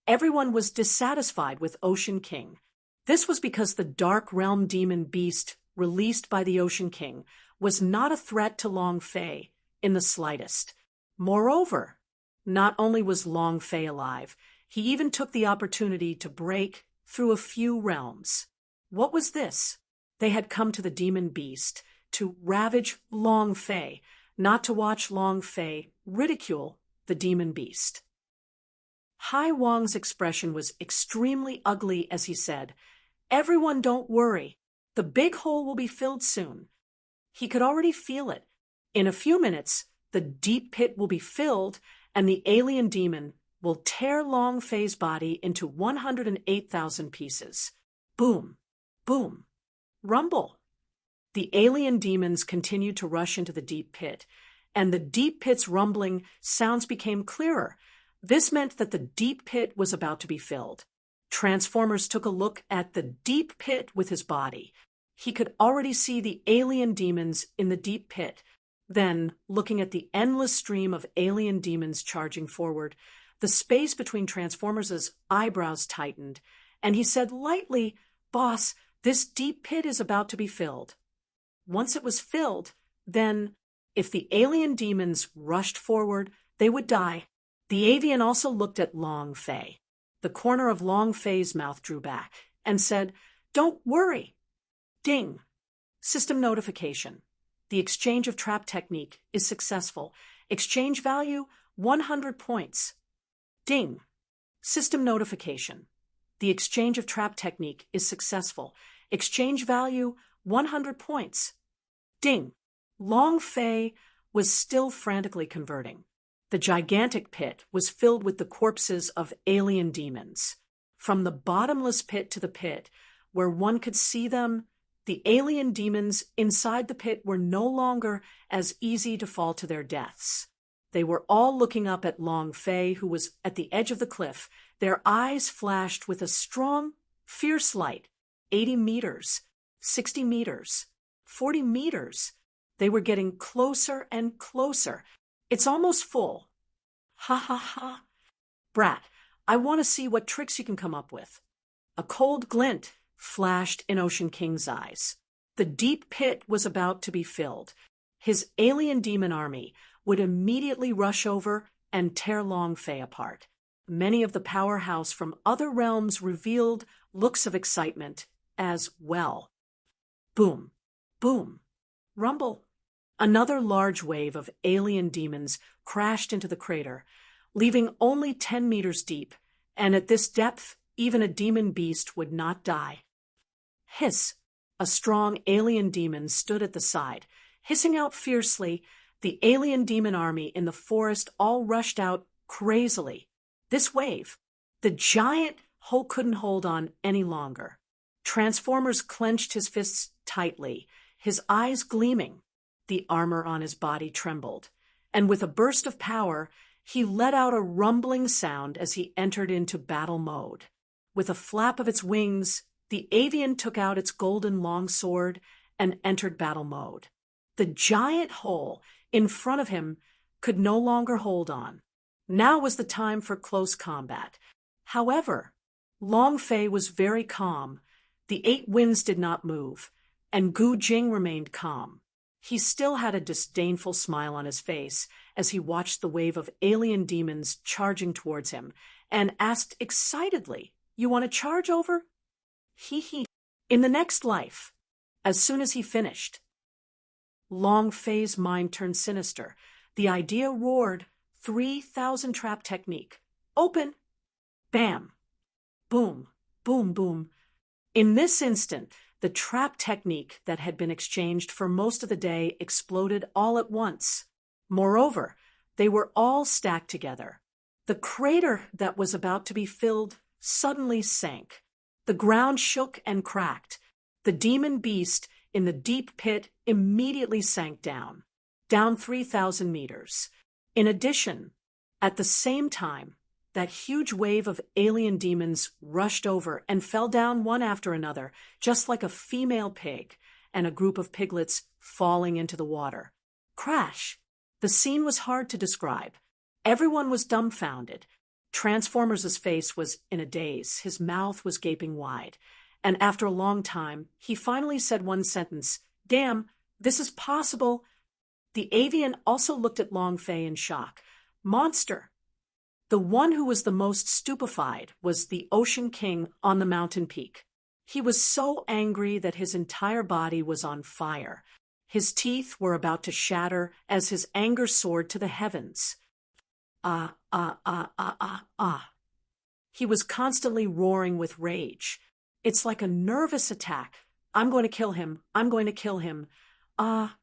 Everyone was dissatisfied with Ocean King. This was because the Dark Realm demon beast released by the Ocean King was not a threat to Long Fei in the slightest. Moreover, not only was Long Fei alive, he even took the opportunity to break through a few realms. What was this? They had come to the demon beast to ravage Long Fei, not to watch Long Fei ridicule the demon beast. Hai Wang's expression was extremely ugly as he said, "Everyone don't worry. The big hole will be filled soon." He could already feel it. In a few minutes, the deep pit will be filled and the alien demon will tear Long Fei's body into 108,000 pieces. Boom, boom, rumble. The alien demons continued to rush into the deep pit, and the deep pit's rumbling sounds became clearer. This meant that the deep pit was about to be filled. Transformers took a look at the deep pit with his body. He could already see the alien demons in the deep pit. Then, looking at the endless stream of alien demons charging forward, the space between Transformers' eyebrows tightened, and he said lightly, "Boss, this deep pit is about to be filled." Once it was filled, then, if the alien demons rushed forward, they would die. The avian also looked at Long Fei. The corner of Long Fei's mouth drew back and said, "Don't worry." Ding. System notification. The exchange of trap technique is successful. Exchange value 100 points. Ding. System notification. The exchange of trap technique is successful. Exchange value 100 points. Ding. Long Fei was still frantically converting. The gigantic pit was filled with the corpses of alien demons. From the bottomless pit to the pit, where one could see them, the alien demons inside the pit were no longer as easy to fall to their deaths. They were all looking up at Long Fei, who was at the edge of the cliff. Their eyes flashed with a strong, fierce light. 80 meters, 60 meters, 40 meters. They were getting closer and closer. It's almost full. Ha ha ha. Brat, I want to see what tricks you can come up with. A cold glint flashed in Ocean King's eyes. The deep pit was about to be filled. his alien demon army would immediately rush over and tear Long Fei apart. Many of the powerhouse from other realms revealed looks of excitement as well. Boom, boom, rumble. Another large wave of alien demons crashed into the crater, leaving only 10 meters deep, and at this depth, even a demon beast would not die. Hiss! A strong alien demon stood at the side. Hissing out fiercely, the alien demon army in the forest all rushed out crazily. This wave, the giant Hulk couldn't hold on any longer. Transformers clenched his fists tightly, his eyes gleaming. The armor on his body trembled, and with a burst of power, he let out a rumbling sound as he entered into battle mode. With a flap of its wings, the avian took out its golden longsword and entered battle mode. The giant hole in front of him could no longer hold on. Now was the time for close combat. However, Long Fei was very calm. The 8 winds did not move, and Gu Jing remained calm. He still had a disdainful smile on his face as he watched the wave of alien demons charging towards him, and asked excitedly, "You want to charge over?" He. In the next life, as soon as he finished. Long Fei's mind turned sinister. The idea roared, 3,000 trap technique. Open! Bam! Boom! Boom! Boom! In this instant, the trap technique that had been exchanged for most of the day exploded all at once. Moreover, they were all stacked together. The crater that was about to be filled suddenly sank. The ground shook and cracked. The demon beast in the deep pit immediately sank down 3,000 meters. In addition, at the same time, that huge wave of alien demons rushed over and fell down one after another, just like a female pig and a group of piglets falling into the water. Crash! The scene was hard to describe. Everyone was dumbfounded. Transformers' face was in a daze. His mouth was gaping wide. And after a long time, he finally said one sentence, "Damn, this is possible." The avian also looked at Long Fei in shock. Monster! The one who was the most stupefied was the Ocean King on the mountain peak. He was so angry that his entire body was on fire. His teeth were about to shatter as his anger soared to the heavens. Ah, ah, ah, ah, ah, ah. He was constantly roaring with rage. It's like a nervous attack. I'm going to kill him. I'm going to kill him. Ah,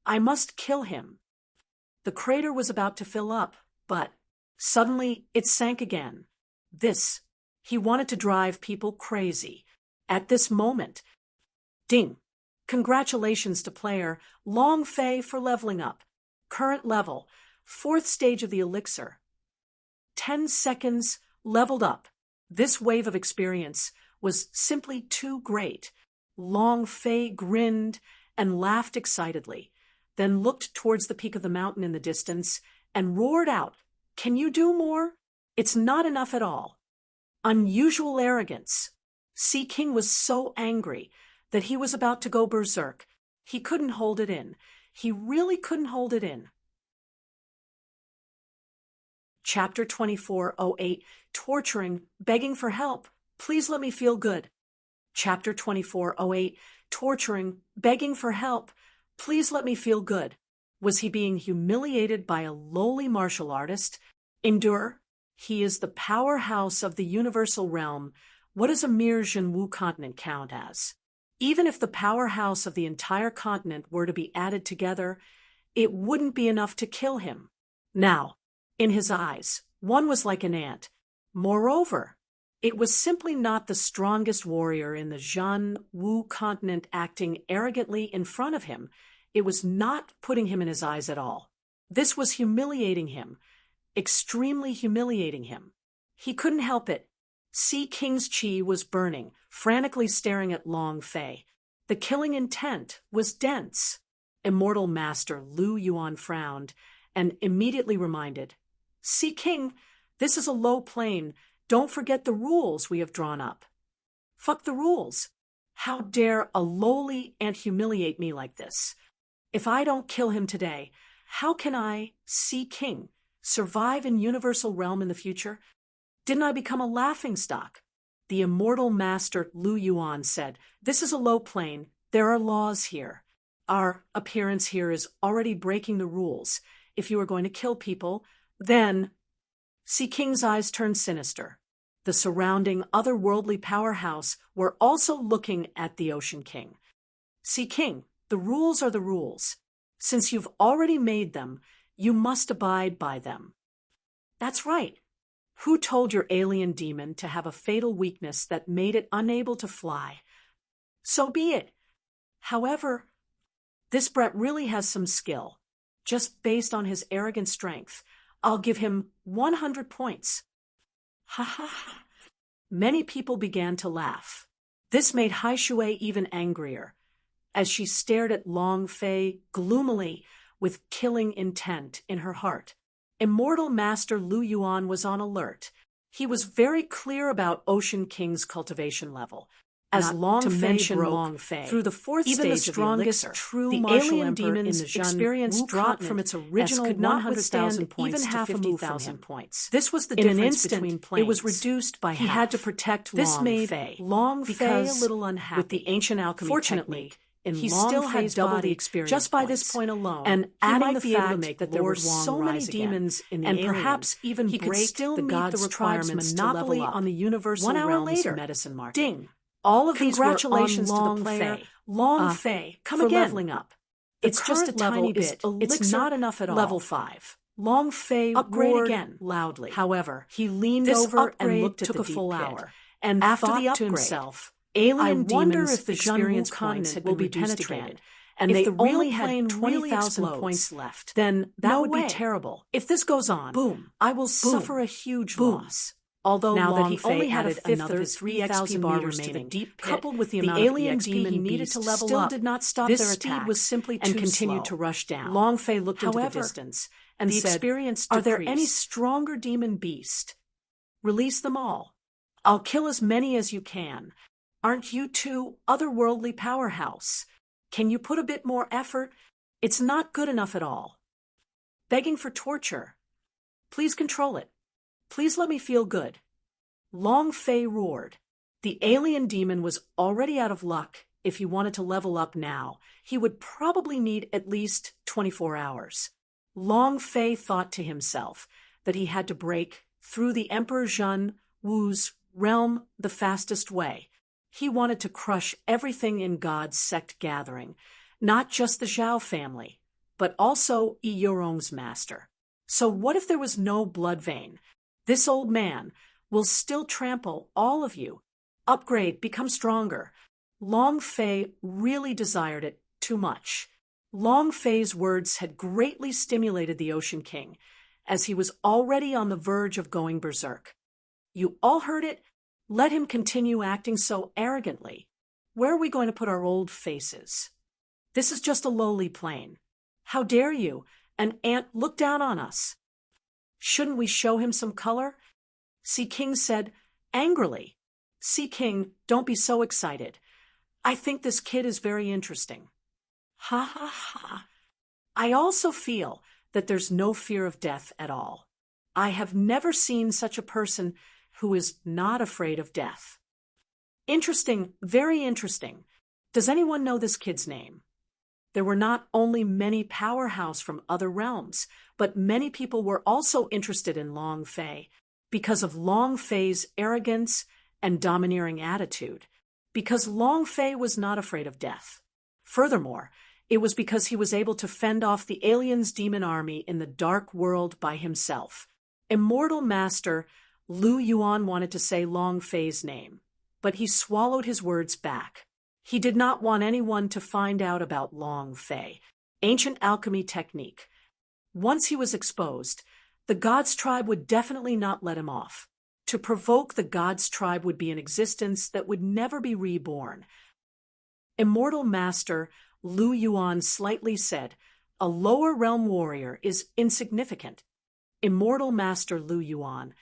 I must kill him. The crater was about to fill up, but suddenly it sank again. He wanted to drive people crazy. At this moment, ding! Congratulations to player Long Fei for leveling up. Current level, 4th stage of the elixir. 10 seconds, leveled up. This wave of experience was simply too great. Long Fei grinned and laughed excitedly, then looked towards the peak of the mountain in the distance and roared out, "Can you do more? It's not enough at all." Unusual arrogance. Sea King was so angry that he was about to go berserk. He couldn't hold it in. He really couldn't hold it in. Chapter 2408, Torturing, Begging for Help. Please let me feel good. Chapter 2408, Torturing, Begging for Help. Please let me feel good. Was he being humiliated by a lowly martial artist? Endure. He is the powerhouse of the universal realm. What does a mere Jinwu continent count as? Even if the powerhouse of the entire continent were to be added together, it wouldn't be enough to kill him. Now, in his eyes, one was like an ant. Moreover, it was simply not the strongest warrior in the Jinwu continent acting arrogantly in front of him. It was not putting him in his eyes at all. This was humiliating him, extremely humiliating him. He couldn't help it. Sea King's chi was burning, frantically staring at Long Fei. The killing intent was dense. Immortal Master Lu Yuan frowned and immediately reminded, "Sea King, this is a low plane. Don't forget the rules we have drawn up." "Fuck the rules. How dare a lowly ant humiliate me like this?" If I don't kill him today, how can I, Sea King, survive in Universal Realm in the future? Didn't I become a laughingstock? The immortal master Lu Yuan said, "This is a low plane. There are laws here. Our appearance here is already breaking the rules. If you are going to kill people, then—" Sea King's eyes turned sinister. The surrounding otherworldly powerhouse were also looking at the Ocean King. "Sea King, the rules are the rules. Since you've already made them, you must abide by them." "That's right. Who told your alien demon to have a fatal weakness that made it unable to fly? So be it. However, this Brett really has some skill. Just based on his arrogant strength, I'll give him 100 points." Ha ha ha. Many people began to laugh. This made Hai Shui even angrier, as she stared at Long Fei gloomily with killing intent in her heart. Immortal Master Lu Yuan was on alert. He was very clear about Ocean King's cultivation level. As Long Fei broke through the fourth even stage the of the strongest elixir, true the martial alien emperor demon's in the Zhen experience Wu dropped continent from its as original could not 100,000 withstand points even to half a move from 50,000 him. points. This was the In an difference instant, between it was planes. reduced by He half. had to protect This Long made Fei Long Fei a because little unhappy. with the ancient alchemy Fortunately, technique, in he Long still had Fei's double body, the experience just by points. this point alone, And he adding might the be able to fact make that the there were Lord Wong so many rise again. demons in the and alien, perhaps even he could break still the meet God's the tribe's requirements to monopoly level up. on the Universal 1 hour Realms later, medicine market. ding! All of these were on Congratulations to the Long player, Fei. Long Fei, Come for again. leveling up. It's The just a current tiny level is bit. elixir It's not enough at all. level 5. Long Fei Upgrade roared again. loudly. However, He leaned this over and upgrade looked at took the a full deep pit, hour. and After thought the to upgrade, himself, alien "I wonder demons if the Zhen Wu experience points continent had will been be reduced penetrated, again. and If they the real only plane had really 20,000 explodes, points left. then That no would way. be terrible. If this goes on, Boom! I will Boom! suffer a huge Boom! loss." Although Now that Long he Fei only had a added fifth another of his 3,000 EXP bar meters to the remaining, deep pit, coupled with the the amount of alien EXP demon he needed to beast level still up, did not stop this their speed attack was simply and too continued slow. to rush down. Long Fei looked into the However, distance and the said, experience "Are there any decreased. stronger demon beast? Release them all. I'll kill as many as you can. Aren't you two otherworldly powerhouse? Can you put a bit more effort? It's not good enough at all. Begging for torture. Please control it. Please let me feel good." Long Fei roared. The alien demon was already out of luck. If he wanted to level up now, he would probably need at least 24 hours. Long Fei thought to himself that he had to break through the Emperor Zhen Wu's realm the fastest way. He wanted to crush everything in God's sect gathering, not just the Zhao family, but also Yi Yorong's master. So what if there was no blood vein? This old man will still trample all of you. Upgrade, become stronger. Long Fei really desired it too much. Long Fei's words had greatly stimulated the Ocean King, as he was already on the verge of going berserk. You all heard it? Let him continue acting so arrogantly. Where are we going to put our old faces? This is just a lowly plane. How dare you? An ant look down on us. Shouldn't we show him some color? Sea King said angrily. Sea King, don't be so excited. I think this kid is very interesting. Ha ha ha. I also feel that there's no fear of death at all. I have never seen such a person who is not afraid of death. Interesting, very interesting. Does anyone know this kid's name? There were not only many powerhouse from other realms, but many people were also interested in Long Fei because of Long Fei's arrogance and domineering attitude, because Long Fei was not afraid of death. Furthermore, it was because he was able to fend off the aliens' demon army in the dark world by himself. Immortal Master Lu Yuan wanted to say Long Fei's name, but he swallowed his words back. He did not want anyone to find out about Long Fei, ancient alchemy technique. Once he was exposed, the God's tribe would definitely not let him off. To provoke the God's tribe would be an existence that would never be reborn. Immortal Master Lu Yuan slightly said, "A lower realm warrior is insignificant." Immortal Master Lu Yuan,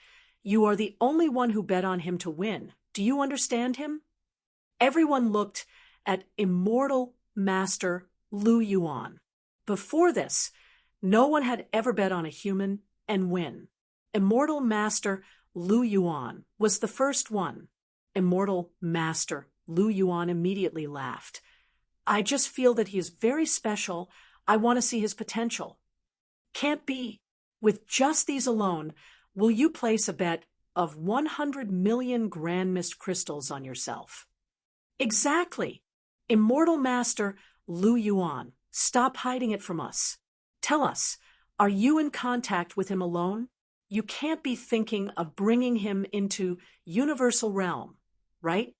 you are the only one who bet on him to win. Do you understand him? Everyone looked at Immortal Master Lu Yuan. Before this, no one had ever bet on a human and win. Immortal Master Lu Yuan was the first one. Immortal Master Lu Yuan immediately laughed. I just feel that he is very special. I want to see his potential. Can't be. With just these alone, will you place a bet of 100 million grand mist crystals on yourself? Exactly. Immortal Master Lu Yuan, stop hiding it from us. Tell us, are you in contact with him alone? You can't be thinking of bringing him into universal realm, right?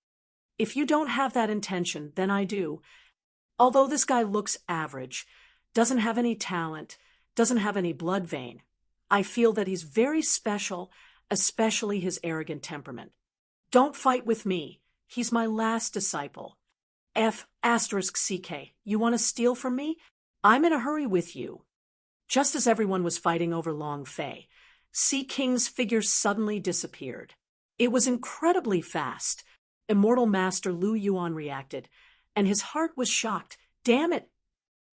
If you don't have that intention, then I do. Although this guy looks average, doesn't have any talent, doesn't have any blood vein, I feel that he's very special, especially his arrogant temperament. Don't fight with me. He's my last disciple. F***CK. You want to steal from me? I'm in a hurry with you. Just as everyone was fighting over Long Fei, Sea King's figure suddenly disappeared. It was incredibly fast. Immortal Master Lu Yuan reacted, and his heart was shocked. Damn it!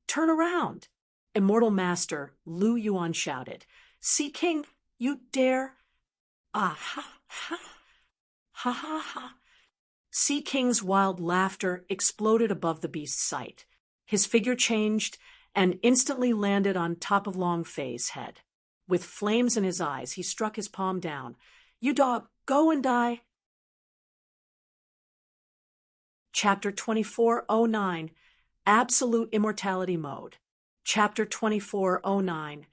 Turn around! Immortal Master Lu Yuan shouted. Sea King, you dare? Ah ha ha! Ha ha ha! Sea King's wild laughter exploded above the beast's sight. His figure changed and instantly landed on top of Long Fei's head. With flames in his eyes, he struck his palm down. You dog, go and die. Chapter 2409, Absolute Immortality Mode. Chapter 2409,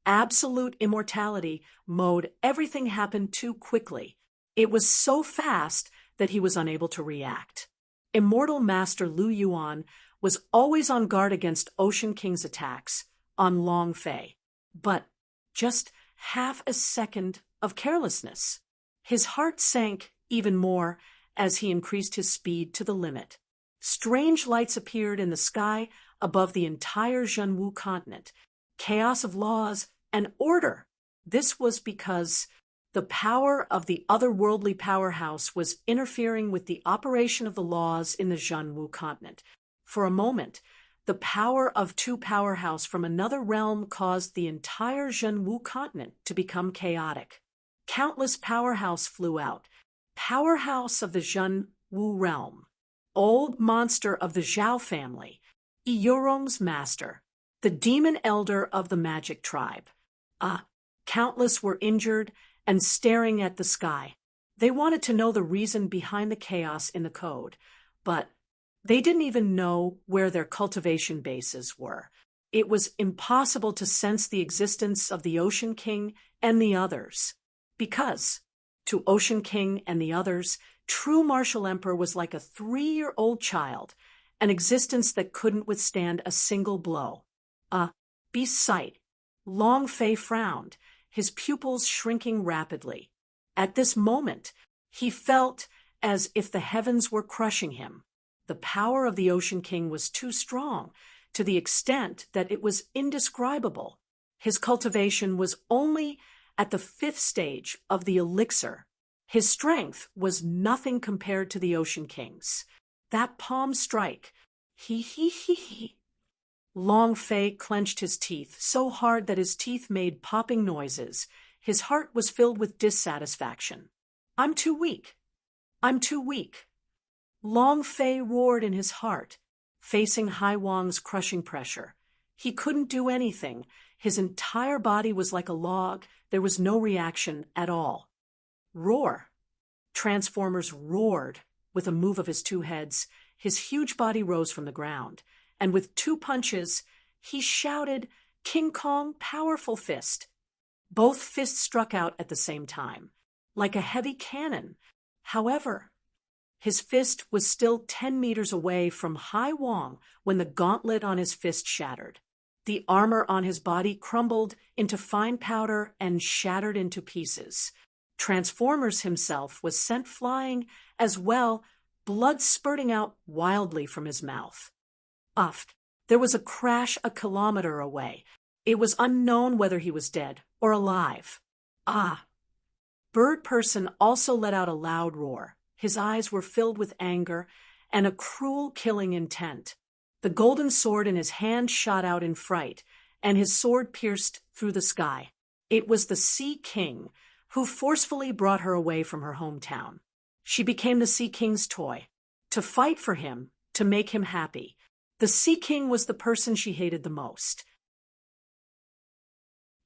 Absolute Immortality Mode. Everything happened too quickly. It was so fast that he was unable to react. Immortal Master Lu Yuan was always on guard against Ocean King's attacks on Long Fei. But just half a second of carelessness. His heart sank even more as he increased his speed to the limit. Strange lights appeared in the sky above the entire Zhenwu continent. Chaos of laws and order. This was because the power of the otherworldly powerhouse was interfering with the operation of the laws in the Zhenwu continent. For a moment, the power of two powerhouses from another realm caused the entire Zhenwu continent to become chaotic. Countless powerhouses flew out. Powerhouse of the Zhenwu realm. Old monster of the Zhao family. Yorong's master. The demon elder of the magic tribe. Countless were injured and staring at the sky. They wanted to know the reason behind the chaos in the code, but they didn't even know where their cultivation bases were. It was impossible to sense the existence of the Ocean King and the others, because, to Ocean King and the others, true Martial Emperor was like a 3-year-old child, an existence that couldn't withstand a single blow. Beast's sight. Long Fei frowned, his pupils shrinking rapidly. At this moment, he felt as if the heavens were crushing him. The power of the Ocean King was too strong, to the extent that it was indescribable. His cultivation was only at the 5th stage of the elixir. His strength was nothing compared to the Ocean King's. That palm strike. He. Long Fei clenched his teeth so hard that his teeth made popping noises. His heart was filled with dissatisfaction. I'm too weak. I'm too weak. Long Fei roared in his heart, facing Hai Wang's crushing pressure. He couldn't do anything. His entire body was like a log. There was no reaction at all. Roar. Transformers roared. With a move of his 2 heads, his huge body rose from the ground, and with 2 punches, he shouted, King Kong, powerful fist. Both fists struck out at the same time, like a heavy cannon. However, his fist was still 10 meters away from Hai Wang when the gauntlet on his fist shattered. The armor on his body crumbled into fine powder and shattered into pieces. Transformers himself was sent flying as well, blood spurting out wildly from his mouth. There was a crash a kilometer away. It was unknown whether he was dead or alive. Bird Person also let out a loud roar. His eyes were filled with anger and a cruel killing intent. The golden sword in his hand shot out in fright, and his sword pierced through the sky. It was the Sea King, who forcefully brought her away from her hometown. She became the Sea King's toy, to fight for him, to make him happy. The Sea King was the person she hated the most.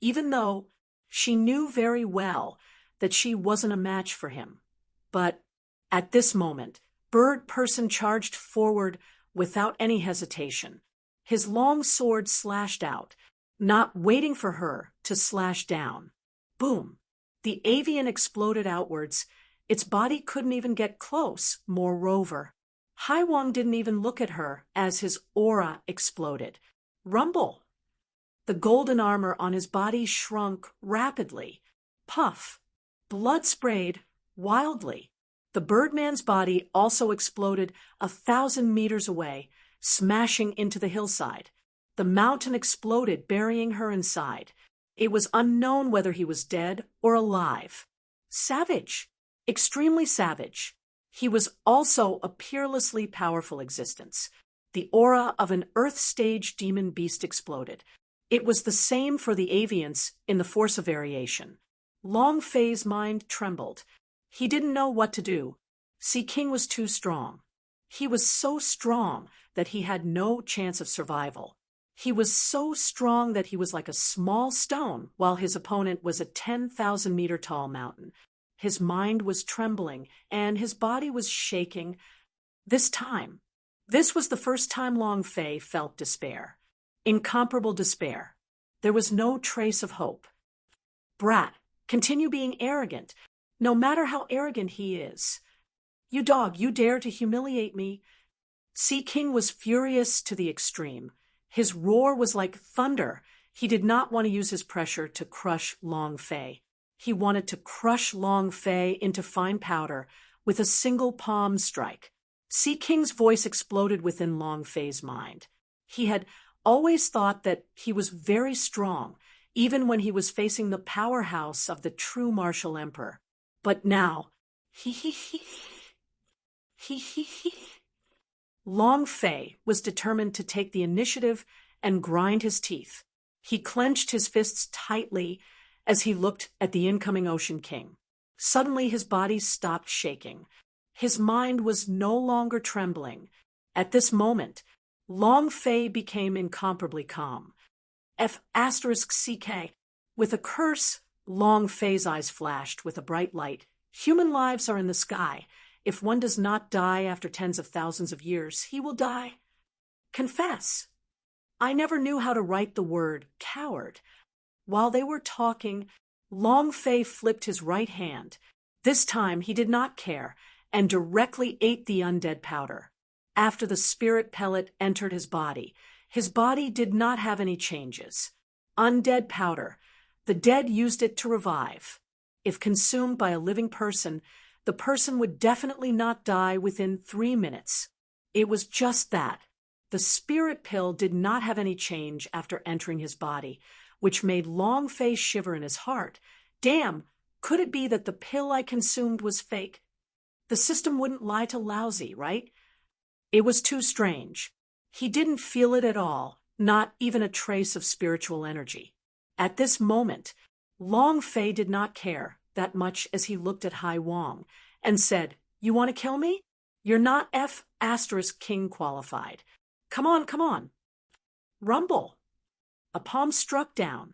Even though she knew very well that she wasn't a match for him. But at this moment, Bird Person charged forward without any hesitation. His long sword slashed out, not waiting for her to slash down. Boom! The avian exploded outwards. Its body couldn't even get close, moreover. Hai Wang didn't even look at her as his aura exploded. Rumble! The golden armor on his body shrunk rapidly. Puff! Blood sprayed wildly. The Birdman's body also exploded 1,000 meters away, smashing into the hillside. The mountain exploded, burying her inside. It was unknown whether he was dead or alive. Savage. Extremely savage. He was also a peerlessly powerful existence. The aura of an Earth-stage demon beast exploded. It was the same for the avians in the force of variation. Long Fei's mind trembled. He didn't know what to do. Sea King was too strong. He was so strong that he had no chance of survival. He was so strong that he was like a small stone, while his opponent was a 10,000-meter-tall mountain. His mind was trembling, and his body was shaking. This was the first time Long Fei felt despair. Incomparable despair. There was no trace of hope. Brat, continue being arrogant, no matter how arrogant he is. You dog, you dare to humiliate me. Sea King was furious to the extreme. His roar was like thunder. He did not want to use his pressure to crush Long Fei. He wanted to crush Long Fei into fine powder with a single palm strike. Sea King's voice exploded within Long Fei's mind. He had always thought that he was very strong, even when he was facing the powerhouse of the true martial emperor. But now, Long Fei was determined to take the initiative and grind his teeth. He clenched his fists tightly as he looked at the incoming Ocean King. Suddenly his body stopped shaking. His mind was no longer trembling. At this moment, Long Fei became incomparably calm. F***CK. With a curse, Long Fei's eyes flashed with a bright light. Human lives are in the sky. If one does not die after tens of thousands of years, he will die. Confess. I never knew how to write the word coward. While they were talking, Long Fei flipped his right hand. This time he did not care, and directly ate the undead powder. After the spirit pellet entered his body did not have any changes. Undead powder. The dead used it to revive. If consumed by a living person, the person would definitely not die within 3 minutes. It was just that. The spirit pill did not have any change after entering his body, which made Long Fei shiver in his heart. Damn, could it be that the pill I consumed was fake? The system wouldn't lie to Lousy, right? It was too strange. He didn't feel it at all, not even a trace of spiritual energy. At this moment, Long Fei did not care that much as he looked at Hai Wang and said, "You want to kill me? You're not F***King qualified. Come on, come on." Rumble. A palm struck down.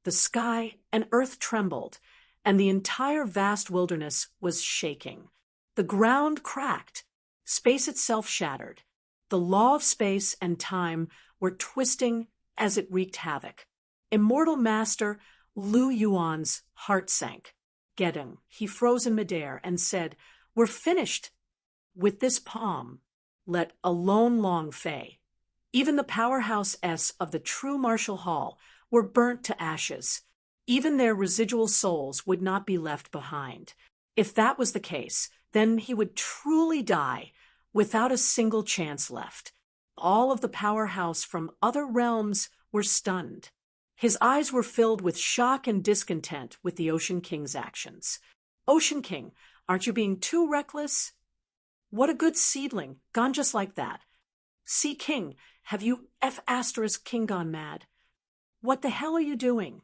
The sky and earth trembled, and the entire vast wilderness was shaking. The ground cracked. Space itself shattered. The law of space and time were twisting as it wreaked havoc. Immortal Master Lu Yuan's heart sank. Gedong, he froze in midair and said, "We're finished with this palm, let alone Long Fei." Even the powerhouse S of the true martial hall were burnt to ashes. Even their residual souls would not be left behind. If that was the case, then he would truly die without a single chance left. All of the powerhouse from other realms were stunned. His eyes were filled with shock and discontent with the Ocean King's actions. "Ocean King, aren't you being too reckless? What a good seedling, gone just like that." See King, have you King gone mad? What the hell are you doing?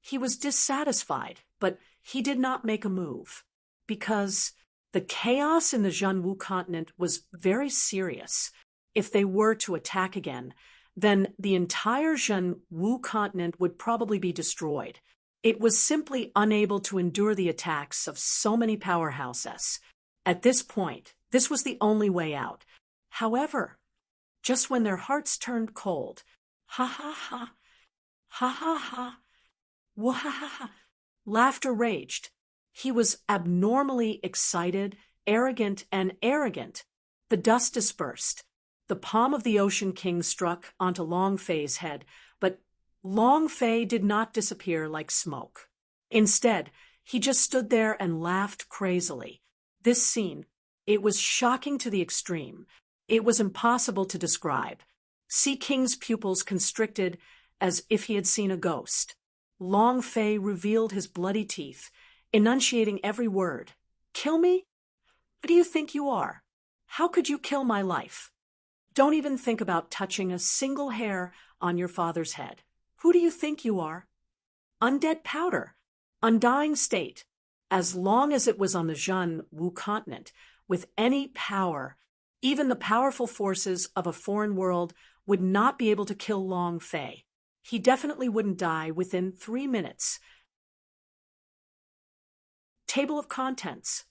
He was dissatisfied, but he did not make a move, because the chaos in the Zhenwu continent was very serious. If they were to attack again, then the entire Zhenwu continent would probably be destroyed. It was simply unable to endure the attacks of so many powerhouses. At this point, this was the only way out. However, just when their hearts turned cold, ha ha ha, ha ha ha, wahaha, laughter raged. He was abnormally excited, arrogant, and arrogant. The dust dispersed. The palm of the Ocean King struck onto Long Fei's head, but Long Fei did not disappear like smoke. Instead, he just stood there and laughed crazily. This scene, it was shocking to the extreme. It was impossible to describe. Sea King's pupils constricted as if he had seen a ghost. Long Fei revealed his bloody teeth, enunciating every word. Kill me? What do you think you are? How could you kill my life? Don't even think about touching a single hair on your father's head. Who do you think you are? Undead powder, undying state. As long as it was on the Zhenwu continent, with any power, even the powerful forces of a foreign world would not be able to kill Long Fei. He definitely wouldn't die within 3 minutes. Table of contents.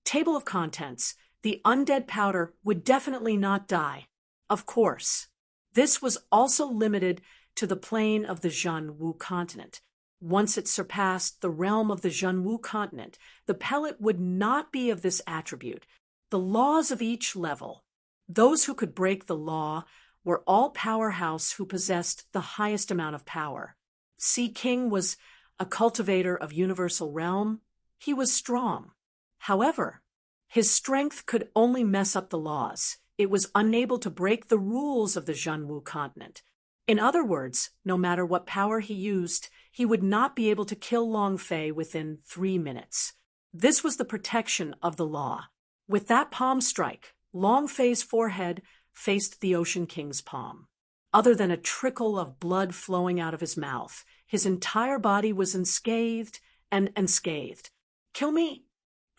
Table of contents. The undead powder would definitely not die. Of course. This was also limited to the plane of the Zhenwu continent. Once it surpassed the realm of the Zhenwu continent, the pellet would not be of this attribute. The laws of each level. Those who could break the law were all powerhouse who possessed the highest amount of power. Sea King was a cultivator of universal realm. He was strong. However, his strength could only mess up the laws. It was unable to break the rules of the Zhenwu continent. In other words, no matter what power he used, he would not be able to kill Long Fei within 3 minutes. This was the protection of the law. With that palm strike, Long Fei's forehead faced the Ocean King's palm. Other than a trickle of blood flowing out of his mouth, his entire body was unscathed and unscathed. Kill me?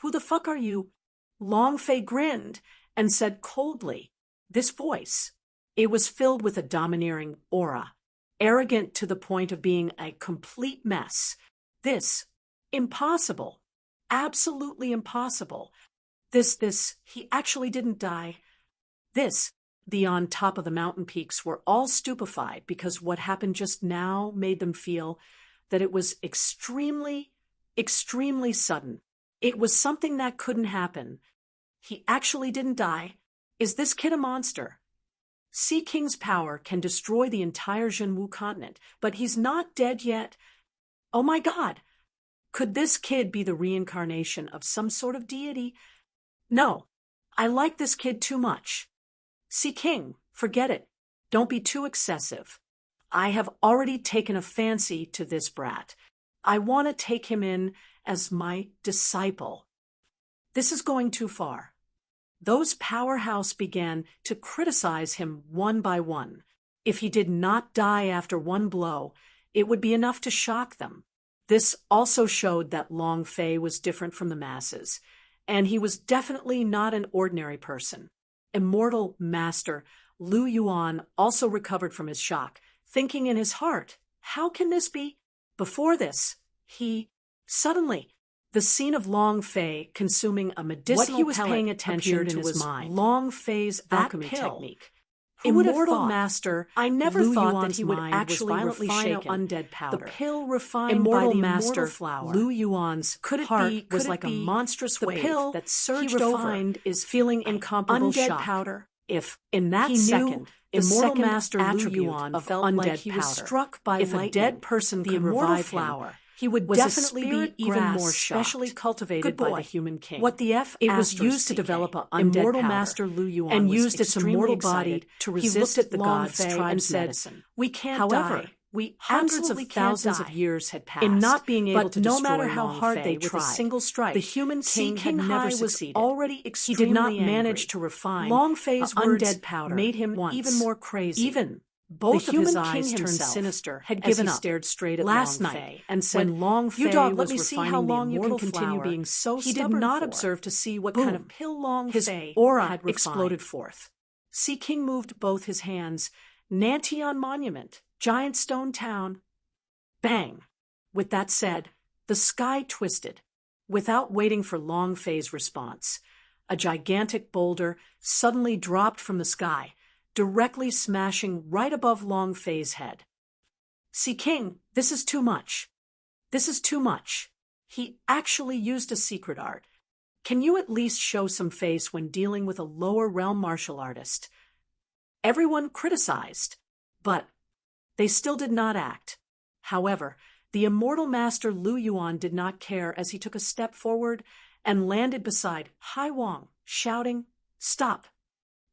Who the fuck are you? Long Fei grinned and said coldly, this voice, it was filled with a domineering aura, arrogant to the point of being a complete mess. This, impossible, absolutely impossible. This, he actually didn't die. This, the on top of the mountain peaks were all stupefied because what happened just now made them feel that it was extremely, extremely sudden. It was something that couldn't happen. He actually didn't die. Is this kid a monster? Sea King's power can destroy the entire Zhenwu continent, but he's not dead yet. Oh my God! Could this kid be the reincarnation of some sort of deity? No, I like this kid too much. Sea King, forget it. Don't be too excessive. I have already taken a fancy to this brat. I want to take him in as my disciple. This is going too far. Those powerhouse began to criticize him one by one. If he did not die after one blow, it would be enough to shock them. This also showed that Long Fei was different from the masses, and he was definitely not an ordinary person. Immortal Master Lu Yuan also recovered from his shock, thinking in his heart, how can this be? Before this, suddenly, the scene of Long Fei consuming a medicinal what he was pellet paying attention appeared to in his was mind. Long Fei's alchemy pill. technique. Immortal Master, I never Lu thought Yuan's that he would mind actually was violently refine shaken. undead powder. The pill refined Immortal by the Master immortal flower. Lu Yuan's Heart was could like it a be monstrous the wave pill that he surged refined over, is feeling incomparable undead shock. powder? If, in that He second, knew the Immortal second Master Lu attribute Yuan of felt undead like he was powder, struck by if lightning, a dead person the could immortal revive flower, him, he would was a definitely be spirit even grass more specially shocked. cultivated Good by boy. the human king. What the F? It was asterisk used to CK. develop a undead Immortal powder, Master Lu Yuan and was used its extremely immortal excited. body to He resist looked at the Long gods' Fei and tribe's said, medicine. "We can't However, die. We hundreds of thousands of years had passed in not being able to destroy no matter how hard they tried with a single strike. The human king had never succeeded. Already extremely he did not manage to refine Long Fei's undead powder. Made him even more crazy. Even both of his eyes turned sinister had given up. Stared straight at last night and said, "When Long Fei was refining how long you can continue being so stubborn." He did not observe to see what kind of pill Long Fei aura had exploded forth. Sea King moved both his hands. Nantion Monument, giant stone town. Bang! With that said, the sky twisted. Without waiting for Long Fei's response, a gigantic boulder suddenly dropped from the sky, directly smashing right above Long Fei's head. Sea King, this is too much. This is too much. He actually used a secret art. Can you at least show some face when dealing with a lower realm martial artist? Everyone criticized, but they still did not act. However, the immortal master Lu Yuan did not care as he took a step forward and landed beside Hai Wang, shouting, "Stop!"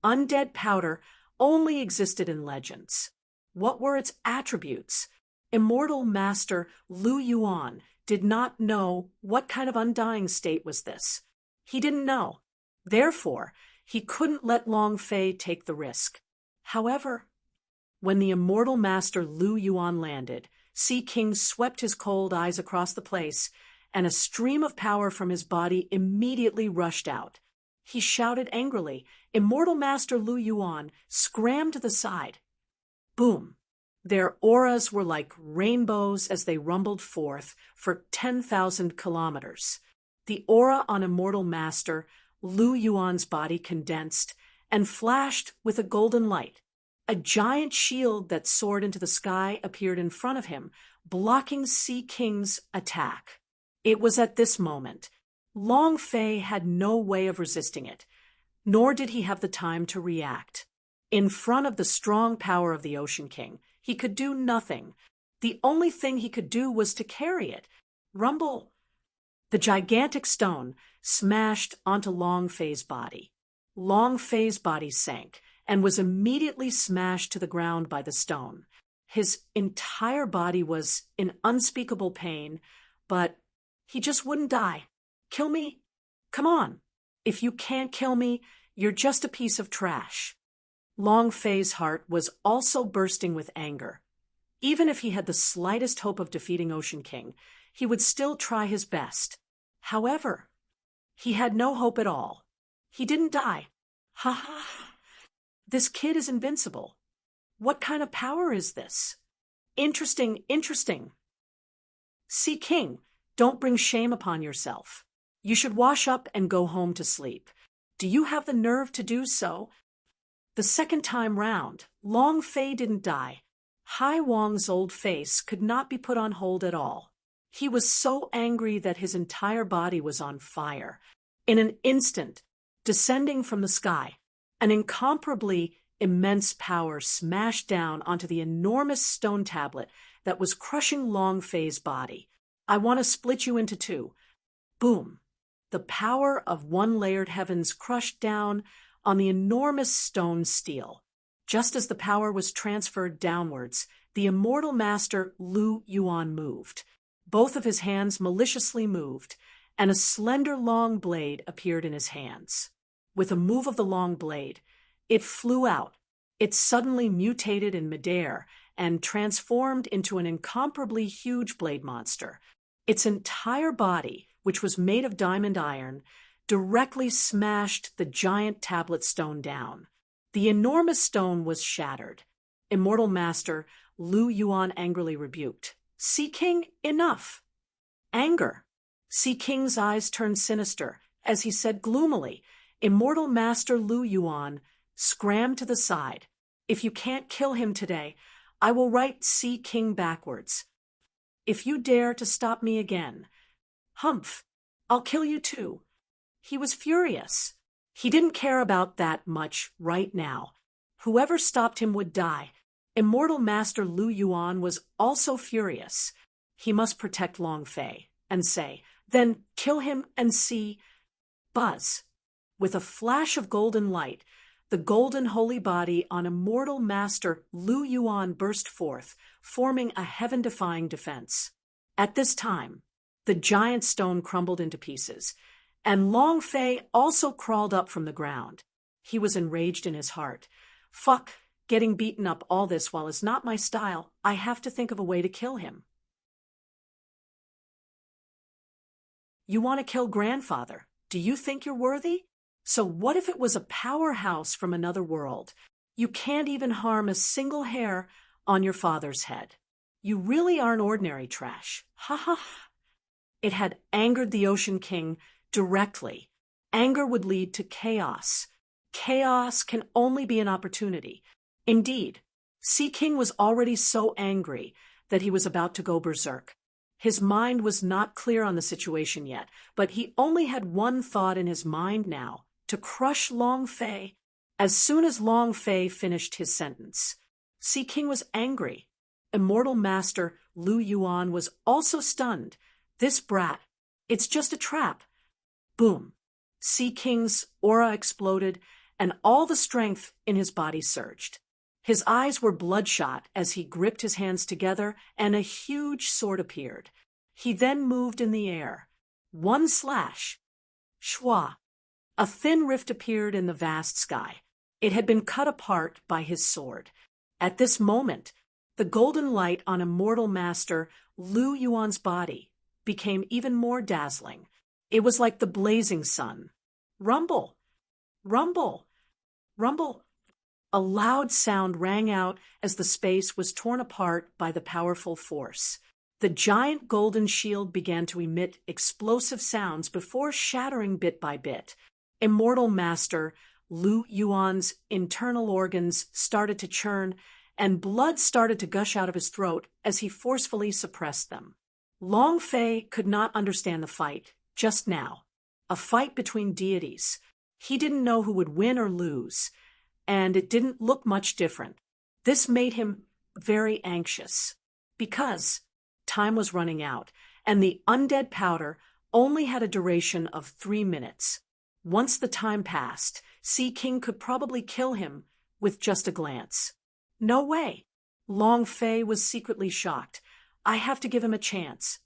Undead powder only existed in legends. What were its attributes? Immortal master Lu Yuan did not know what kind of undying state was this. He didn't know. Therefore, he couldn't let Long Fei take the risk. However, when the immortal master Lu Yuan landed, Sea King swept his cold eyes across the place, and a stream of power from his body immediately rushed out. He shouted angrily. Immortal master Lu Yuan scrammed to the side. Boom! Their auras were like rainbows as they rumbled forth for 10,000 kilometers. The aura on immortal master Lu Yuan's body condensed and flashed with a golden light. A giant shield that soared into the sky appeared in front of him, blocking Sea King's attack. It was at this moment. Long Fei had no way of resisting it, nor did he have the time to react. In front of the strong power of the Ocean King, he could do nothing. The only thing he could do was to carry it. Rumble! The gigantic stone smashed onto Long Fei's body. Long Fei's body sank and was immediately smashed to the ground by the stone. His entire body was in unspeakable pain, but he just wouldn't die. Kill me? Come on. If you can't kill me, you're just a piece of trash. Long Fei's heart was also bursting with anger. Even if he had the slightest hope of defeating Ocean King, he would still try his best. However, he had no hope at all. He didn't die. Ha ha! This kid is invincible. What kind of power is this? Interesting, interesting. Sea King, don't bring shame upon yourself. You should wash up and go home to sleep. Do you have the nerve to do so? The second time round, Long Fei didn't die. Hai Wang's old face could not be put on hold at all. He was so angry that his entire body was on fire. In an instant, descending from the sky, an incomparably immense power smashed down onto the enormous stone tablet that was crushing Long Fei's body. I want to split you into two. Boom! The power of one-layered heavens crushed down on the enormous stone steel. Just as the power was transferred downwards, the immortal master Lu Yuan moved. Both of his hands maliciously moved, and a slender long blade appeared in his hands. With a move of the long blade, it flew out. It suddenly mutated in midair and transformed into an incomparably huge blade monster. Its entire body, which was made of diamond iron, directly smashed the giant tablet stone down. The enormous stone was shattered. Immortal Master Lu Yuan angrily rebuked. Sea King, enough! Anger. Sea King's eyes turned sinister as he said gloomily, Immortal Master Lu Yuan scrammed to the side. If you can't kill him today, I will write Sea King backwards. If you dare to stop me again, humph, I'll kill you too. He was furious. He didn't care about that much right now. Whoever stopped him would die. Immortal Master Lu Yuan was also furious. He must protect Long Fei and say, then kill him and see. Buzz. With a flash of golden light, the golden holy body on immortal master Lu Yuan burst forth, forming a heaven-defying defense. At this time, the giant stone crumbled into pieces, and Long Fei also crawled up from the ground. He was enraged in his heart. Fuck, getting beaten up all this while is not my style. I have to think of a way to kill him. You want to kill grandfather? Do you think you're worthy? So what if it was a powerhouse from another world? You can't even harm a single hair on your father's head. You really aren't ordinary trash. Ha ha ha. It had angered the Ocean King directly. Anger would lead to chaos. Chaos can only be an opportunity. Indeed, Sea King was already so angry that he was about to go berserk. His mind was not clear on the situation yet, but he only had one thought in his mind now: to crush Long Fei. As soon as Long Fei finished his sentence, Sea King was angry. Immortal Master Lu Yuan was also stunned. This brat, it's just a trap. Boom. Sea King's aura exploded, and all the strength in his body surged. His eyes were bloodshot as he gripped his hands together, and a huge sword appeared. He then moved in the air. One slash. Shwa. A thin rift appeared in the vast sky. It had been cut apart by his sword. At this moment, the golden light on immortal master Lu Yuan's body became even more dazzling. It was like the blazing sun. Rumble! Rumble! Rumble! A loud sound rang out as the space was torn apart by the powerful force. The giant golden shield began to emit explosive sounds before shattering bit by bit. Immortal Master Lu Yuan's internal organs started to churn, and blood started to gush out of his throat as he forcefully suppressed them. Long Fei could not understand the fight just now. A fight between deities. He didn't know who would win or lose, and it didn't look much different. This made him very anxious, because time was running out, and the undead powder only had a duration of 3 minutes. Once the time passed, Sea King could probably kill him with just a glance. No way. Long Fei was secretly shocked. I have to give him a chance.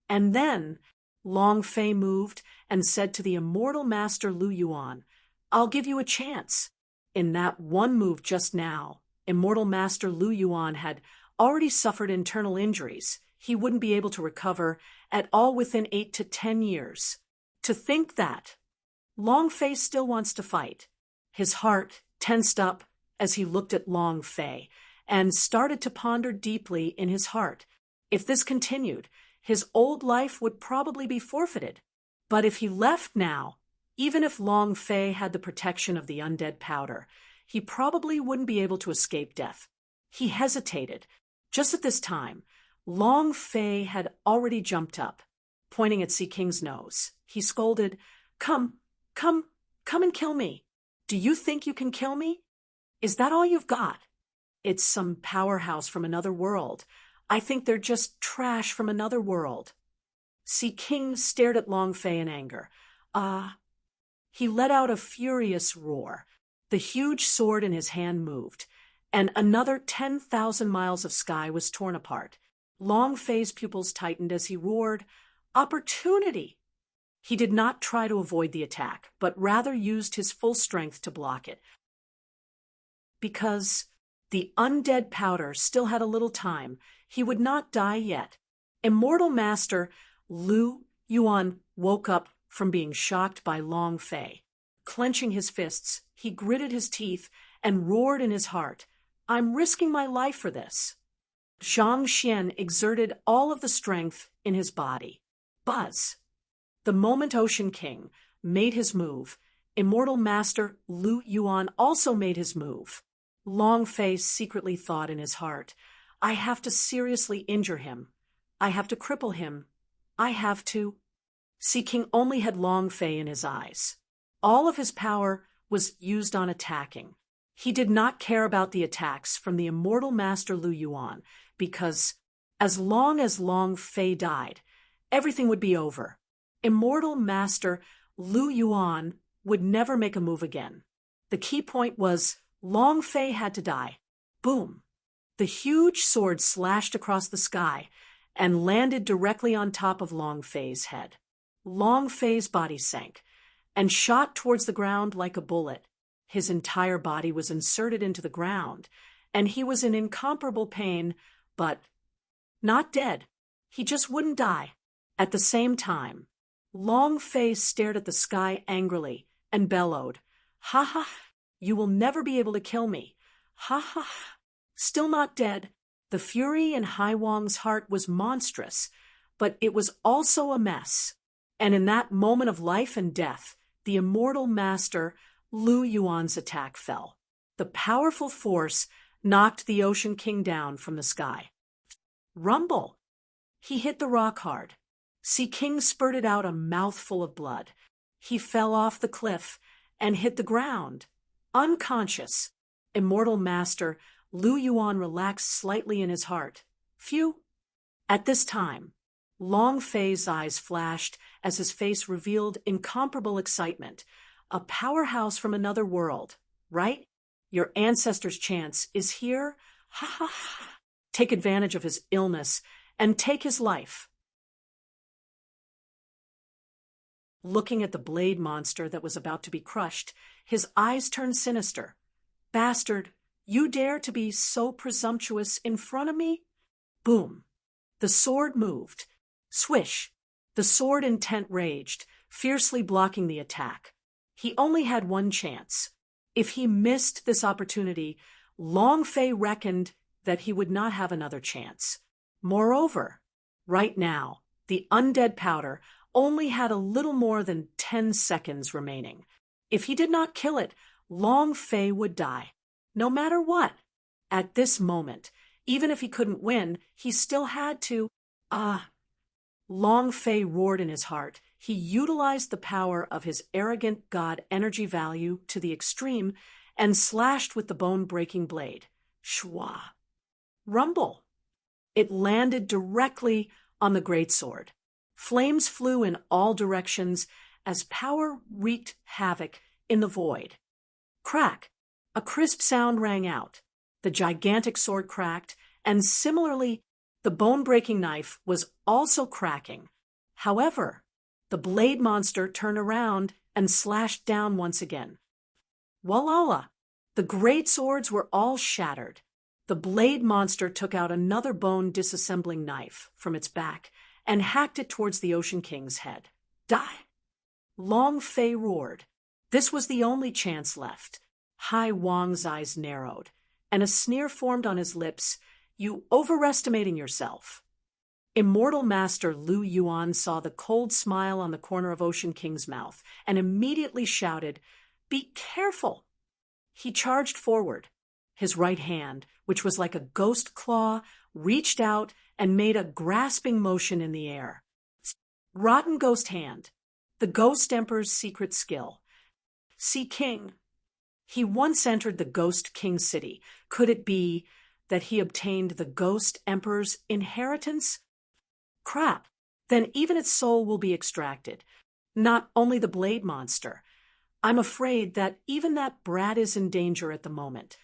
And then Long Fei moved and said to the immortal master Lu Yuan, I'll give you a chance. In that one move just now, immortal master Lu Yuan had already suffered internal injuries. He wouldn't be able to recover at all within 8 to 10 years. To think that Long Fei still wants to fight. His heart tensed up as he looked at Long Fei and started to ponder deeply in his heart. If this continued, his old life would probably be forfeited. But if he left now, even if Long Fei had the protection of the undead powder, he probably wouldn't be able to escape death. He hesitated. Just at this time, Long Fei had already jumped up, pointing at Sea King's nose. He scolded, Come and kill me. Do you think you can kill me? Is that all you've got? It's some powerhouse from another world. I think they're just trash from another world. Sea King stared at Long Fei in anger. He let out a furious roar. The huge sword in his hand moved, and another 10,000 miles of sky was torn apart. Long Fei's pupils tightened as he roared, Opportunity! He did not try to avoid the attack, but rather used his full strength to block it. Because the undead powder still had a little time, he would not die yet. Immortal Master Lu Yuan woke up from being shocked by Long Fei. Clenching his fists, he gritted his teeth and roared in his heart, I'm risking my life for this. Zhang Xian exerted all of the strength in his body. Buzz! The moment Ocean King made his move, Immortal Master Lu Yuan also made his move. Long Fei secretly thought in his heart, I have to seriously injure him. I have to cripple him. I have to. Sea King only had Long Fei in his eyes. All of his power was used on attacking. He did not care about the attacks from the Immortal Master Lu Yuan, because as long as Long Fei died, everything would be over. Immortal Master Lu Yuan would never make a move again. The key point was Long Fei had to die. Boom. The huge sword slashed across the sky and landed directly on top of Long Fei's head. Long Fei's body sank and shot towards the ground like a bullet. His entire body was inserted into the ground, and he was in incomparable pain, but not dead. He just wouldn't die. At the same time, Long Fei stared at the sky angrily and bellowed, "Ha ha! You will never be able to kill me. Ha ha!" Still not dead, the fury in Hai Wang's heart was monstrous, but it was also a mess. And in that moment of life and death, the immortal master Lu Yuan's attack fell. The powerful force knocked the Ocean King down from the sky. Rumble! He hit the rock hard. Sea King spurted out a mouthful of blood. He fell off the cliff and hit the ground, unconscious. Immortal master Lu Yuan relaxed slightly in his heart. Phew! At this time, Long Fei's eyes flashed as his face revealed incomparable excitement. A powerhouse from another world, right? Your ancestor's chance is here. Ha ha ha! Take advantage of his illness and take his life. Looking at the blade monster that was about to be crushed, his eyes turned sinister. Bastard, you dare to be so presumptuous in front of me? Boom. The sword moved. Swish. The sword intent raged, fiercely blocking the attack. He only had one chance. If he missed this opportunity, Long Fei reckoned that he would not have another chance. Moreover, right now, the undead powder only had a little more than 10 seconds remaining. If he did not kill it, Long Fei would die. No matter what. At this moment, even if he couldn't win, he still had to. Long Fei roared in his heart. He utilized the power of his arrogant god energy value to the extreme and slashed with the bone-breaking blade. Shwa. Rumble. It landed directly on the greatsword. Flames flew in all directions as power wreaked havoc in the void. Crack. A crisp sound rang out. The gigantic sword cracked, and similarly, the bone-breaking knife was also cracking. However, the blade monster turned around and slashed down once again. Walala! The great swords were all shattered. The blade monster took out another bone-disassembling knife from its back and hacked it towards the Ocean King's head. Die! Long Fei roared. This was the only chance left. Hai Wang's eyes narrowed, and a sneer formed on his lips. You overestimating yourself. Immortal Master Lu Yuan saw the cold smile on the corner of Ocean King's mouth and immediately shouted, "Be careful!" He charged forward. His right hand, which was like a ghost claw, reached out and made a grasping motion in the air. Rotten Ghost Hand, the Ghost Emperor's secret skill. Sea King. He once entered the Ghost King city. Could it be that he obtained the Ghost Emperor's inheritance? Crap. Then even its soul will be extracted. Not only the blade monster. I'm afraid that even that brat is in danger at the moment.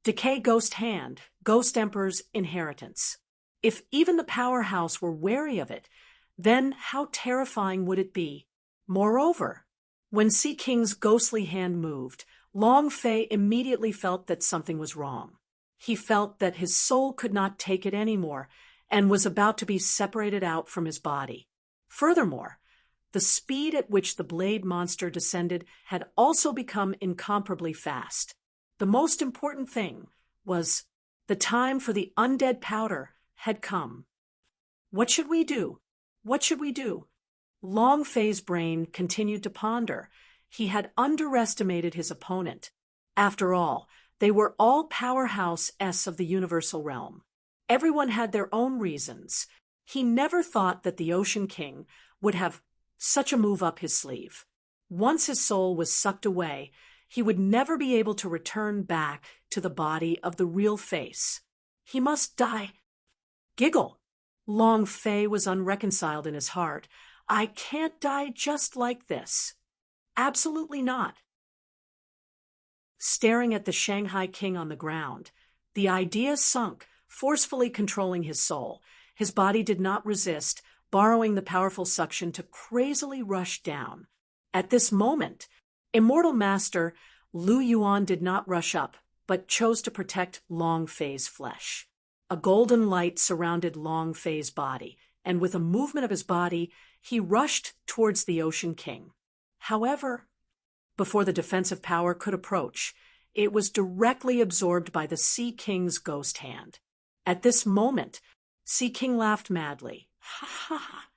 Decay Ghost Hand, Ghost Emperor's inheritance. If even the powerhouse were wary of it, then how terrifying would it be? Moreover, when Sea King's ghostly hand moved, Long Fei immediately felt that something was wrong. He felt that his soul could not take it anymore and was about to be separated out from his body. Furthermore, the speed at which the blade monster descended had also become incomparably fast. The most important thing was the time for the undead powder had come. What should we do? What should we do? Long Fei's brain continued to ponder. He had underestimated his opponent. After all, they were all powerhouse-s of the universal realm. Everyone had their own reasons. He never thought that the Ocean King would have such a move up his sleeve. Once his soul was sucked away, he would never be able to return back to the body of the real face. He must die. Giggle. Long Fei was unreconciled in his heart. I can't die just like this. Absolutely not. staring at the Shanghai king on the ground. The idea sunk, forcefully controlling his soul. His body did not resist, borrowing the powerful suction to crazily rush down. At this moment, immortal master Lu Yuan did not rush up, but chose to protect Long Fei's flesh. A golden light surrounded Long Fei's body, and with a movement of his body, he rushed towards the Ocean King. However, before the defensive power could approach, it was directly absorbed by the Sea King's ghost hand. At this moment, Sea King laughed madly. Ha ha ha!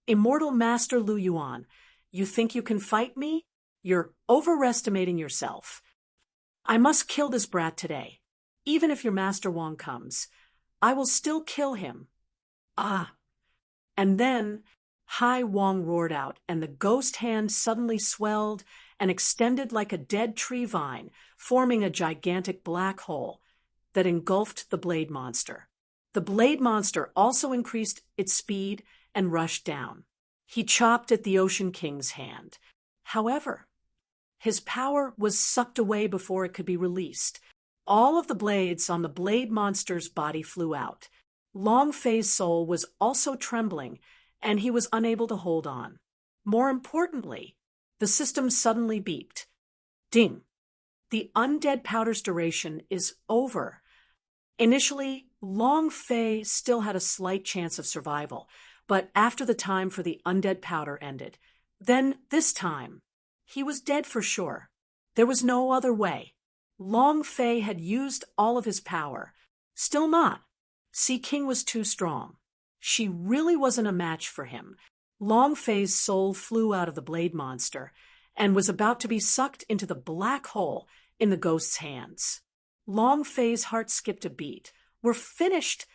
Immortal Master Lu Yuan, you think you can fight me? You're overestimating yourself. I must kill this brat today. Even if your Master Wang comes, I will still kill him. Ah! And then Hai Wang roared out, and the ghost hand suddenly swelled and extended like a dead tree vine, forming a gigantic black hole that engulfed the blade monster. The blade monster also increased its speed and rushed down. He chopped at the Ocean King's hand. However, his power was sucked away before it could be released. All of the blades on the blade monster's body flew out. Long Fei's soul was also trembling, and he was unable to hold on. More importantly, the system suddenly beeped. Ding! The undead powder's duration is over. Initially, Long Fei still had a slight chance of survival, but after the time for the undead powder ended, then this time, he was dead for sure. There was no other way. Long Fei had used all of his power. Still not. Sea King was too strong. She really wasn't a match for him. Long Fei's soul flew out of the blade monster and was about to be sucked into the black hole in the ghost's hands. Long Fei's heart skipped a beat. We're finished.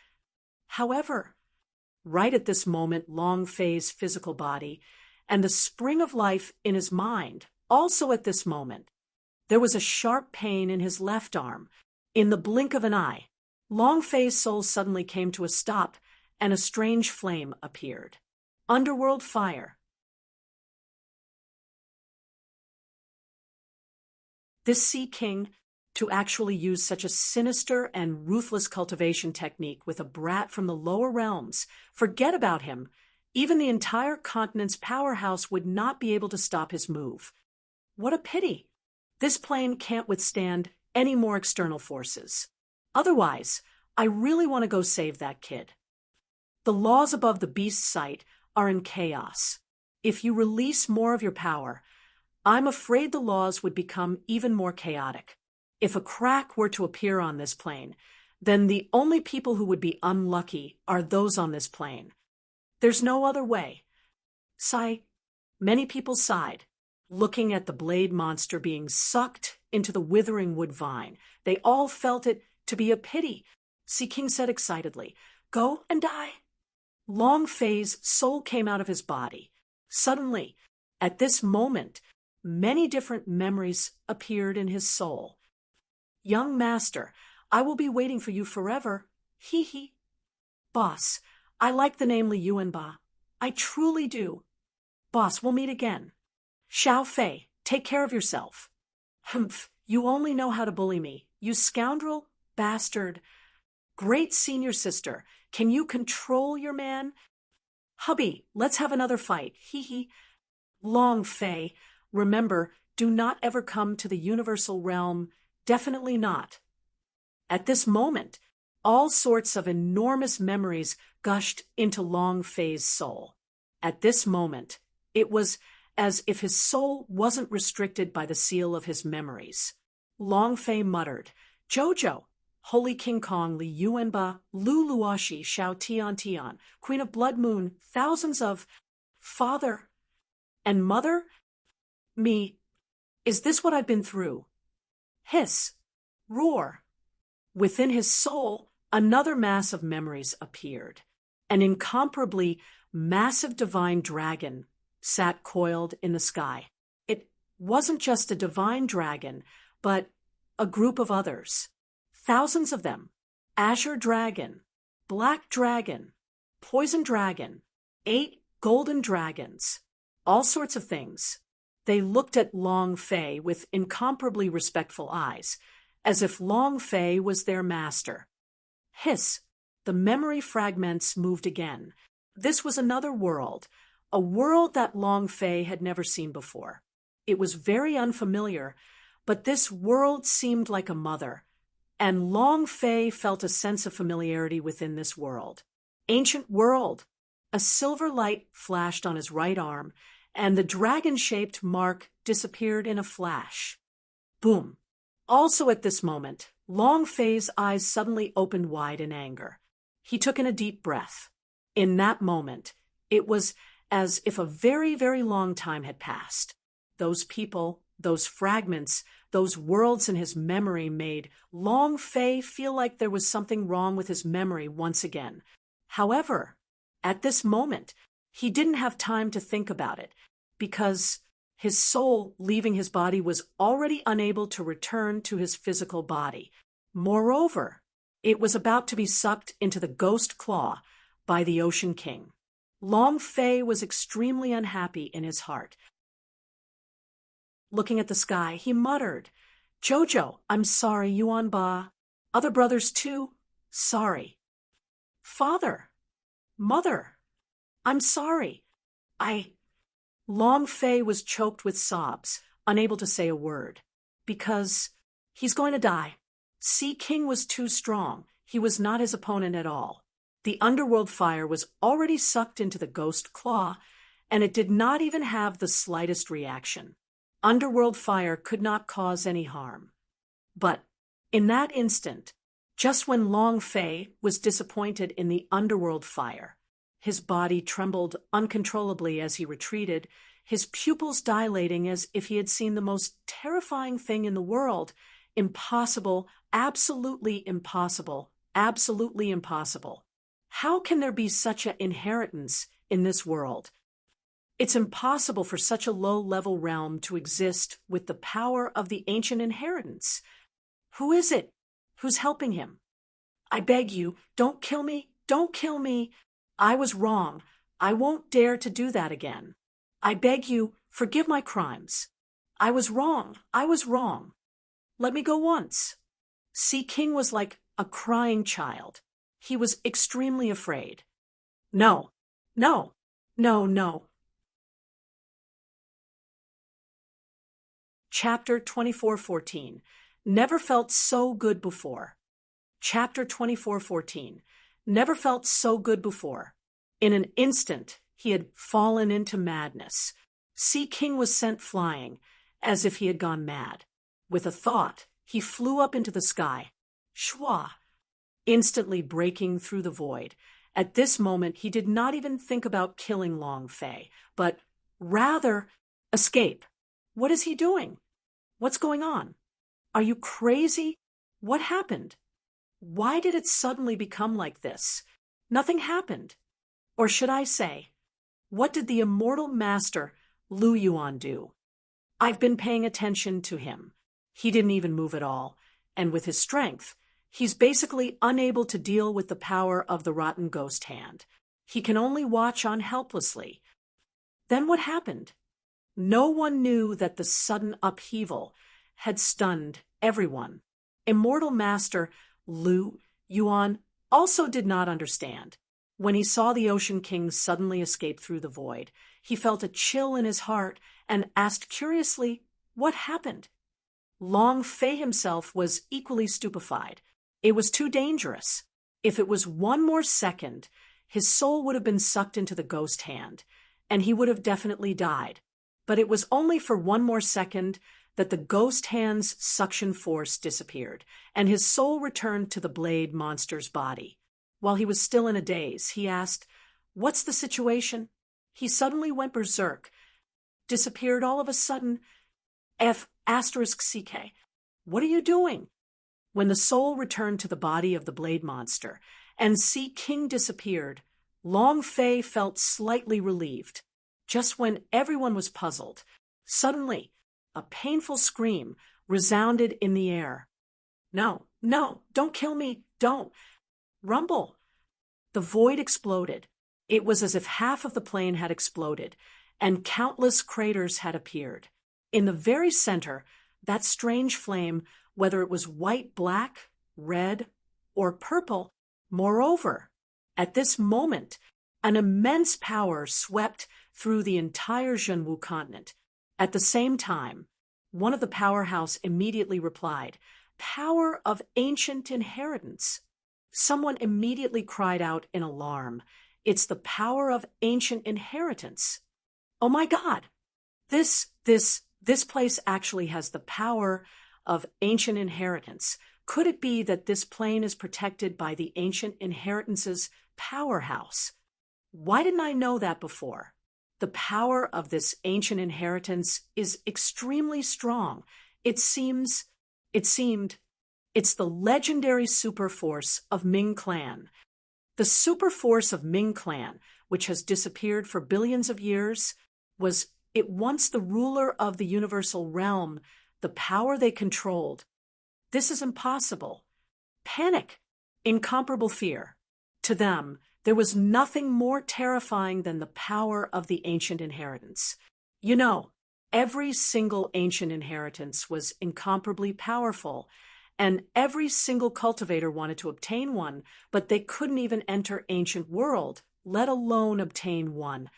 However, right at this moment, Long Fei's physical body and the spring of life in his mind, also at this moment, there was a sharp pain in his left arm. In the blink of an eye, Long Fei's soul suddenly came to a stop, and a strange flame appeared. Underworld fire. This Sea King, to actually use such a sinister and ruthless cultivation technique with a brat from the lower realms, forget about him. Even the entire continent's powerhouse would not be able to stop his move. What a pity. This plane can't withstand any more external forces. Otherwise, I really want to go save that kid. The laws above the beast's sight are in chaos. If you release more of your power, I'm afraid the laws would become even more chaotic. If a crack were to appear on this plane, then the only people who would be unlucky are those on this plane. There's no other way. Sigh. Many people sighed, looking at the blade monster being sucked into the withering wood vine. They all felt it to be a pity. Sea King said excitedly, "Go and die." Long Fei's soul came out of his body. Suddenly, at this moment, many different memories appeared in his soul. "Young master, I will be waiting for you forever. Hee hee. Boss, I like the name Li Yuanba. I truly do. Boss, we'll meet again. Xiao Fei, take care of yourself. Humph, you only know how to bully me. You scoundrel, bastard. Great senior sister, can you control your man? Hubby, let's have another fight. Hee hee. Long Fei, remember, do not ever come to the universal realm. Definitely not." At this moment, all sorts of enormous memories gushed into Long Fei's soul. At this moment, it was as if his soul wasn't restricted by the seal of his memories. Long Fei muttered, "Jojo, Holy King Kong, Li Yuanba, Lu Luoshi, Xiao Tian Tian, Queen of Blood Moon, thousands of father and mother? Me, is this what I've been through?" Hiss, roar. Within his soul, another mass of memories appeared. An incomparably massive divine dragon sat coiled in the sky. It wasn't just a divine dragon, but a group of others. Thousands of them. Azure dragon, black dragon, poison dragon, 8 golden dragons, all sorts of things. They looked at Long Fei with incomparably respectful eyes, as if Long Fei was their master. Hiss! The memory fragments moved again. This was another world, a world that Long Fei had never seen before. It was very unfamiliar, but this world seemed like a mother, and Long Fei felt a sense of familiarity within this world. Ancient world! A silver light flashed on his right arm, and the dragon-shaped mark disappeared in a flash. Boom! Also at this moment, Long Fei's eyes suddenly opened wide in anger. He took in a deep breath. In that moment, it was as if a very, very long time had passed. Those people, those fragments, those worlds in his memory made Long Fei feel like there was something wrong with his memory once again. However, at this moment, he didn't have time to think about it, because his soul leaving his body was already unable to return to his physical body. Moreover, it was about to be sucked into the ghost claw by the Ocean King. Long Fei was extremely unhappy in his heart. Looking at the sky, he muttered, "Jojo, I'm sorry, Yuan Ba. Other brothers too? Sorry. Father, Mother, I'm sorry. Long Fei was choked with sobs, unable to say a word. Because he's going to die. Sea King was too strong. He was not his opponent at all. The underworld fire was already sucked into the ghost claw, and it did not even have the slightest reaction. Underworld fire could not cause any harm. But in that instant, just when Long Fei was disappointed in the underworld fire, his body trembled uncontrollably as he retreated, his pupils dilating as if he had seen the most terrifying thing in the world. Impossible, absolutely impossible, absolutely impossible. How can there be such an inheritance in this world? It's impossible for such a low-level realm to exist with the power of the ancient inheritance. Who is it? Who's helping him? I beg you, don't kill me, don't kill me. I was wrong. I won't dare to do that again. I beg you, forgive my crimes. I was wrong. I was wrong. Let me go once. Sea King was like a crying child. He was extremely afraid. No, no, no, no. Chapter 24:14. Never felt so good before. Chapter 24:14. Never felt so good before. In an instant, he had fallen into madness. Sea King was sent flying, as if he had gone mad. With a thought, he flew up into the sky. Shwa! Instantly breaking through the void. At this moment, he did not even think about killing Long Fei, but rather escape. What is he doing? What's going on? Are you crazy? What happened? Why did it suddenly become like this? Nothing happened. Or should I say, what did the immortal master Lu Yuan do? I've been paying attention to him. He didn't even move at all, and with his strength, he's basically unable to deal with the power of the rotten ghost hand. He can only watch on helplessly. Then what happened? No one knew that the sudden upheaval had stunned everyone. Immortal Master Lu Yuan also did not understand. When he saw the Ocean King suddenly escape through the void, he felt a chill in his heart and asked curiously, what happened? Long Fei himself was equally stupefied. It was too dangerous. If it was one more second, his soul would have been sucked into the ghost hand, and he would have definitely died. But it was only for one more second that the ghost hand's suction force disappeared, and his soul returned to the blade monster's body. While he was still in a daze, he asked, "What's the situation?" He suddenly went berserk, disappeared all of a sudden. F***CK. What are you doing? When the soul returned to the body of the blade monster, and Sea King disappeared, Long Fei felt slightly relieved. Just when everyone was puzzled, suddenly, a painful scream resounded in the air. No, no, don't kill me, don't. Rumble. The void exploded. It was as if half of the plane had exploded, and countless craters had appeared. In the very center, that strange flame, whether it was white, black, red, or purple, moreover, at this moment, an immense power swept through the entire Zhenwu continent. At the same time, one of the powerhouse immediately replied, "Power of ancient inheritance." Someone immediately cried out in alarm, "It's the power of ancient inheritance." Oh my God! This place actually has the power of ancient inheritance. Could it be that this plane is protected by the ancient inheritance's powerhouse? Why didn't I know that before? The power of this ancient inheritance is extremely strong. It seemed, it's the legendary super force of Ming Clan. The super force of Ming Clan, which has disappeared for billions of years, was it once the ruler of the universal realm, the power they controlled. This is impossible. Panic, incomparable fear. To them, there was nothing more terrifying than the power of the ancient inheritance. You know, every single ancient inheritance was incomparably powerful, and every single cultivator wanted to obtain one, but they couldn't even enter ancient world, let alone obtain one.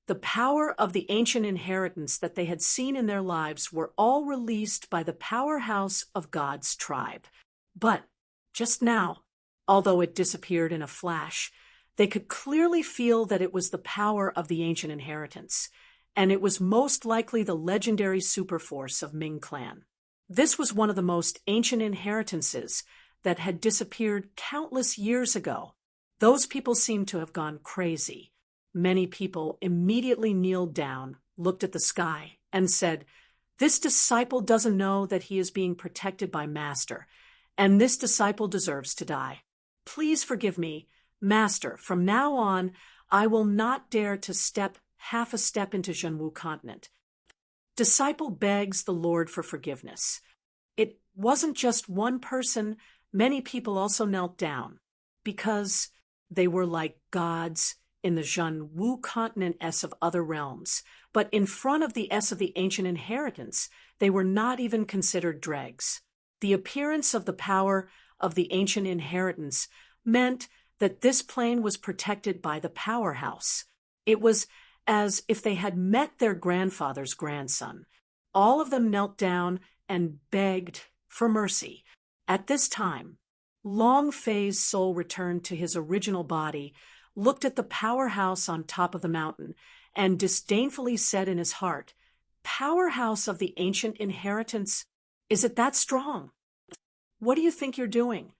The power of the ancient inheritance that they had seen in their lives were all released by the powerhouse of God's tribe. But just now, although it disappeared in a flash, they could clearly feel that it was the power of the ancient inheritance, and it was most likely the legendary superforce of Ming Clan. This was one of the most ancient inheritances that had disappeared countless years ago. Those people seemed to have gone crazy. Many people immediately kneeled down, looked at the sky, and said, "This disciple doesn't know that he is being protected by Master, and this disciple deserves to die. Please forgive me, Master. From now on, I will not dare to step half a step into Zhenwu continent." Disciple begs the Lord for forgiveness. It wasn't just one person. Many people also knelt down because they were like gods in the Zhenwu continent S of other realms, but in front of the S of the ancient inheritance, they were not even considered dregs. The appearance of the power of the ancient inheritance meant that this plane was protected by the powerhouse. It was as if they had met their grandfather's grandson. All of them knelt down and begged for mercy. At this time, Long Fei's soul returned to his original body, looked at the powerhouse on top of the mountain, and disdainfully said in his heart, "Powerhouse of the ancient inheritance, is it that strong? What do you think you're doing?"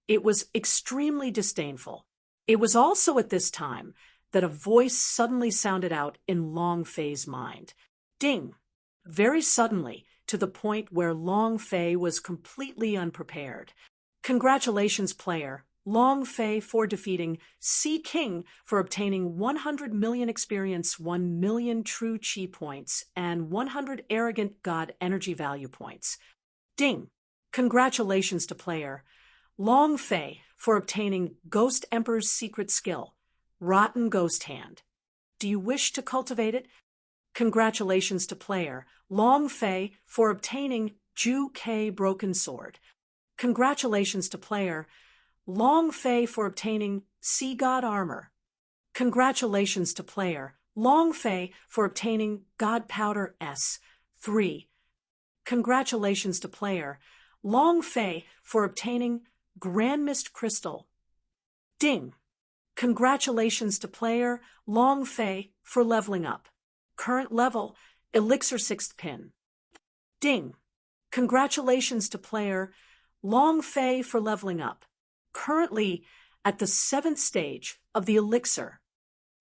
It was extremely disdainful. It was also at this time that a voice suddenly sounded out in Long Fei's mind. Ding! Very suddenly, to the point where Long Fei was completely unprepared. "Congratulations, player. Long Fei for defeating Sea King for obtaining 100 million experience, 1 million true chi points, and 100 arrogant god energy value points. Ding! Congratulations to player Long Fei for obtaining Ghost Emperor's secret skill, Rotten Ghost Hand. Do you wish to cultivate it? Congratulations to player Long Fei for obtaining Ju K Broken Sword. Congratulations to player Long Fei for obtaining Sea God Armor. Congratulations to player Long Fei for obtaining God Powder S3. Congratulations to player Long Fei for obtaining Grand Mist Crystal. Ding! Congratulations to player Long Fei for leveling up. Current level, Elixir 6th pin. Ding! Congratulations to player Long Fei for leveling up. Currently at the 7th stage of the Elixir.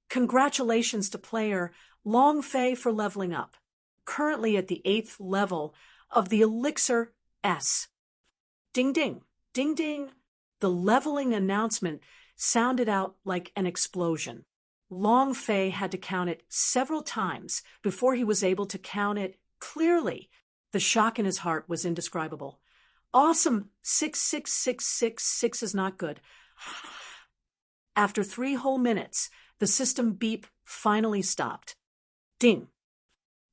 Congratulations to player Long Fei for leveling up. Currently at the 8th level of the Elixir S. Ding ding, ding ding. The leveling announcement sounded out like an explosion. Long Fei had to count it several times before he was able to count it clearly. The shock in his heart was indescribable. Awesome! 66666 is not good. After 3 whole minutes, the system beep finally stopped. Ding!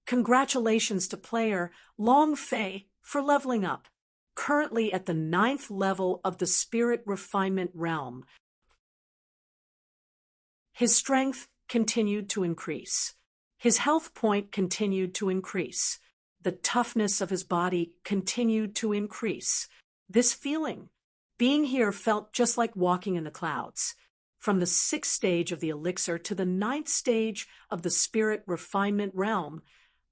Congratulations to player Long Fei for leveling up. Currently at the 9th level of the Spirit Refinement realm. His strength continued to increase. His health point continued to increase. The toughness of his body continued to increase. This feeling, being here, felt just like walking in the clouds. From the 6th stage of the elixir to the 9th stage of the Spirit Refinement realm,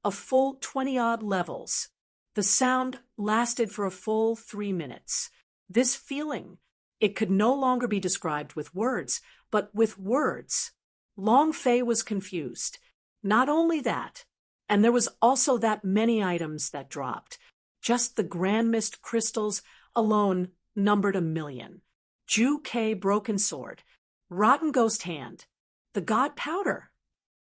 a full 20-odd levels. The sound lasted for a full 3 minutes. This feeling, it could no longer be described with words, but with words. Long Fei was confused. Not only that, and there was also that many items that dropped. Just the Grand Mist crystals alone numbered 1,000,000. Ju K broken sword, rotten ghost hand, the god powder.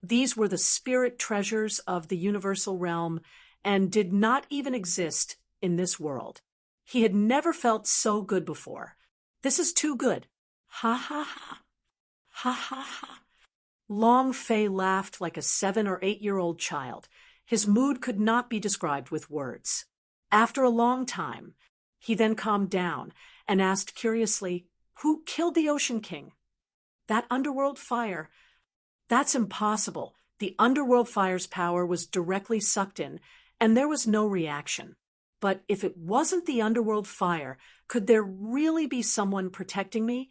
These were the spirit treasures of the universal realm and did not even exist in this world. He had never felt so good before. This is too good. Ha ha ha. Ha ha ha. Long Fei laughed like a 7 or 8-year-old child. His mood could not be described with words. After a long time, he then calmed down and asked curiously, "Who killed the Ocean King?" "That underworld fire." "That's impossible. The underworld fire's power was directly sucked in, and there was no reaction. But if it wasn't the underworld fire, could there really be someone protecting me?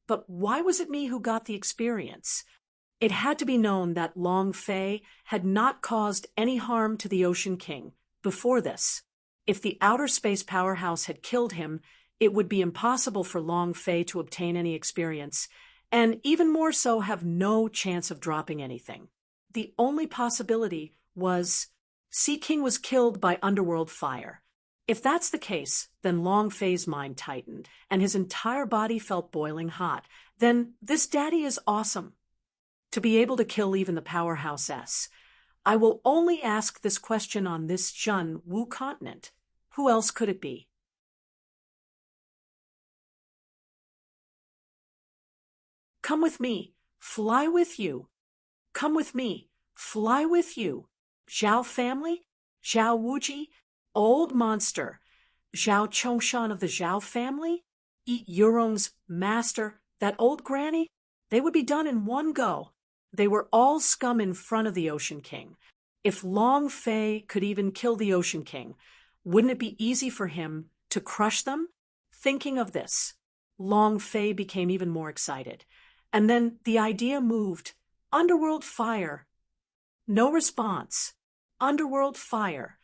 But why was it me who got the experience?" It had to be known that Long Fei had not caused any harm to the Ocean King before this. If the outer space powerhouse had killed him, it would be impossible for Long Fei to obtain any experience, and even more so have no chance of dropping anything. The only possibility was Sea King was killed by underworld fire. If that's the case, then Long Fei's mind tightened, and his entire body felt boiling hot. Then this daddy is awesome. To be able to kill even the Powerhouse S. I will only ask this question on this Jun Wu continent. Who else could it be? Come with me. Fly with you. Come with me. Fly with you. Zhao family? Zhao Wuji? Old monster. Zhao Chongshan of the Zhao family? Eat Yurong's master, that old granny? They would be done in one go. They were all scum in front of the Ocean King. If Long Fei could even kill the Ocean King, wouldn't it be easy for him to crush them? Thinking of this, Long Fei became even more excited. And then the idea moved. Underworld fire. No response. Underworld fire.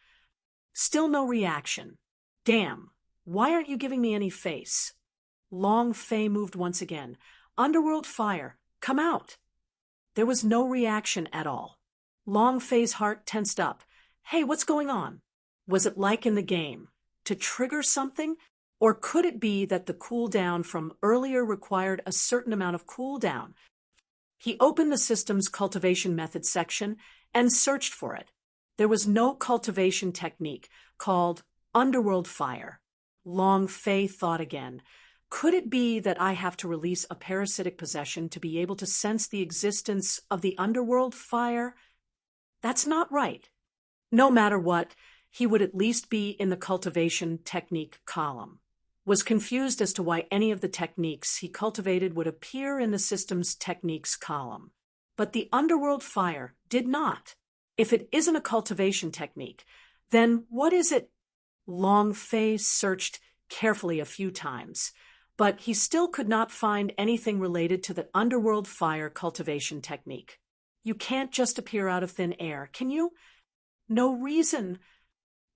Still no reaction. Damn, why aren't you giving me any face? Long Fei moved once again. Underworld fire. Come out. There was no reaction at all. Long Fei's heart tensed up. Hey, what's going on? Was it like in the game? To trigger something? Or could it be that the cooldown from earlier required a certain amount of cooldown? He opened the system's cultivation method section and searched for it. There was no cultivation technique called underworld fire. Long Fei thought again. Could it be that I have to release a parasitic possession to be able to sense the existence of the underworld fire? That's not right. No matter what, he would at least be in the cultivation technique column. Was confused as to why any of the techniques he cultivated would appear in the system's techniques column. But the underworld fire did not. If it isn't a cultivation technique, then what is it? Long Fei searched carefully a few times, but he still could not find anything related to the underworld fire cultivation technique. You can't just appear out of thin air, can you? No reason.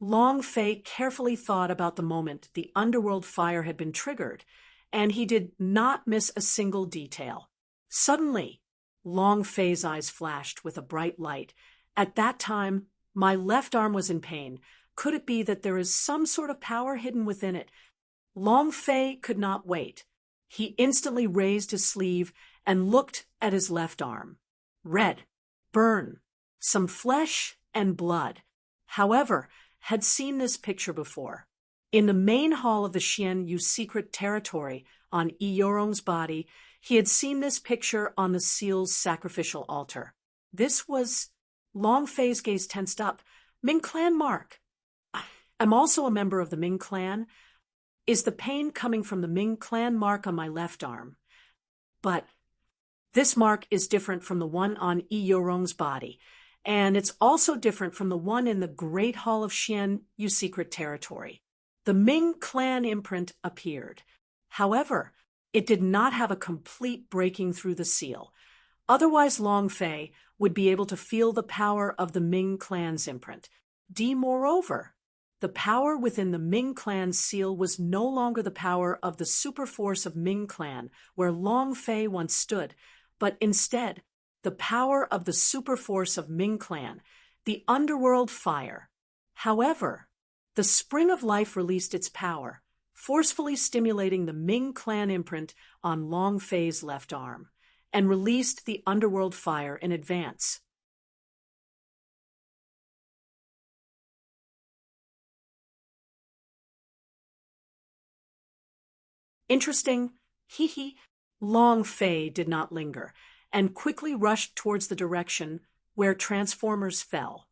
Long Fei carefully thought about the moment the underworld fire had been triggered, and he did not miss a single detail. Suddenly, Long Fei's eyes flashed with a bright light. At that time, my left arm was in pain. Could it be that there is some sort of power hidden within it? Long Fei could not wait. He instantly raised his sleeve and looked at his left arm. Red, burn, some flesh and blood. However, had seen this picture before. In the main hall of the Xian Yu secret territory on Yorong's body, he had seen this picture on the seal's sacrificial altar. This was Long Fei's gaze tensed up. Ming Clan mark. I'm also a member of the Ming Clan. Is the pain coming from the Ming Clan mark on my left arm? But this mark is different from the one on Yi Yorong's body, and it's also different from the one in the Great Hall of Xian, Yu Secret Territory. The Ming Clan imprint appeared. However, it did not have a complete breaking through the seal. Otherwise, Long Fei would be able to feel the power of the Ming Clan's imprint. Moreover, the power within the Ming Clan's seal was no longer the power of the superforce of Ming Clan, where Long Fei once stood, but instead the power of the superforce of Ming Clan, the underworld fire. However, the spring of life released its power, forcefully stimulating the Ming Clan imprint on Long Fei's left arm, and released the underworld fire in advance. Interesting, hee. Long Fei did not linger, and quickly rushed towards the direction where transformers fell.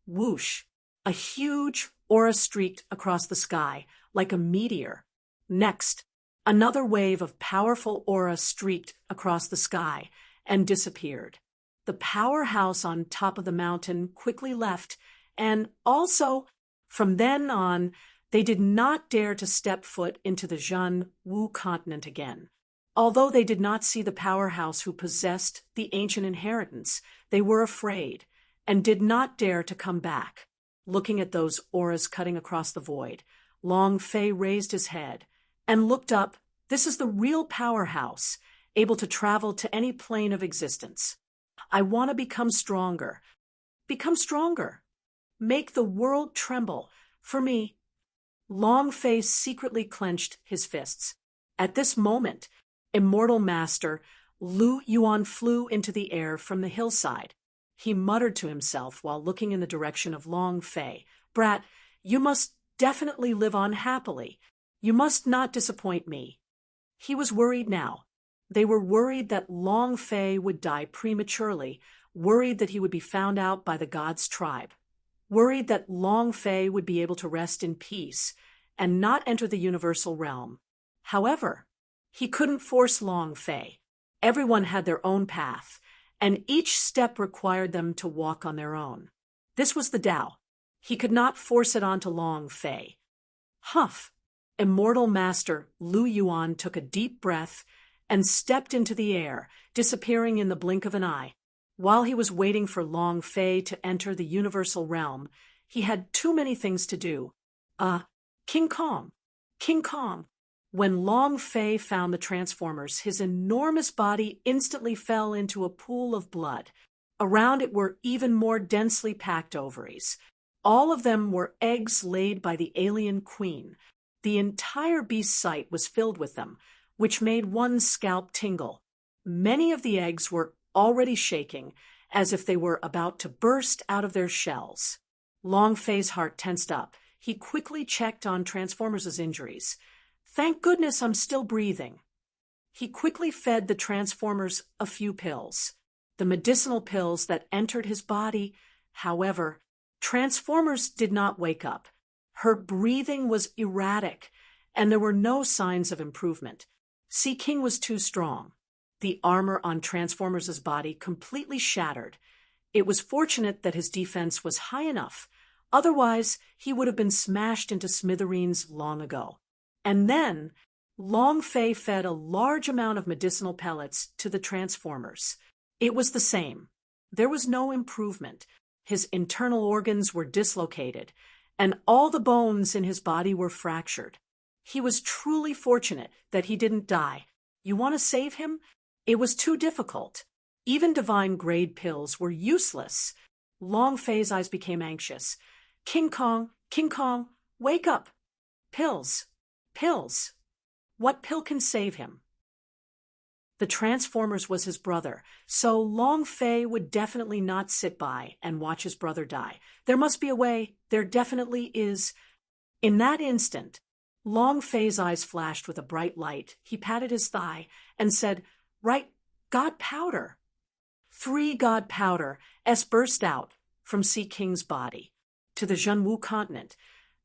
Whoosh! A huge aura streaked across the sky, like a meteor. Next, another wave of powerful aura streaked across the sky and disappeared. The powerhouse on top of the mountain quickly left, and also, from then on, they did not dare to step foot into the Zhan Wu continent again. Although they did not see the powerhouse who possessed the ancient inheritance, they were afraid and did not dare to come back. Looking at those auras cutting across the void, Long Fei raised his head and looked up. This is the real powerhouse, able to travel to any plane of existence. I want to become stronger. Become stronger. Make the world tremble. For me. Long Fei secretly clenched his fists. At this moment, Immortal Master Lu Yuan flew into the air from the hillside. He muttered to himself while looking in the direction of Long Fei. Brat, you must definitely live on happily. You must not disappoint me. He was worried now. They were worried that Long Fei would die prematurely, worried that he would be found out by the gods' tribe, worried that Long Fei would be able to rest in peace and not enter the universal realm. However, he couldn't force Long Fei. Everyone had their own path, and each step required them to walk on their own. This was the Tao. He could not force it onto Long Fei. Huff! Immortal Master Lu Yuan took a deep breath and stepped into the air, disappearing in the blink of an eye. While he was waiting for Long Fei to enter the universal realm, he had too many things to do. King Kong! King Kong! When Long Fei found the transformers, his enormous body instantly fell into a pool of blood. Around it were even more densely packed ovaries. All of them were eggs laid by the alien queen. The entire beast site was filled with them, which made one's scalp tingle. Many of the eggs were already shaking, as if they were about to burst out of their shells. Long Fei's heart tensed up. He quickly checked on Transformers' injuries. Thank goodness I'm still breathing. He quickly fed the Transformers a few pills, the medicinal pills that entered his body. However, Transformers did not wake up. Her breathing was erratic, and there were no signs of improvement. Sea King was too strong. The armor on Transformers' body completely shattered. It was fortunate that his defense was high enough. Otherwise, he would have been smashed into smithereens long ago. And then, Long Fei fed a large amount of medicinal pellets to the Transformers. It was the same. There was no improvement. His internal organs were dislocated, and all the bones in his body were fractured. He was truly fortunate that he didn't die. You want to save him? It was too difficult. Even divine-grade pills were useless. Long Fei's eyes became anxious. King Kong, wake up! Pills. Pills. What pill can save him? The Transformers was his brother, so Long Fei would definitely not sit by and watch his brother die. There must be a way. There definitely is. In that instant, Long Fei's eyes flashed with a bright light. He patted his thigh and said, Right, God powder. 3 god powder burst out from Sea King's body. To the Zhenwu continent,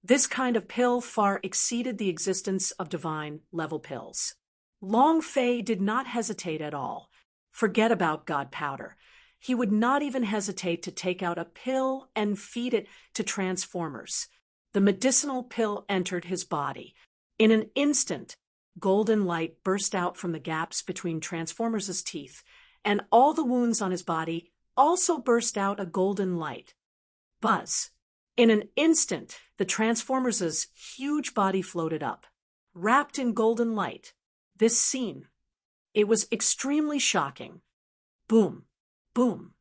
this kind of pill far exceeded the existence of divine-level pills. Long Fei did not hesitate at all. Forget about god powder. He would not even hesitate to take out a pill and feed it to Transformers. The medicinal pill entered his body. In an instant, golden light burst out from the gaps between Transformers' teeth, and all the wounds on his body also burst out a golden light. Buzz. In an instant, the Transformers' huge body floated up, wrapped in golden light. This scene, it was extremely shocking. Boom, boom,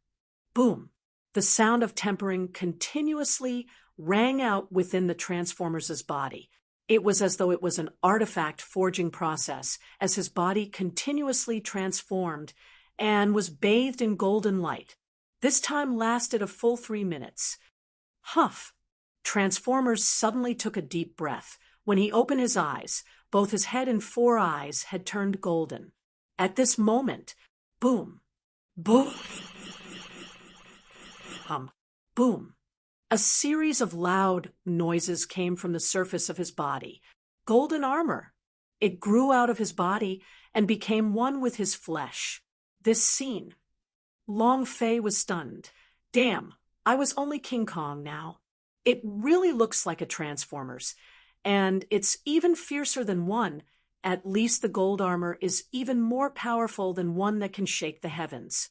boom. The sound of tempering continuously rang out within the Transformers' body. It was as though it was an artifact forging process as his body continuously transformed and was bathed in golden light. This time lasted a full 3 minutes. Huff! Transformers suddenly took a deep breath. When he opened his eyes, both his head and 4 eyes had turned golden. At this moment, boom, boom, boom. A series of loud noises came from the surface of his body. Golden armor. It grew out of his body and became one with his flesh. This scene. Long Fei was stunned. Damn, I was only King Kong now. It really looks like a Transformers, and it's even fiercer than one. At least the gold armor is even more powerful than one that can shake the heavens.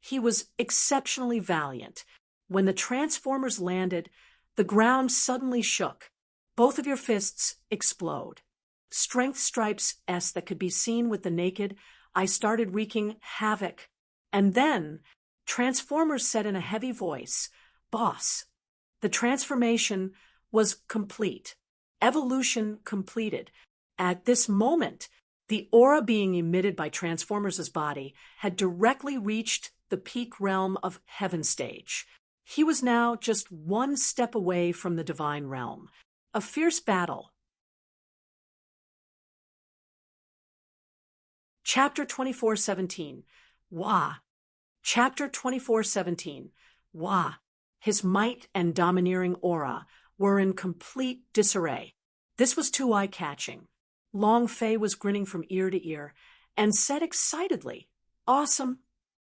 He was exceptionally valiant. When the Transformers landed, the ground suddenly shook. Both of your fists explode. Strength stripes that could be seen with the naked eye started wreaking havoc. And then, Transformers said in a heavy voice, "Boss." The transformation was complete. Evolution completed. At this moment, the aura being emitted by Transformers' body had directly reached the peak realm of Heaven Stage. He was now just 1 step away from the divine realm. A fierce battle. Chapter 24:17. Wah. Chapter 24:17. Wah. His might and domineering aura were in complete disarray. This was too eye-catching. Long Fei was grinning from ear to ear and said excitedly, "Awesome."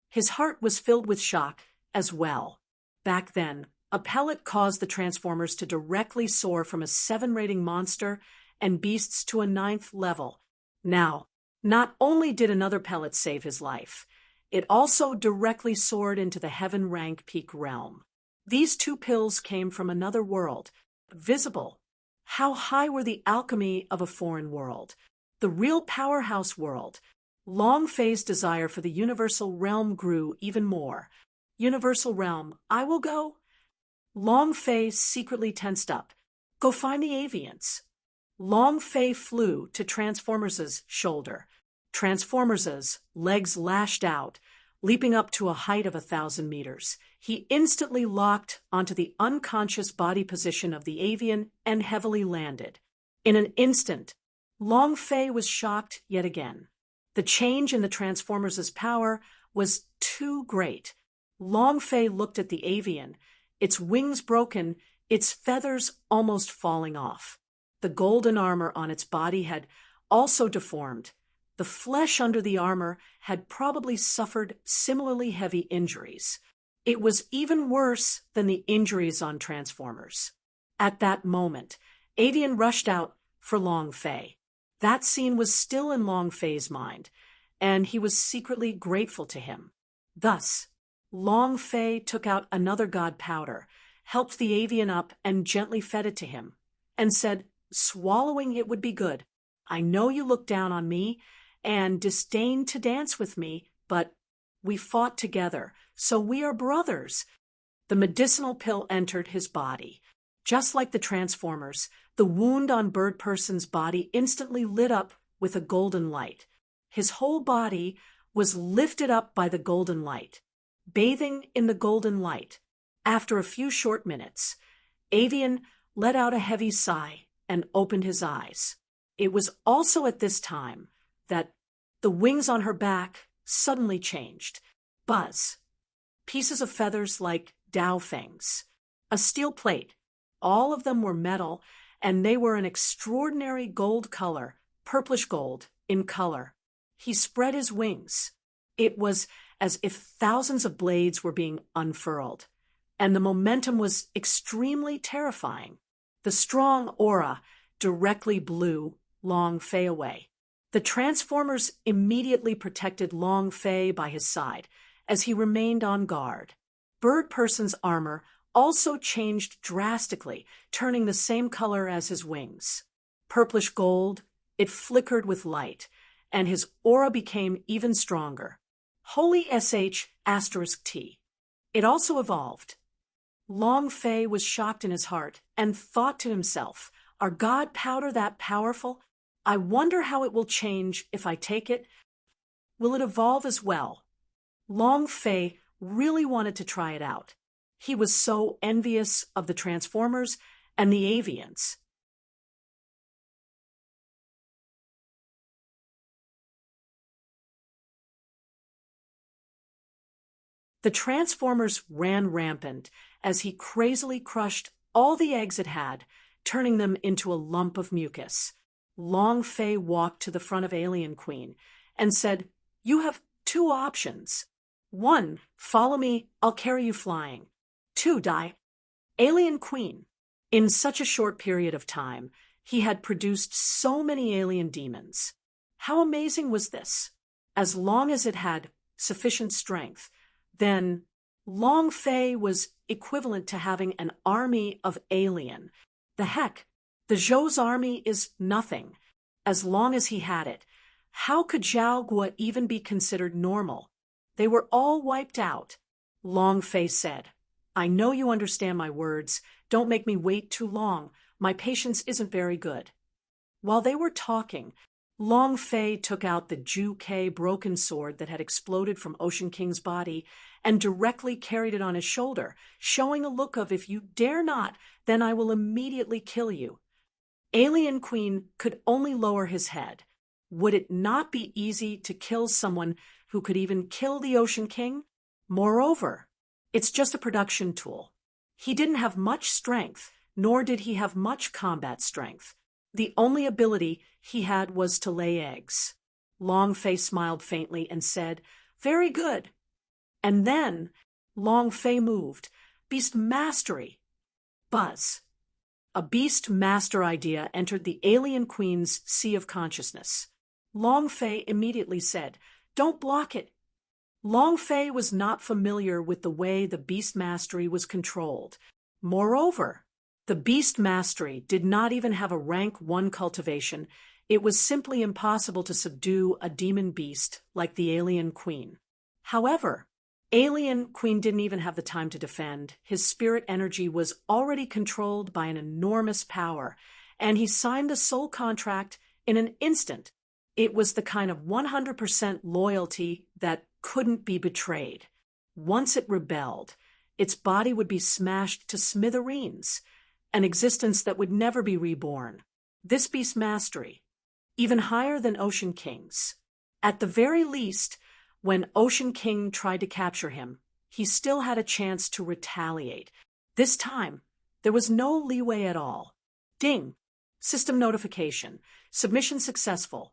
His heart was filled with shock as well. Back then, a pellet caused the Transformers to directly soar from a 7 rating monster and beasts to a 9th level. Now, not only did another pellet save his life, it also directly soared into the heaven rank peak realm. These 2 pills came from another world, visible. How high were the alchemy of a foreign world? The real powerhouse world. Long Fei's desire for the universal realm grew even more. Universal realm, I will go. Long Fei secretly tensed up. Go find the avians. Long Fei flew to Transformers' shoulder. Transformers' legs lashed out, leaping up to a height of 1,000 meters. He instantly locked onto the unconscious body position of the avian and heavily landed. In an instant, Long Fei was shocked yet again. The change in the Transformers' power was too great. Long Fei looked at the avian, its wings broken, its feathers almost falling off. The golden armor on its body had also deformed. The flesh under the armor had probably suffered similarly heavy injuries. It was even worse than the injuries on Transformers. At that moment, Avian rushed out for Long Fei. That scene was still in Long Fei's mind, and he was secretly grateful to him. Thus, Long Fei took out another god powder, helped the avian up and gently fed it to him, and said, swallowing it would be good. I know you look down on me and disdain to dance with me, but we fought together, so we are brothers. The medicinal pill entered his body. Just like the Transformers, the wound on Bird Person's body instantly lit up with a golden light. His whole body was lifted up by the golden light, bathing in the golden light. After a few short minutes, Avian let out a heavy sigh and opened his eyes. It was also at this time that the wings on her back suddenly changed. Buzz. Pieces of feathers like dowfangs. A steel plate. All of them were metal, and they were an extraordinary gold color, purplish gold in color. He spread his wings. It was as if thousands of blades were being unfurled, and the momentum was extremely terrifying. The strong aura directly blew Long Fei away. The Transformers immediately protected Long Fei by his side as he remained on guard. Bird Person's armor also changed drastically, turning the same color as his wings. Purplish gold, it flickered with light, and his aura became even stronger. Holy *T. It also evolved. Long Fei was shocked in his heart and thought to himself, "Are God powder that powerful? I wonder how it will change if I take it. Will it evolve as well?" Long Fei really wanted to try it out. He was so envious of the Transformers and the Avians. The Transformers ran rampant as he crazily crushed all the eggs it had, turning them into a lump of mucus. Long Fei walked to the front of Alien Queen and said, "You have two options. 1, follow me, I'll carry you flying. 2, die." Alien Queen. In such a short period of time, he had produced so many alien demons. How amazing was this? As long as it had sufficient strength, then Long Fei was equivalent to having an army of alien. The heck, the Zhou's army is nothing. As long as he had it, how could Zhao Guo even be considered normal? They were all wiped out. Long Fei said, "I know you understand my words. Don't make me wait too long. My patience isn't very good." While they were talking, Long Fei took out the Ju Kei broken sword that had exploded from Ocean King's body and directly carried it on his shoulder, showing a look of, "If you dare not, then I will immediately kill you." Alien Queen could only lower his head. Would it not be easy to kill someone who could even kill the Ocean King? Moreover, it's just a production tool. He didn't have much strength, nor did he have much combat strength. The only ability he had was to lay eggs. Long Fei smiled faintly and said, "Very good." And then Long Fei moved. Beast Mastery. Buzz. A Beast Master idea entered the Alien Queen's sea of consciousness. Long Fei immediately said, "Don't block it." Long Fei was not familiar with the way the Beast Mastery was controlled. Moreover, the Beast Mastery did not even have a rank 1 cultivation. It was simply impossible to subdue a demon beast like the Alien Queen. However, Alien Queen didn't even have the time to defend. His spirit energy was already controlled by an enormous power, and he signed the soul contract in an instant. It was the kind of 100% loyalty that couldn't be betrayed. Once it rebelled, its body would be smashed to smithereens, an existence that would never be reborn. This Beast Mastery, even higher than Ocean King's. At the very least, when Ocean King tried to capture him, he still had a chance to retaliate. This time, there was no leeway at all. Ding! System notification. Submission successful.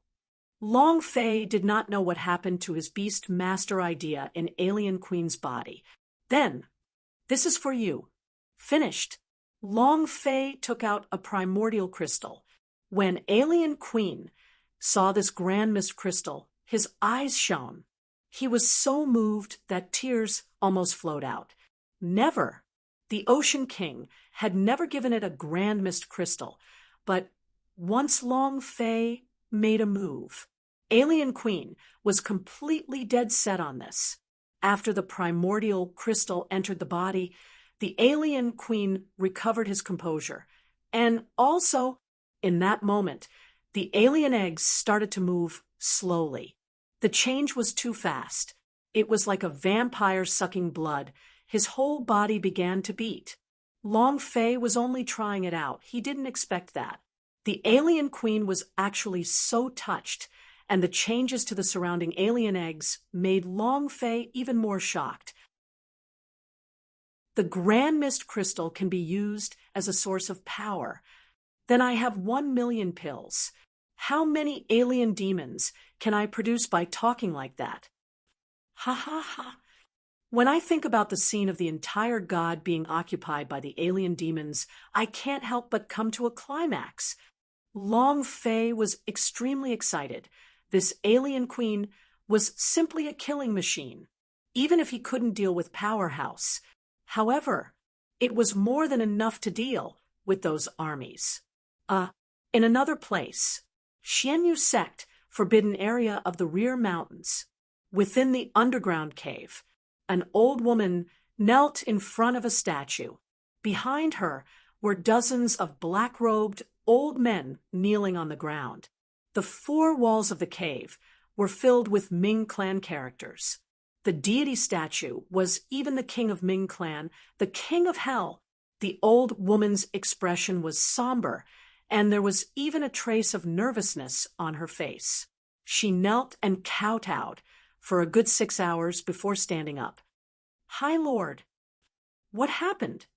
Long Fei did not know what happened to his Beast Master idea in Alien Queen's body. Then, "This is for you." Finished. Long Fei took out a primordial crystal. When Alien Queen saw this grand mist crystal, his eyes shone. He was so moved that tears almost flowed out. Never. The Ocean King had never given it a grand mist crystal, but once Long Fei made a move. Alien Queen was completely dead set on this. After the primordial crystal entered the body, the Alien Queen recovered his composure. And also, in that moment, the alien eggs started to move slowly. The change was too fast. It was like a vampire sucking blood. His whole body began to beat. Long Fei was only trying it out. He didn't expect that. The Alien Queen was actually so touched, and the changes to the surrounding alien eggs made Long Fei even more shocked. The Grand Mist Crystal can be used as a source of power. Then I have 1,000,000 pills. How many alien demons can I produce by talking like that? Ha ha ha. When I think about the scene of the entire god being occupied by the alien demons, I can't help but come to a climax. Long Fei was extremely excited. This alien queen was simply a killing machine, even if he couldn't deal with Powerhouse. However, it was more than enough to deal with those armies. In another place, Xianyu sect, forbidden area of the rear mountains. Within the underground cave, an old woman knelt in front of a statue. Behind her were dozens of black-robed old men kneeling on the ground. The four walls of the cave were filled with Ming clan characters. The deity statue was even the king of Ming clan, the king of hell. The old woman's expression was somber, and there was even a trace of nervousness on her face. She knelt and kowtowed for a good 6 hours before standing up. "High Lord, what happened?"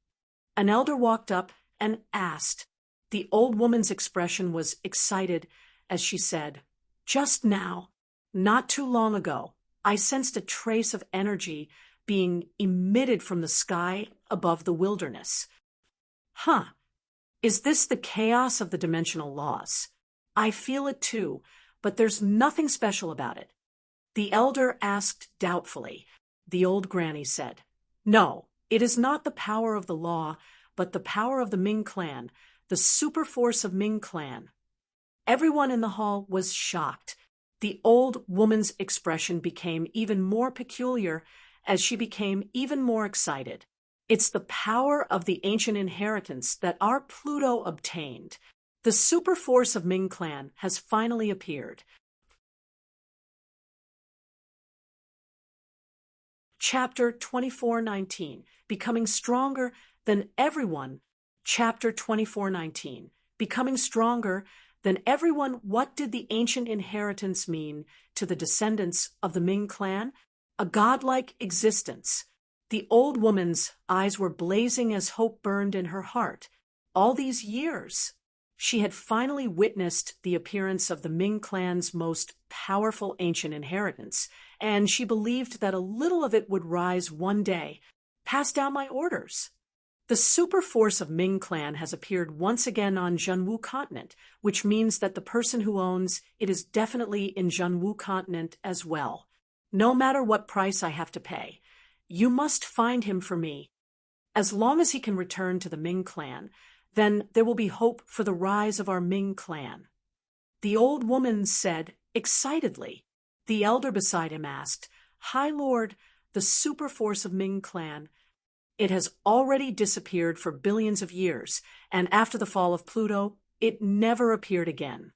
An elder walked up and asked. The old woman's expression was excited as she said, "Just now, not too long ago, I sensed a trace of energy being emitted from the sky above the wilderness." "Huh. Is this the chaos of the dimensional laws? I feel it too, but there's nothing special about it." The elder asked doubtfully. The old granny said, "No, it is not the power of the law, but the power of the Ming clan, the super force of Ming clan." Everyone in the hall was shocked. The old woman's expression became even more peculiar as she became even more excited. "It's the power of the ancient inheritance that our Pluto obtained. The super force of Ming clan has finally appeared." Chapter 2419, Becoming Stronger Than Everyone. Chapter 2419, Becoming Stronger Than Everyone. What did the ancient inheritance mean to the descendants of the Ming clan? A godlike existence. The old woman's eyes were blazing as hope burned in her heart. All these years, she had finally witnessed the appearance of the Ming clan's most powerful ancient inheritance, and she believed that a little of it would rise one day. "Pass down my orders." The super force of Ming clan has appeared once again on Zhenwu continent, which means that the person who owns it is definitely in Zhenwu continent as well. No matter what price I have to pay, you must find him for me. As long as he can return to the Ming clan, then there will be hope for the rise of our Ming clan. The old woman said excitedly. The elder beside him asked, "High Lord, the super force of Ming clan, it has already disappeared for billions of years, and after the fall of Pluto, it never appeared again.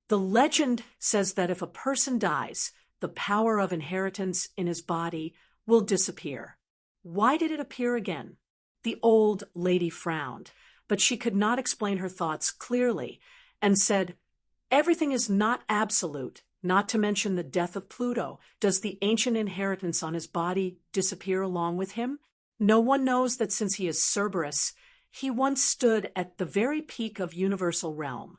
The legend says that if a person dies, the power of inheritance in his body will disappear. Why did it appear again?" The old lady frowned, but she could not explain her thoughts clearly, and said, "Everything is not absolute, not to mention the death of Pluto. Does the ancient inheritance on his body disappear along with him? No one knows that since he is Cerberus, he once stood at the very peak of universal realm.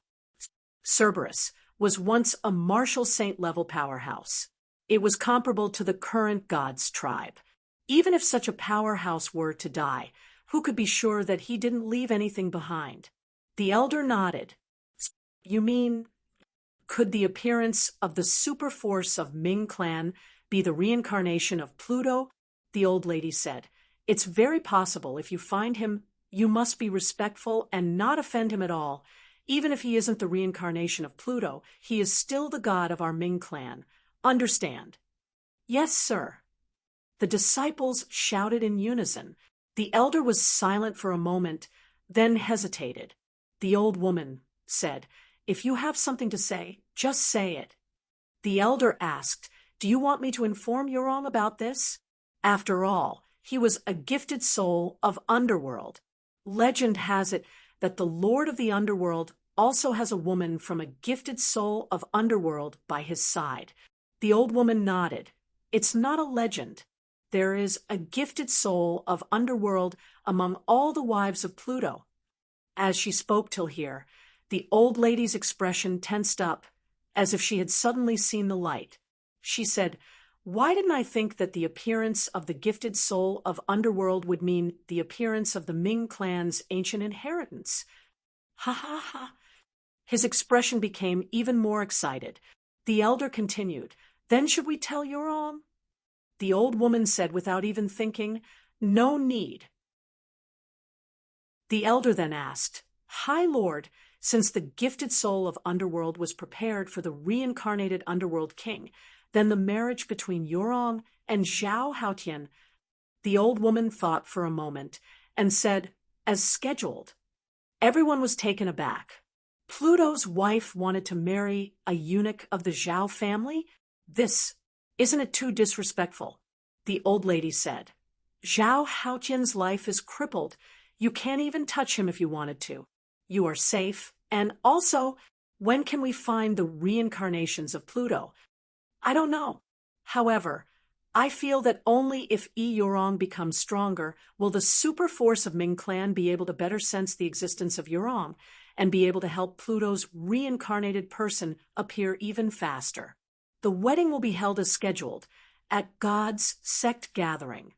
Cerberus was once a martial saint-level powerhouse. It was comparable to the current god's tribe. Even if such a powerhouse were to die, who could be sure that he didn't leave anything behind?" The elder nodded. "You mean, could the appearance of the super force of Ming clan be the reincarnation of Pluto?" The old lady said. "It's very possible. If you find him, you must be respectful and not offend him at all. Even if he isn't the reincarnation of Pluto, he is still the god of our Ming clan. Understand?" "Yes, sir." The disciples shouted in unison. The elder was silent for a moment, then hesitated. The old woman said, "If you have something to say, just say it." The elder asked, "Do you want me to inform Yurong about this?" After all, he was a gifted soul of underworld. Legend has it that the lord of the underworld also has a woman from a gifted soul of underworld by his side. The old woman nodded. It's not a legend. There is a gifted soul of underworld among all the wives of Pluto. As she spoke till here, the old lady's expression tensed up, as if she had suddenly seen the light. She said, "Why didn't I think that the appearance of the gifted soul of underworld would mean the appearance of the Ming clan's ancient inheritance?" Ha ha ha. His expression became even more excited. The elder continued, "Then should we tell Yurong?" The old woman said without even thinking, "No need." The elder then asked, "High Lord, since the gifted soul of underworld was prepared for the reincarnated underworld king, then the marriage between Yurong and Zhao Haotian." The old woman thought for a moment and said, "As scheduled." Everyone was taken aback. Pluto's wife wanted to marry a eunuch of the Zhao family? Isn't it too disrespectful? The old lady said. "Zhao Haotian's life is crippled. You can't even touch him if you wanted to. You are safe. And also, when can we find the reincarnations of Pluto? I don't know. However, I feel that only if Yi Yurong becomes stronger will the super force of Ming Clan be able to better sense the existence of Yurong and be able to help Pluto's reincarnated person appear even faster. The wedding will be held as scheduled at God's sect gathering."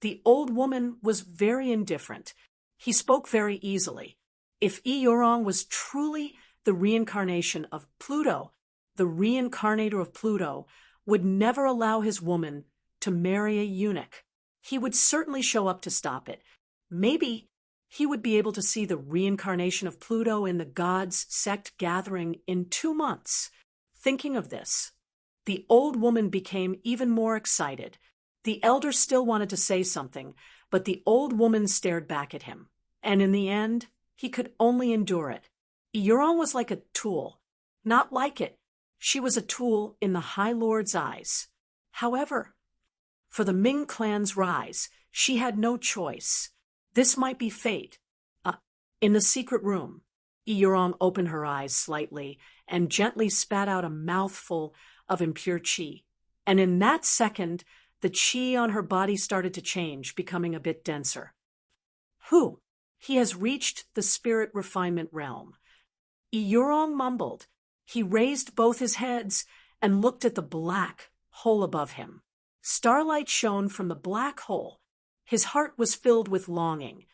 The old woman was very indifferent. He spoke very easily. If Yi Yurong was truly the reincarnation of Pluto, the reincarnator of Pluto would never allow his woman to marry a eunuch. He would certainly show up to stop it. Maybe he would be able to see the reincarnation of Pluto in the God's sect gathering in 2 months. Thinking of this, the old woman became even more excited. The elder still wanted to say something, but the old woman stared back at him, and in the end, he could only endure it. Yurong was like a tool. Not like it. She was a tool in the High Lord's eyes. However, for the Ming clan's rise, she had no choice. This might be fate. In the secret room, Yurong opened her eyes slightly and gently spat out a mouthful of impure qi. And in that second, the qi on her body started to change, becoming a bit denser. "Who? He has reached the spirit refinement realm." Yurong mumbled. He raised both his heads and looked at the black hole above him. Starlight shone from the black hole. His heart was filled with longing.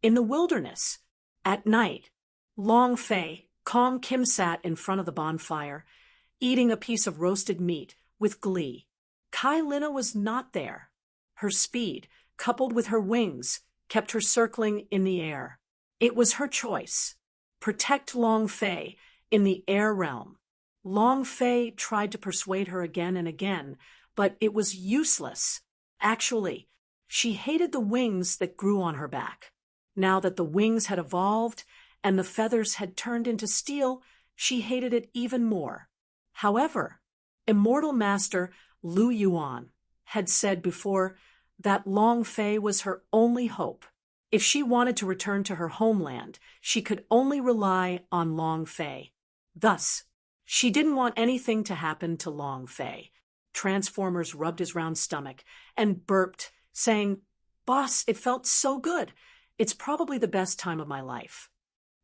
In the wilderness, at night, Long Fei, Kong Kim sat in front of the bonfire, eating a piece of roasted meat with glee. Kai Lina was not there. Her speed, coupled with her wings, kept her circling in the air. It was her choice. Protect Long Fei in the air realm. Long Fei tried to persuade her again and again, but it was useless. Actually, she hated the wings that grew on her back. Now that the wings had evolved and the feathers had turned into steel, she hated it even more. However, Immortal Master Lu Yuan had said before that Long Fei was her only hope. If she wanted to return to her homeland, she could only rely on Long Fei. Thus, she didn't want anything to happen to Long Fei. Transformers rubbed his round stomach and burped, saying, "Boss, it felt so good. It's probably the best time of my life."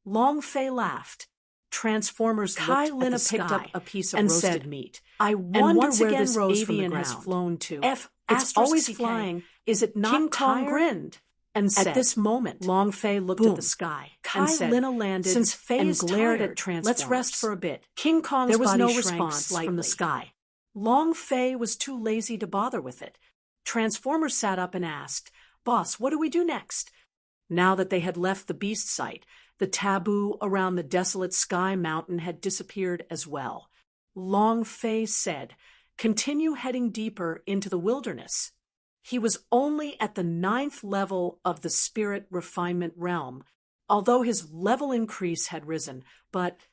Long Fei laughed. Transformers Kai Lina picked up a piece of roasted meat. "I wonder where this avian has flown to. It's always flying. Is it not King Kong grinned and said, at this moment, Long Fei looked at the sky and said, Lina landed since Fei and glared tired, at Transformers. Let's rest for a bit. King Kong's body no response from the sky. Long Fei was too lazy to bother with it. Transformers sat up and asked, "Boss, what do we do next?" Now that they had left the beast site, the taboo around the desolate sky mountain had disappeared as well. Long Fei said, "Continue heading deeper into the wilderness." He was only at the 9th level of the spirit refinement realm, although his level increase had risen, but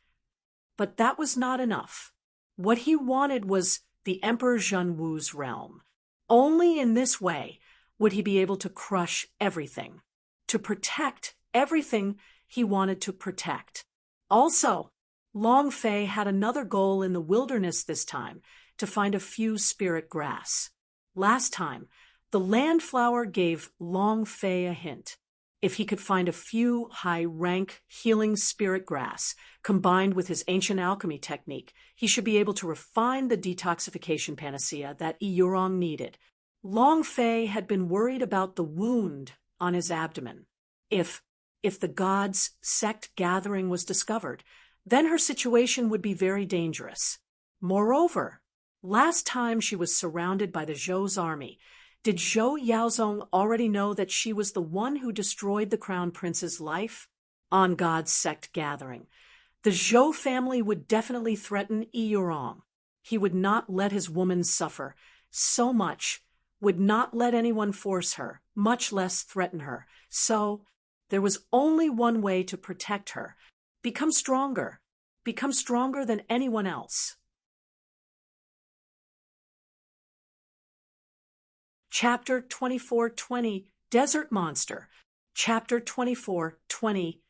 that was not enough. What he wanted was the Emperor Zhenwu's realm. Only in this way would he be able to crush everything, to protect everything he wanted to protect. Also, Long Fei had another goal in the wilderness this time, to find a few spirit grass. Last time, the land flower gave Long Fei a hint. If he could find a few high-rank healing spirit grass, combined with his ancient alchemy technique, he should be able to refine the detoxification panacea that Yurong needed. Long Fei had been worried about the wound on his abdomen. If the gods' sect gathering was discovered, then her situation would be very dangerous. Moreover, last time she was surrounded by the Zhou's army, did Zhou Yaozong already know that she was the one who destroyed the crown prince's life? On God's sect gathering, the Zhou family would definitely threaten Yurong. He would not let his woman suffer so much, would not let anyone force her, much less threaten her. So there was only one way to protect her. Become stronger than anyone else. Chapter 24:20, Desert Monster. Chapter 24:20,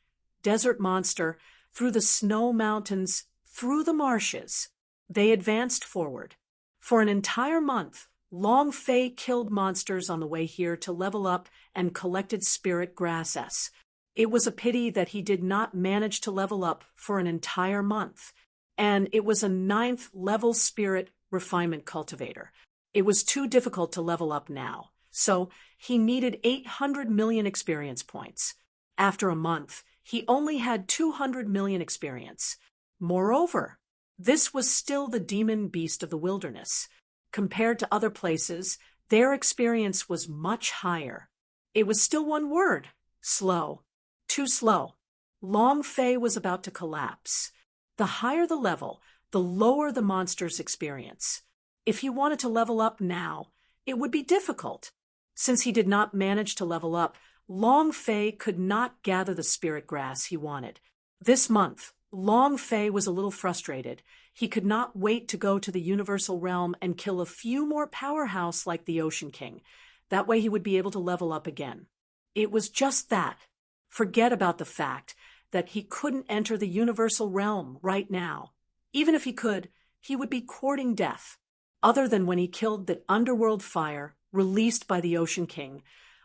Desert Monster. Through the snow mountains, through the marshes, they advanced forward. For an entire month, Long Fei killed monsters on the way here to level up and collected spirit grasses. It was a pity that he did not manage to level up for an entire month, and it was a 9th level spirit refinement cultivator. It was too difficult to level up now, so he needed 800 million experience points. After a month, he only had 200 million experience. Moreover, this was still the demon beast of the wilderness. Compared to other places, their experience was much higher. It was still one word: slow. Too slow. Long Fei was about to collapse. The higher the level, the lower the monster's experience. If he wanted to level up now, it would be difficult. Since he did not manage to level up, Long Fei could not gather the spirit grass he wanted. This month, Long Fei was a little frustrated. He could not wait to go to the universal realm and kill a few more powerhouse like the Ocean King. That way he would be able to level up again. It was just that. Forget about the fact that he couldn't enter the universal realm right now. Even if he could, he would be courting death. Other than when he killed the underworld fire released by the Ocean King,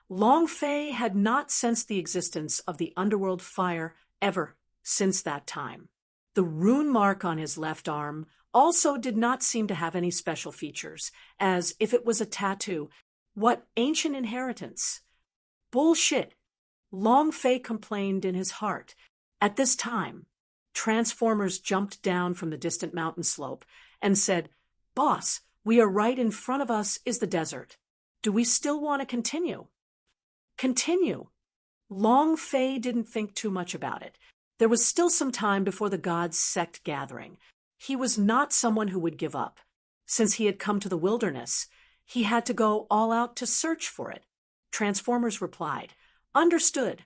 Long Fei had not sensed the existence of the underworld fire ever since that time. The rune mark on his left arm also did not seem to have any special features, as if it was a tattoo. What ancient inheritance? Bullshit! Long Fei complained in his heart. At this time, Transformers jumped down from the distant mountain slope and said, "Boss, we are right in front of us is the desert. Do we still want to continue?" Continue. Long Fei didn't think too much about it. There was still some time before the gods' sect gathering. He was not someone who would give up. Since he had come to the wilderness, he had to go all out to search for it. Transformers replied, "Understood."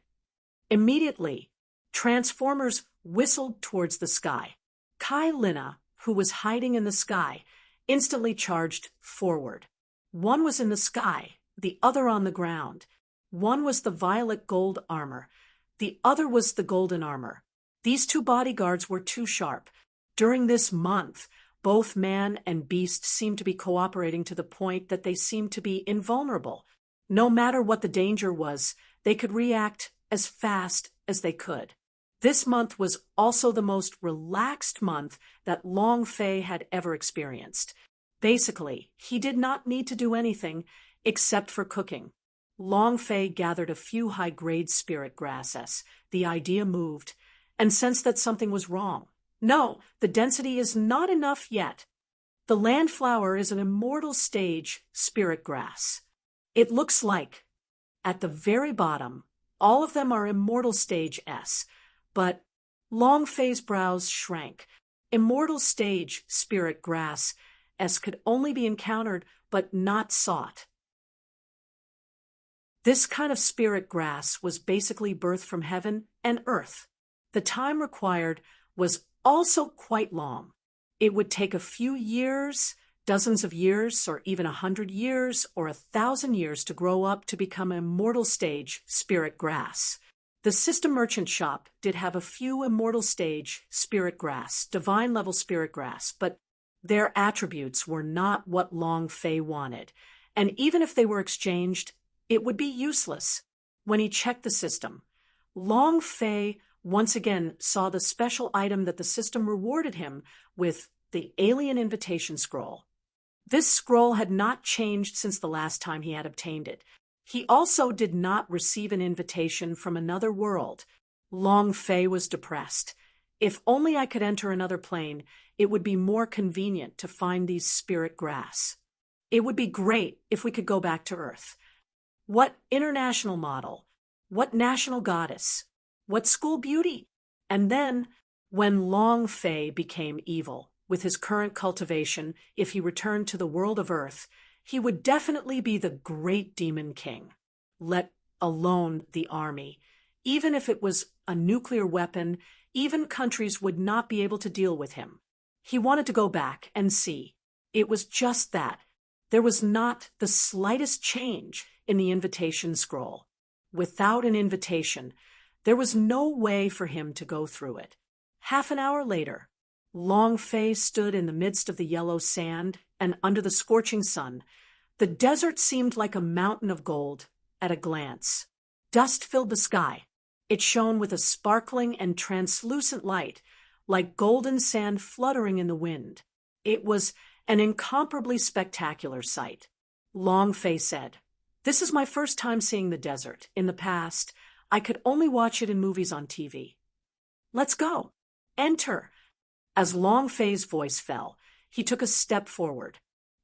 Immediately, Transformers whistled towards the sky. Kai Lina, who was hiding in the sky, instantly charged forward. One was in the sky, the other on the ground. One was the violet gold armor. The other was the golden armor. These two bodyguards were too sharp. During this month, both man and beast seemed to be cooperating to the point that they seemed to be invulnerable. No matter what the danger was, they could react as fast as they could. This month was also the most relaxed month that Long Fei had ever experienced. Basically, he did not need to do anything except for cooking. Long Fei gathered a few high-grade spirit grasses. The idea moved, and sensed that something was wrong. No, the density is not enough yet. The land flower is an immortal stage spirit grass. It looks like, at the very bottom, all of them are immortal stage S, but Long Fei's brows shrank. Immortal stage spirit grass S could only be encountered but not sought. This kind of spirit grass was basically birth from heaven and earth. The time required was also quite long. It would take a few years, dozens of years, or even 100 years or 1,000 years to grow up to become immortal stage spirit grass. The system merchant shop did have a few immortal stage spirit grass, divine level spirit grass, but their attributes were not what Long Fei wanted, and even if they were exchanged, it would be useless. When he checked the system, Long Fei once again saw the special item that the system rewarded him with, the alien invitation scroll. This scroll had not changed since the last time he had obtained it. He also did not receive an invitation from another world. Long Fei was depressed. If only I could enter another plane, it would be more convenient to find these spirit grass. It would be great if we could go back to Earth. What international model? What national goddess? What school beauty? And then, when Long Fei became evil, with his current cultivation, if he returned to the world of Earth, he would definitely be the great demon king, let alone the army. Even if it was a nuclear weapon, even countries would not be able to deal with him. He wanted to go back and see. It was just that. There was not the slightest change in the invitation scroll. Without an invitation, there was no way for him to go through it. Half an hour later, Long Fei stood in the midst of the yellow sand, and under the scorching sun, the desert seemed like a mountain of gold at a glance. Dust filled the sky. It shone with a sparkling and translucent light, like golden sand fluttering in the wind. It was an incomparably spectacular sight. Long Fei said, "This is my first time seeing the desert. In the past, I could only watch it in movies on TV. Let's go. Enter." As Long Fei's voice fell, he took a step forward.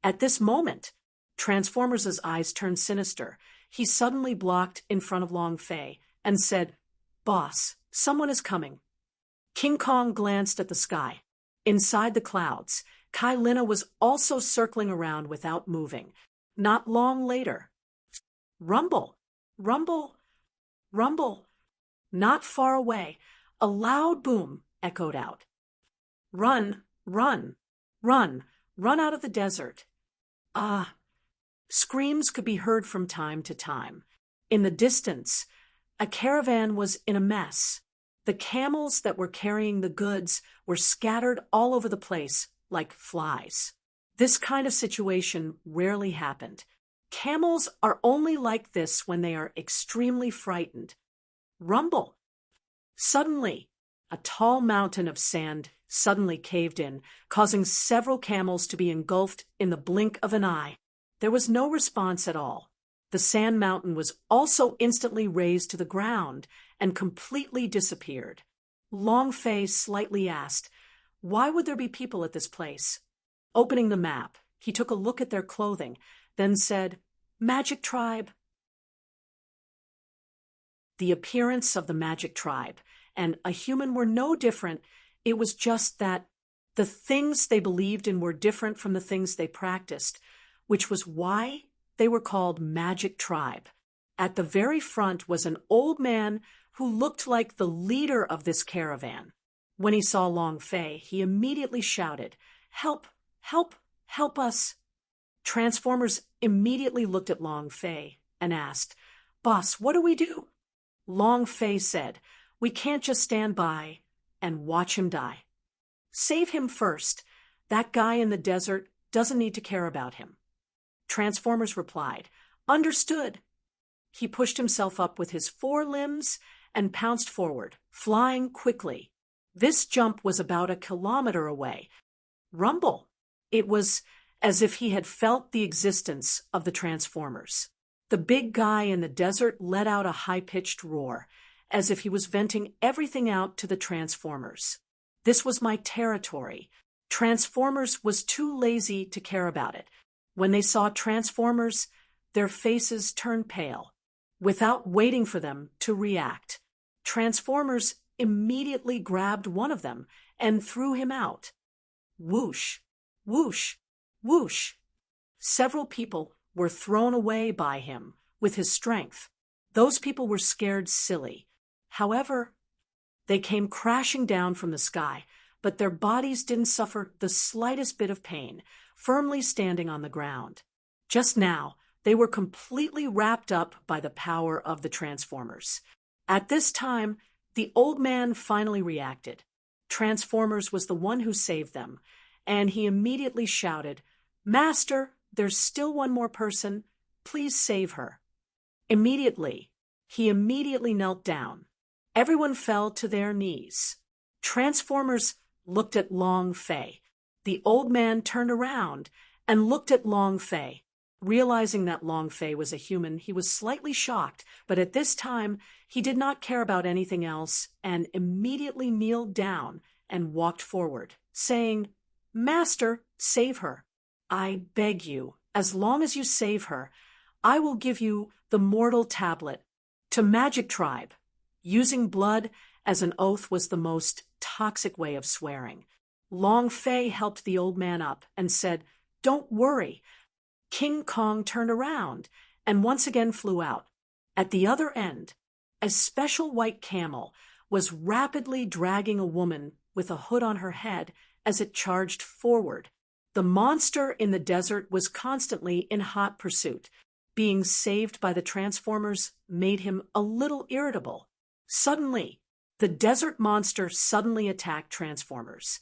At this moment, Transformers' eyes turned sinister. He suddenly blocked in front of Long Fei and said, "Boss, someone is coming." King Kong glanced at the sky. Inside the clouds, Kai Lina was also circling around without moving. Not long later, rumble, rumble, rumble. Not far away, a loud boom echoed out. "Run, run, run, run out of the desert." Ah! Screams could be heard from time to time. In the distance, a caravan was in a mess. The camels that were carrying the goods were scattered all over the place like flies. This kind of situation rarely happened. Camels are only like this when they are extremely frightened. Rumble! Suddenly, a tall mountain of sand suddenly caved in, causing several camels to be engulfed in the blink of an eye. There was no response at all. The sand mountain was also instantly razed to the ground and completely disappeared. Long Fei slightly asked, "Why would there be people at this place?" Opening the map, he took a look at their clothing, then said, "Magic tribe." The appearance of the magic tribe and a human were no different. It was just that the things they believed in were different from the things they practiced, which was why they were called Magic Tribe. At the very front was an old man who looked like the leader of this caravan. When he saw Long Fei, he immediately shouted, "Help! Help! Help us!" Transformers immediately looked at Long Fei and asked, "Boss, what do we do?" Long Fei said, "We can't just stand by and watch him die. Save him first. That guy in the desert doesn't need to care about him." Transformers replied, "Understood." He pushed himself up with his 4 limbs and pounced forward, flying quickly. This jump was about a kilometer away. Rumble! It was as if he had felt the existence of the Transformers. The big guy in the desert let out a high-pitched roar, as if he was venting everything out to the Transformers. This was my territory. Transformers was too lazy to care about it. When they saw Transformers, their faces turned pale. Without waiting for them to react, Transformers immediately grabbed one of them and threw him out. Whoosh, whoosh, whoosh. Several people were thrown away by him with his strength. Those people were scared silly. However, they came crashing down from the sky, but their bodies didn't suffer the slightest bit of pain, firmly standing on the ground. Just now, they were completely wrapped up by the power of the Transformers. At this time, the old man finally reacted. Transformers was the one who saved them, and he immediately shouted, "Master, there's still one more person. Please save her." He immediately knelt down. Everyone fell to their knees. Transformers looked at Long Fei. The old man turned around and looked at Long Fei. Realizing that Long Fei was a human, he was slightly shocked, but at this time, he did not care about anything else and immediately kneeled down and walked forward, saying, "Master, save her. I beg you, as long as you save her, I will give you the mortal tablet to Magic Tribe." Using blood as an oath was the most toxic way of swearing. Long Fei helped the old man up and said, "Don't worry." King Kong turned around and once again flew out. At the other end, a special white camel was rapidly dragging a woman with a hood on her head as it charged forward. The monster in the desert was constantly in hot pursuit. Being saved by the Transformers made him a little irritable. Suddenly, the desert monster suddenly attacked Transformers.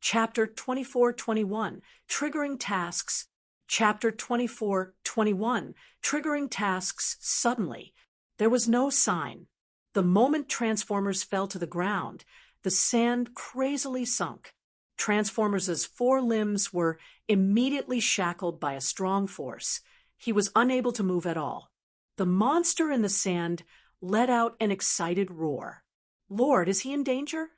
Chapter 2421, Triggering Tasks. Chapter 2421, Triggering Tasks Suddenly. There was no sign. The moment Transformers fell to the ground, the sand crazily sunk. Transformers' 4 limbs were immediately shackled by a strong force. He was unable to move at all. The monster in the sand let out an excited roar. "Lord, is he in danger?"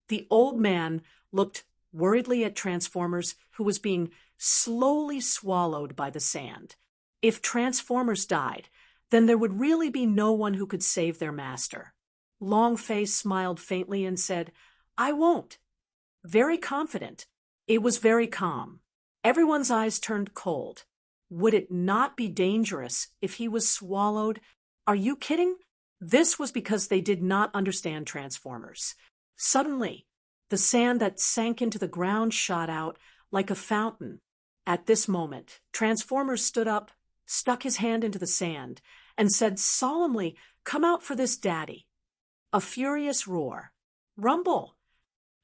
The old man looked worriedly at Transformers, who was being slowly swallowed by the sand. If Transformers died, then there would really be no one who could save their master. Long Fei smiled faintly and said, "I won't." Very confident. It was very calm. Everyone's eyes turned cold. Would it not be dangerous if he was swallowed? Are you kidding? This was because they did not understand Transformers. Suddenly, the sand that sank into the ground shot out like a fountain. At this moment, Transformers stood up, stuck his hand into the sand, and said solemnly, "Come out for this, Daddy." A furious roar. Rumble!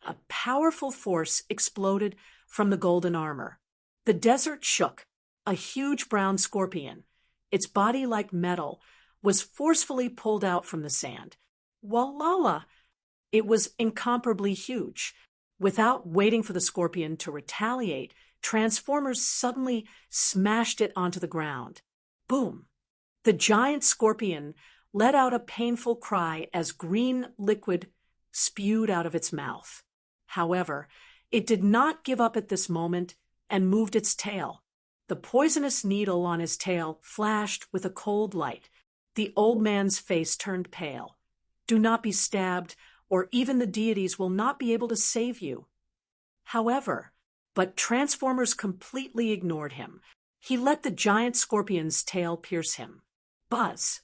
A powerful force exploded from the golden armor. The desert shook. A huge brown scorpion, its body like metal, was forcefully pulled out from the sand. Walala! It was incomparably huge. Without waiting for the scorpion to retaliate, Transformers suddenly smashed it onto the ground. Boom! The giant scorpion let out a painful cry as green liquid spewed out of its mouth. However, it did not give up at this moment and moved its tail. The poisonous needle on his tail flashed with a cold light. The old man's face turned pale. "Do not be stabbed, or even the deities will not be able to save you." But Transformers completely ignored him. He let the giant scorpion's tail pierce him. Buzz!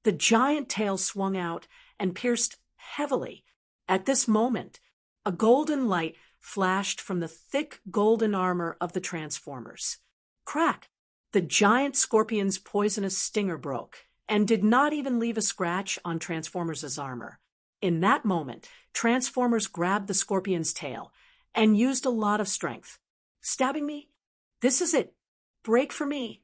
The giant tail swung out and pierced heavily. At this moment, a golden light flashed from the thick golden armor of the Transformers. Crack! The giant scorpion's poisonous stinger broke and did not even leave a scratch on Transformers' armor. In that moment, Transformers grabbed the scorpion's tail and used a lot of strength. "Stabbing me? This is it. Break for me."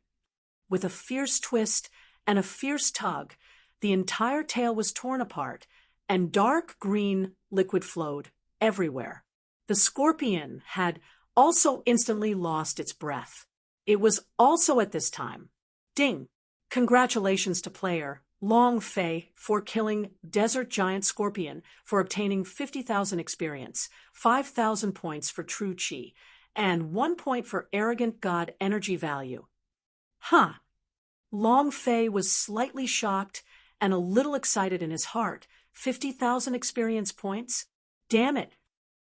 With a fierce twist and a fierce tug, the entire tail was torn apart, and dark green liquid flowed everywhere. The scorpion had also instantly lost its breath. It was also at this time. Ding! Congratulations to player Long Fei for killing Desert Giant Scorpion for obtaining 50,000 experience, 5,000 points for True Chi, and 1 point for Arrogant God energy value. Huh! Long Fei was slightly shocked and a little excited in his heart. 50,000 experience points? Damn it!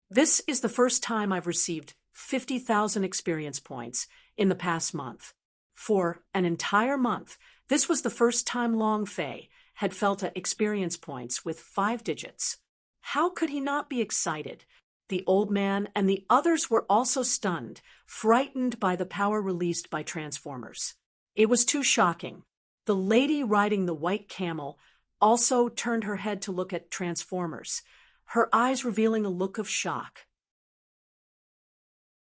This is the first time I've received 50,000 experience points in the past month. For an entire month, this was the first time Long Fei had felt experience points with 5 digits. How could he not be excited? The old man and the others were also stunned, frightened by the power released by Transformers. It was too shocking. The lady riding the white camel also turned her head to look at Transformers, her eyes revealing a look of shock.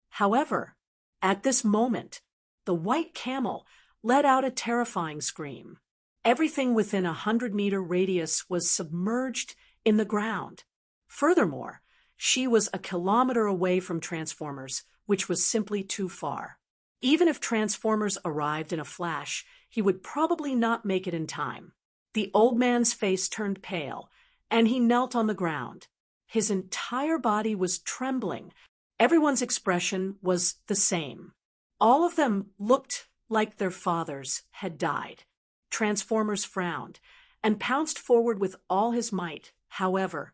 However, at this moment, the white camel let out a terrifying scream. Everything within 100-meter radius was submerged in the ground. Furthermore, she was a kilometer away from Transformers, which was simply too far. Even if Transformers arrived in a flash, he would probably not make it in time. The old man's face turned pale, and he knelt on the ground. His entire body was trembling. Everyone's expression was the same. All of them looked like their fathers had died. Transformers frowned and pounced forward with all his might. However,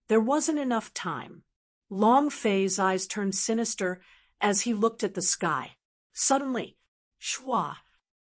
there wasn't enough time. Long Fei's eyes turned sinister as he looked at the sky. Suddenly, shwa,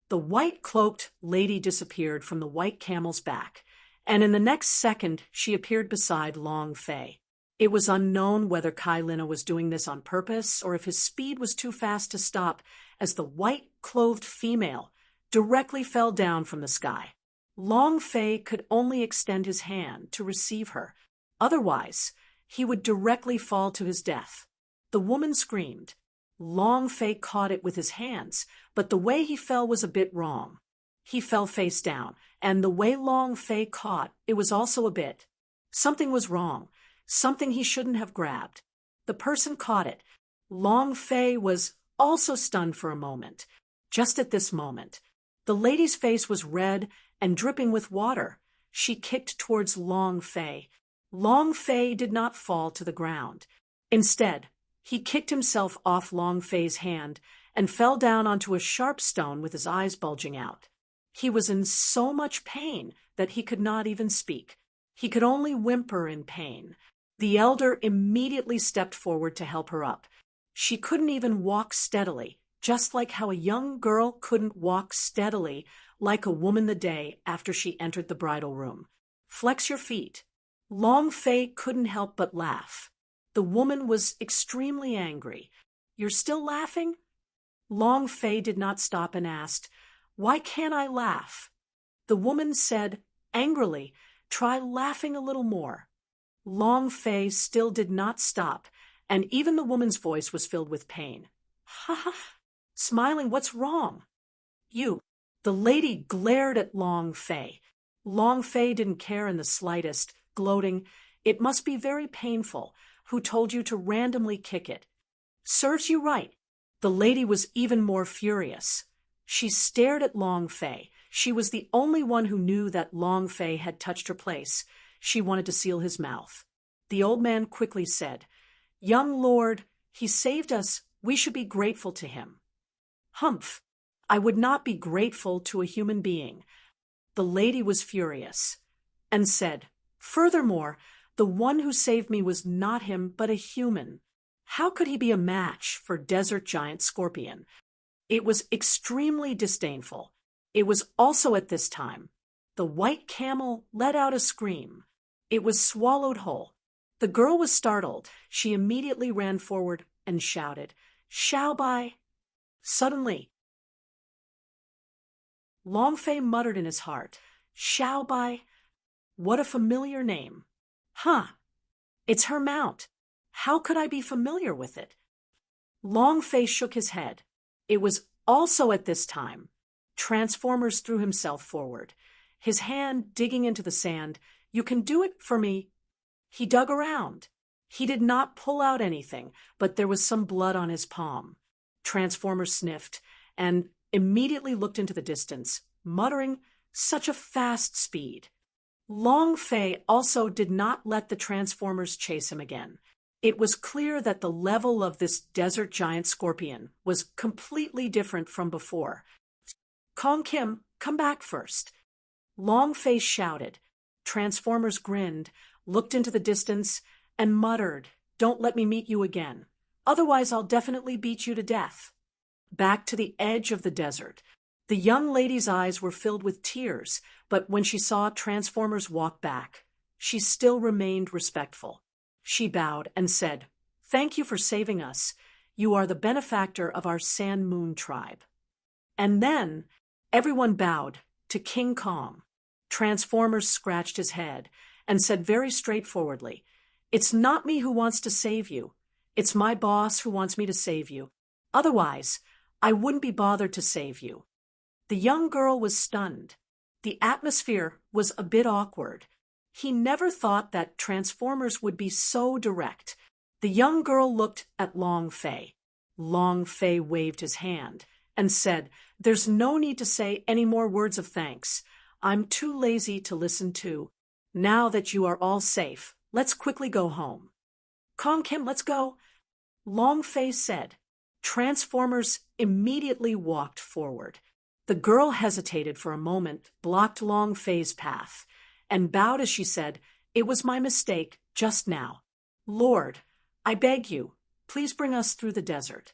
the white-cloaked lady disappeared from the white camel's back, and in the next second she appeared beside Long Fei. It was unknown whether Kai Lina was doing this on purpose or if his speed was too fast to stop as the white-clothed female directly fell down from the sky. Long Fei could only extend his hand to receive her. Otherwise, he would directly fall to his death. The woman screamed. Long Fei caught it with his hands, but the way he fell was a bit wrong. He fell face down, and the way Long Fei caught it was also a bit. Something was wrong, something he shouldn't have grabbed. The person caught it. Long Fei was also stunned for a moment. Just at this moment, the lady's face was red and dripping with water. She kicked towards Long Fei. Long Fei did not fall to the ground. Instead, he kicked himself off Long Fei's hand and fell down onto a sharp stone with his eyes bulging out. He was in so much pain that he could not even speak. He could only whimper in pain. The elder immediately stepped forward to help her up. She couldn't even walk steadily, just like how a young girl couldn't walk steadily like a woman the day after she entered the bridal room. Flex your feet. Long Fei couldn't help but laugh. The woman was extremely angry. You're still laughing? Long Fei did not stop and asked, Why can't I laugh? The woman said, angrily, Try laughing a little more. Long Fei still did not stop, and even the woman's voice was filled with pain. Ha ha! Smiling, what's wrong? You. The lady glared at Long Fei. Long Fei didn't care in the slightest, gloating, It must be very painful. Who told you to randomly kick it? Serves you right. The lady was even more furious. She stared at Long Fei. She was the only one who knew that Long Fei had touched her place. She wanted to seal his mouth. The old man quickly said, Young lord, he saved us. We should be grateful to him. Humph! I would not be grateful to a human being. The lady was furious and said, Furthermore, the one who saved me was not him, but a human. How could he be a match for desert giant Scorpion? It was extremely disdainful. It was also at this time. The white camel let out a scream. It was swallowed whole. The girl was startled. She immediately ran forward and shouted, Xiao Bai! Suddenly, Long Fei muttered in his heart, Xiao Bai? What a familiar name. Huh, it's her mount. How could I be familiar with it? Long Fei shook his head. It was also at this time. Transformers threw himself forward, his hand digging into the sand. You can do it for me. He dug around. He did not pull out anything, but there was some blood on his palm. Transformers sniffed and immediately looked into the distance, muttering, Such a fast speed. Long Fei also did not let the Transformers chase him again. It was clear that the level of this desert giant Scorpion was completely different from before. Kong Kim, come back first. Long Fei shouted. Transformers grinned, looked into the distance, and muttered, Don't let me meet you again. Otherwise I'll definitely beat you to death. Back to the edge of the desert. The young lady's eyes were filled with tears, but when she saw Transformers walk back, she still remained respectful. She bowed and said, Thank you for saving us. You are the benefactor of our Sand Moon tribe. And then everyone bowed to King Kong. Transformers scratched his head and said very straightforwardly, "It's not me who wants to save you. It's my boss who wants me to save you. Otherwise, I wouldn't be bothered to save you." The young girl was stunned. The atmosphere was a bit awkward. He never thought that Transformers would be so direct. The young girl looked at Long Fei. Long Fei waved his hand and said, "There's no need to say any more words of thanks. I'm too lazy to listen to. Now that you are all safe, let's quickly go home." "Kong Kim, let's go," Long Fei said. Transformers immediately walked forward. The girl hesitated for a moment, blocked Long Fei's path, and bowed as she said, "It was my mistake just now. Lord, I beg you, please bring us through the desert."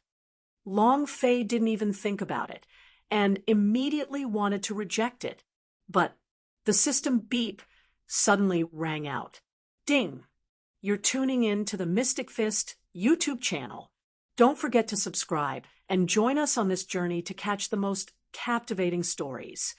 Long Fei didn't even think about it, and immediately wanted to reject it. But the system beep suddenly rang out. Ding! You're tuning in to the Mystic Fist YouTube channel. Don't forget to subscribe and join us on this journey to catch the most captivating stories.